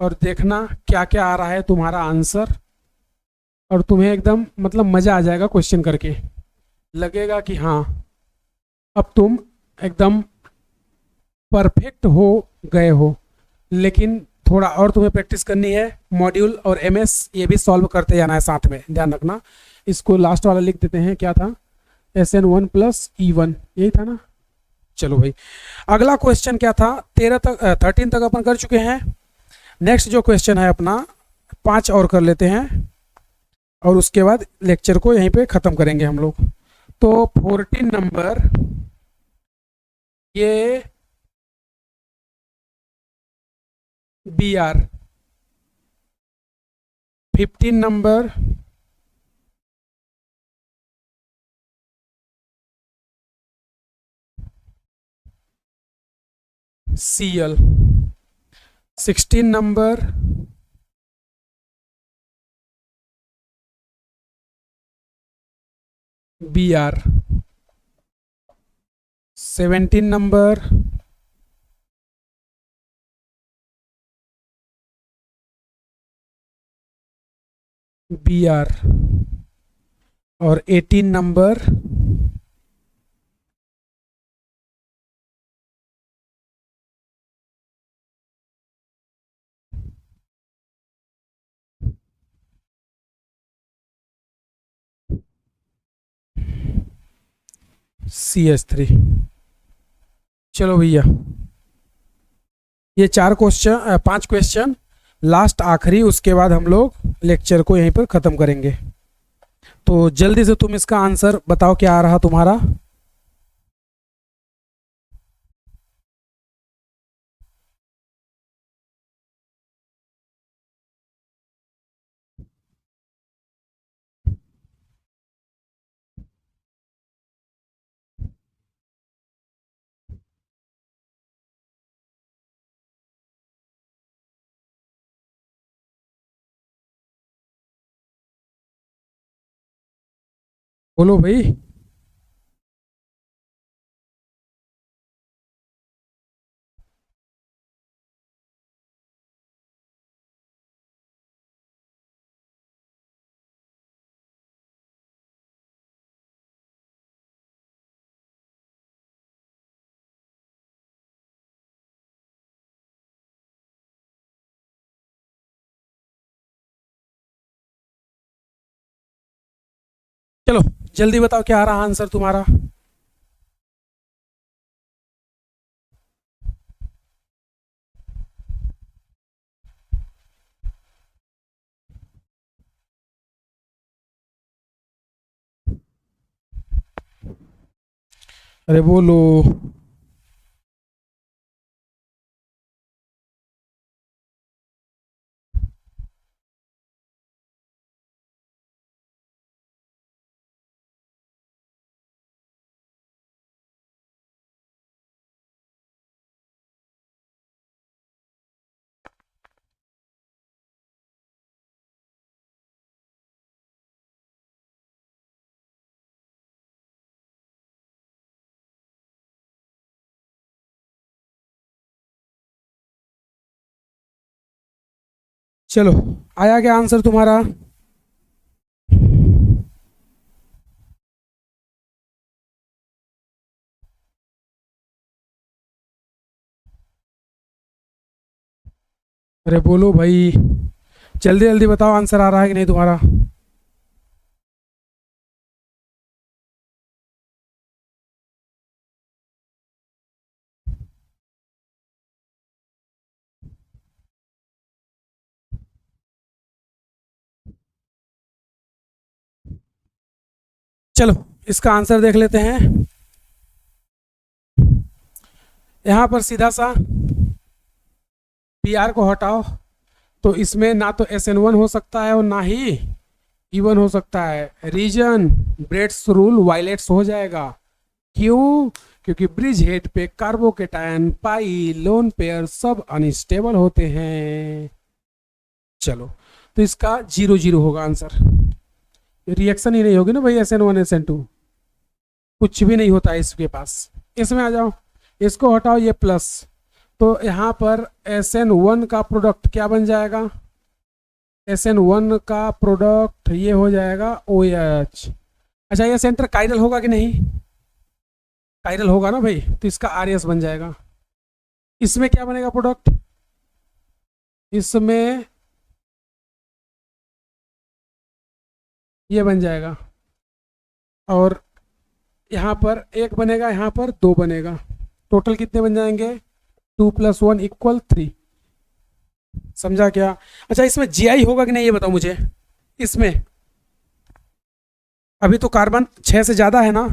और देखना क्या क्या आ रहा है तुम्हारा आंसर, और तुम्हें एकदम मतलब मज़ा आ जाएगा क्वेश्चन करके। लगेगा कि हाँ, अब तुम एकदम परफेक्ट हो गए हो। लेकिन थोड़ा और तुम्हें प्रैक्टिस करनी है। मॉड्यूल और MS ये भी सॉल्व करते जाना है साथ में, ध्यान रखना। इसको लास्ट वाला लिख देते हैं, क्या था, SN1 + E1, यही था ना। चलो भाई, अगला क्वेश्चन क्या था, 13 तक अपन कर चुके हैं। नेक्स्ट जो क्वेश्चन है अपना 5 और कर लेते हैं, और उसके बाद लेक्चर को यहीं पे ख़त्म करेंगे हम लोग। तो 14 नंबर, ये BR, 15 number Cl, 16 number Br, 17 number Br, और 18 नंबर CH3। चलो भैया, ये 5 क्वेश्चन लास्ट आखिरी, उसके बाद हम लोग लेक्चर को यहीं पर ख़त्म करेंगे। तो जल्दी से तुम इसका आंसर बताओ क्या आ रहा तुम्हारा। बोलो भाई। चलो जल्दी बताओ क्या आ रहा आंसर तुम्हारा। अरे बोलो। चलो आया क्या आंसर तुम्हारा। अरे बोलो भाई, जल्दी जल्दी बताओ आंसर आ रहा है कि नहीं तुम्हारा। चलो इसका आंसर देख लेते हैं। यहाँ पर सीधा सा पी आर को हटाओ, तो इसमें ना तो एस एन वन हो सकता है और ना ही ई वन हो सकता है। रीजन ब्रेड्स रूल वायलेट्स हो जाएगा। क्यों? क्योंकि ब्रिज हेड पे कार्बोकेटायन पाई लोन पेयर सब अनस्टेबल होते हैं। चलो तो इसका 0 0 होगा आंसर। रिएक्शन ही नहीं होगी ना भाई, S N one S N two कुछ भी नहीं होता है इसके पास। इसमें आ जाओ, इसको हटाओ ये प्लस, तो यहाँ पर एस एन वन का प्रोडक्ट क्या बन जाएगा। एस एन वन का प्रोडक्ट ये हो जाएगा ओ एच। अच्छा ये सेंटर काइरल होगा कि नहीं, काइरल होगा ना भाई, तो इसका आर एस बन जाएगा। इसमें क्या बनेगा प्रोडक्ट, इसमें ये बन जाएगा, और यहाँ पर एक बनेगा, यहाँ पर दो बनेगा। टोटल कितने बन जाएंगे, 2 + 1 = 3। समझा क्या। अच्छा इसमें जीआई होगा कि नहीं ये बताओ मुझे। इसमें अभी तो कार्बन 6 से ज़्यादा है ना,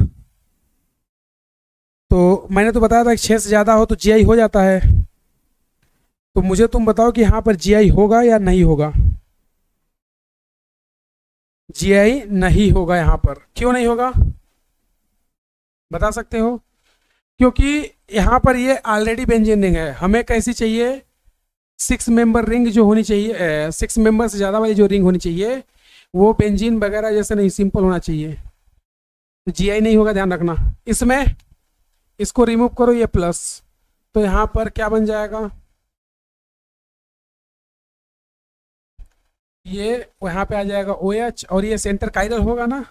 तो मैंने तो बताया था कि 6 से ज़्यादा हो तो जीआई हो जाता है। तो मुझे तुम बताओ कि यहाँ पर जीआई होगा या नहीं होगा। जीआई नहीं होगा यहाँ पर, क्यों नहीं होगा बता सकते हो। क्योंकि यहाँ पर ये ऑलरेडी बेंजीन रिंग है, हमें कैसी चाहिए, 6 मेंबर रिंग जो होनी चाहिए, 6 मेंबर से ज़्यादा वाली जो रिंग होनी चाहिए वो बेंजीन वगैरह जैसे नहीं, सिंपल होना चाहिए। तो जीआई नहीं होगा, ध्यान रखना। इसमें इसको रिमूव करो ये प्लस, तो यहाँ पर क्या बन जाएगा, ये यहाँ पे आ जाएगा ओ एच, और ये सेंटर काइरल होगा ना,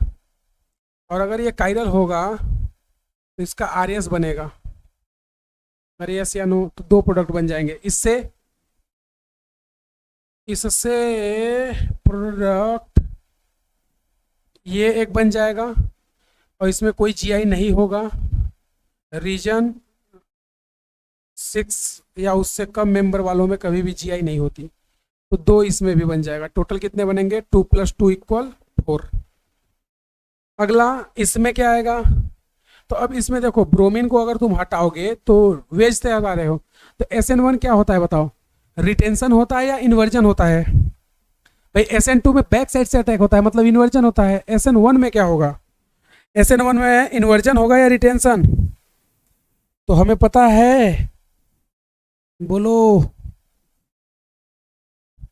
और अगर ये काइरल होगा तो इसका आर एस बनेगा। आर एस या नो, तो दो प्रोडक्ट बन जाएंगे इससे। इससे प्रोडक्ट ये एक बन जाएगा, और इसमें कोई जीआई नहीं होगा। रीजन 6 या उससे कम मेंबर वालों में कभी भी जीआई नहीं होती। तो 2 इसमें भी बन जाएगा। टोटल कितने बनेंगे? 2 + 2 = 4। अगला इसमें क्या आएगा? तो अब इसमें देखो, ब्रोमीन को अगर तुम हटाओगे तो वेज तैयार आ रहे हो, तो SN1 क्या होता है बताओ? रिटेंशन होता है या इन्वर्जन होता है? भाई SN2 में बैक साइड से अटैक होता है, मतलब इन्वर्जन होता है। SN1 में क्या होगा? SN1 में इन्वर्जन होगा या रिटेंशन? तो हमें पता है, बोलो,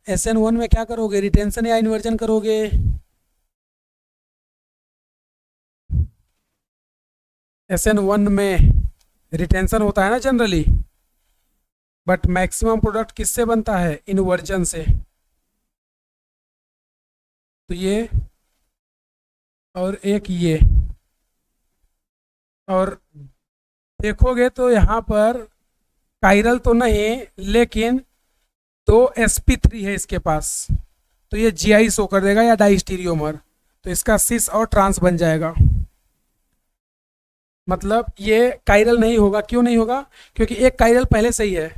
SN1 में क्या करोगे? रिटेंशन या इन्वर्जन करोगे? SN1 में रिटेंशन होता है ना जनरली, बट मैक्सिमम प्रोडक्ट किससे बनता है? इन्वर्जन से। तो ये और एक ये, और देखोगे तो यहाँ पर कायरल तो नहीं, लेकिन 2 sp3 है इसके पास, तो ये GI शो कर देगा या डाइस्टीरियोमर, तो इसका सिस और ट्रांस बन जाएगा। मतलब ये कायरल नहीं होगा। क्यों नहीं होगा? क्योंकि एक कायरल पहले से ही है,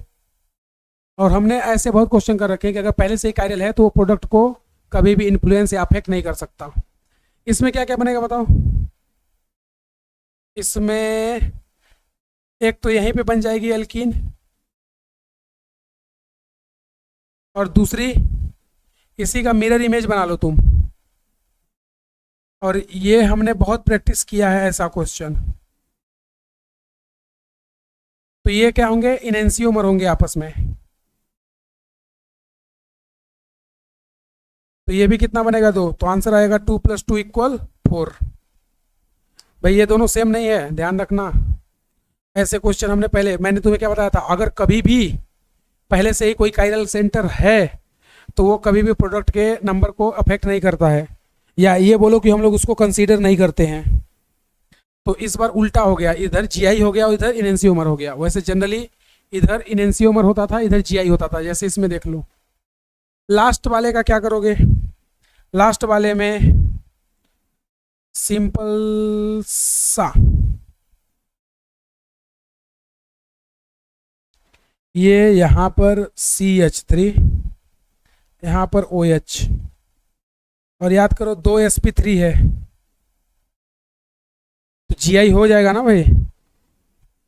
और हमने ऐसे बहुत क्वेश्चन कर रखे हैं कि अगर पहले से ही कायरल है तो वो प्रोडक्ट को कभी भी इन्फ्लुएंस या अफेक्ट नहीं कर सकता। इसमें क्या क्या बनेगा बताओ? इसमें एक तो यहीं पे बन जाएगी एल्कीन, और दूसरी इसी का मिरर इमेज बना लो तुम। और ये हमने बहुत प्रैक्टिस किया है ऐसा क्वेश्चन। तो ये क्या होंगे? इनेंसियोमर होंगे आपस में। तो ये भी कितना बनेगा? 2। तो आंसर आएगा 2 + 2 = 4। भाई ये दोनों सेम नहीं है, ध्यान रखना। ऐसे क्वेश्चन हमने पहले, मैंने तुम्हें क्या बताया था, अगर कभी भी पहले से ही कोई कायरल सेंटर है तो वो कभी भी प्रोडक्ट के नंबर को अफेक्ट नहीं करता है, या ये बोलो कि हम लोग उसको कंसीडर नहीं करते हैं। तो इस बार उल्टा हो गया, इधर GI हो गया और इधर इनेंसियोमर हो गया। वैसे जनरली इधर इनेंसियोमर होता था, इधर GI होता था, जैसे इसमें देख लो। लास्ट वाले का क्या करोगे? लास्ट वाले में सिंपल सा, ये यहाँ पर CH3, यहाँ पर OH, और याद करो 2 sp3 है, तो GI हो जाएगा ना भाई।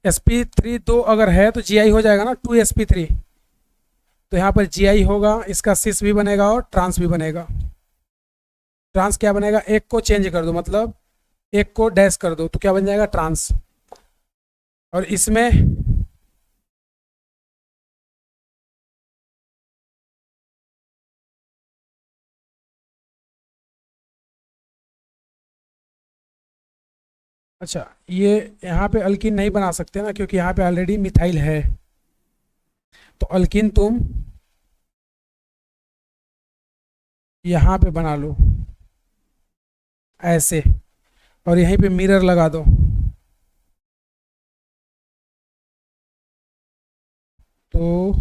sp3 2 अगर है तो GI हो जाएगा ना, 2 sp3। तो यहाँ पर GI होगा, इसका सिस भी बनेगा और ट्रांस भी बनेगा। ट्रांस क्या बनेगा? एक को चेंज कर दो, मतलब एक को डैश कर दो, तो क्या बन जाएगा? ट्रांस। और इसमें अच्छा, ये यहाँ पे अल्किन नहीं बना सकते ना, क्योंकि यहाँ पे ऑलरेडी मिथाइल है। तो अल्किन तुम यहाँ पे बना लो ऐसे, और यहीं पे मिरर लगा दो। तो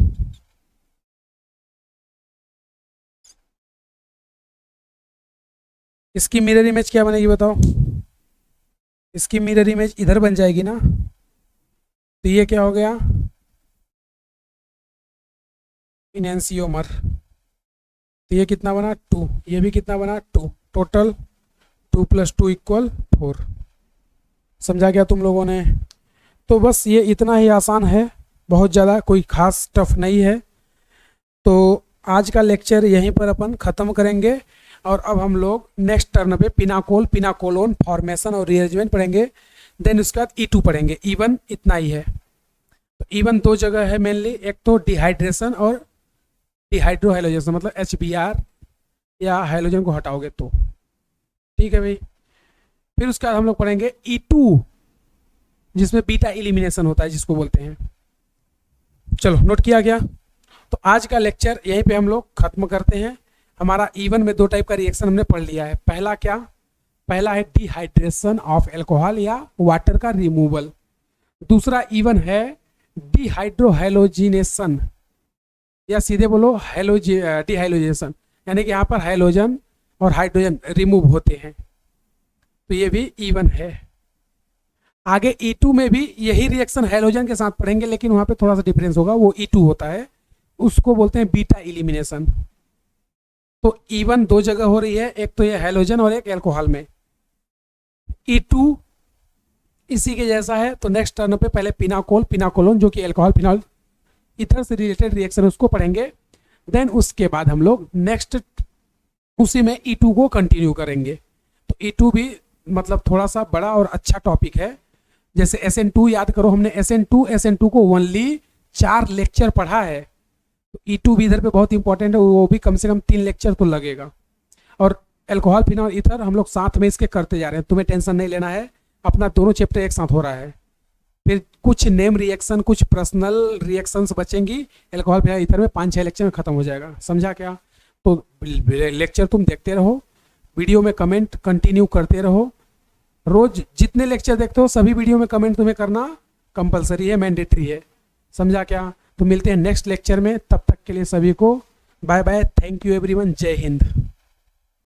इसकी मिरर इमेज क्या बनेगी बताओ? इसकी मिरर इमेज इधर बन जाएगी ना। तो ये क्या हो गया? इनेंसियोमर। तो ये कितना बना? 2। ये भी कितना बना? 2। टोटल 2 + 2 = 4। समझा गया तुम लोगों ने? तो बस ये इतना ही आसान है, बहुत ज़्यादा कोई खास टफ नहीं है। तो आज का लेक्चर यहीं पर अपन ख़त्म करेंगे, और अब हम लोग नेक्स्ट टर्न पे पिनाकोल, पिनाकोलोन फॉर्मेशन और रीअरेंजमेंट पढ़ेंगे। देन उसके बाद E2 पढ़ेंगे। E1 इतना ही है। तो E1 दो जगह है मेनली, एक तो डिहाइड्रेशन और डिहाइड्रोहाइलोजेशन, मतलब HBr या हाइलोजन को हटाओगे तो। ठीक है भाई। फिर उसके बाद हम लोग पढ़ेंगे E2, जिसमें बीटा एलिमिनेशन होता है, जिसको बोलते हैं। चलो, नोट किया गया? तो आज का लेक्चर यहीं पे हम लोग खत्म करते हैं। हमारा E1 में 2 टाइप का रिएक्शन हमने पढ़ लिया है। पहला क्या? पहला है डिहाइड्रेशन ऑफ अल्कोहल या वाटर का रिमूवल। दूसरा E1 है डिहाइड्रोहाइलोजिनेशन, या सीधे बोलो डिहाइलोजेशन, यानी कि यहाँ पर हाइलोजन और हाइड्रोजन रिमूव होते हैं। तो ये भी E1 है। आगे E2 में भी यही रिएक्शन हाइलोजन के साथ पढ़ेंगे, लेकिन वहाँ पे थोड़ा सा डिफरेंस होगा, वो E2 होता है, उसको बोलते हैं बीटा एलिमिनेशन। तो E1 दो जगह हो रही है, एक तो ये हैलोजन और एक एल्कोहल में। E2 इसी के जैसा है, तो नेक्स्ट टर्न पे पहले पिनाकोल पिनाकोलोन जो कि एल्कोहल फिनॉल ईथर से रिलेटेड रिएक्शन उसको पढ़ेंगे। देन उसके बाद हम लोग नेक्स्ट उसी में E2 को कंटिन्यू करेंगे। तो E2 भी मतलब थोड़ा सा बड़ा और अच्छा टॉपिक है। जैसे SN2 याद करो, हमने SN2 को ओनली 4 लेक्चर पढ़ा है। तो E2 भी इधर पे बहुत इंपॉर्टेंट है, वो भी कम से कम 3 लेक्चर तो लगेगा। और एल्कोहल फिनॉल ईथर हम लोग साथ में इसके करते जा रहे हैं, तुम्हें टेंशन नहीं लेना है, अपना दोनों चैप्टर एक साथ हो रहा है। फिर कुछ नेम रिएक्शन, कुछ पर्सनल रिएक्शंस बचेंगी एल्कोहल फिनॉल ईथर में, 5-6 लेक्चर में खत्म हो जाएगा। समझा क्या? तो लेक्चर तुम देखते रहो, वीडियो में कमेंट कंटिन्यू करते रहो। रोज जितने लेक्चर देखते हो सभी वीडियो में कमेंट तुम्हें करना कंपलसरी है, मैंडेटरी है। समझा क्या? तो मिलते हैं नेक्स्ट लेक्चर में, तब तक के लिए सभी को bye bye, thank you everyone, जय हिंद।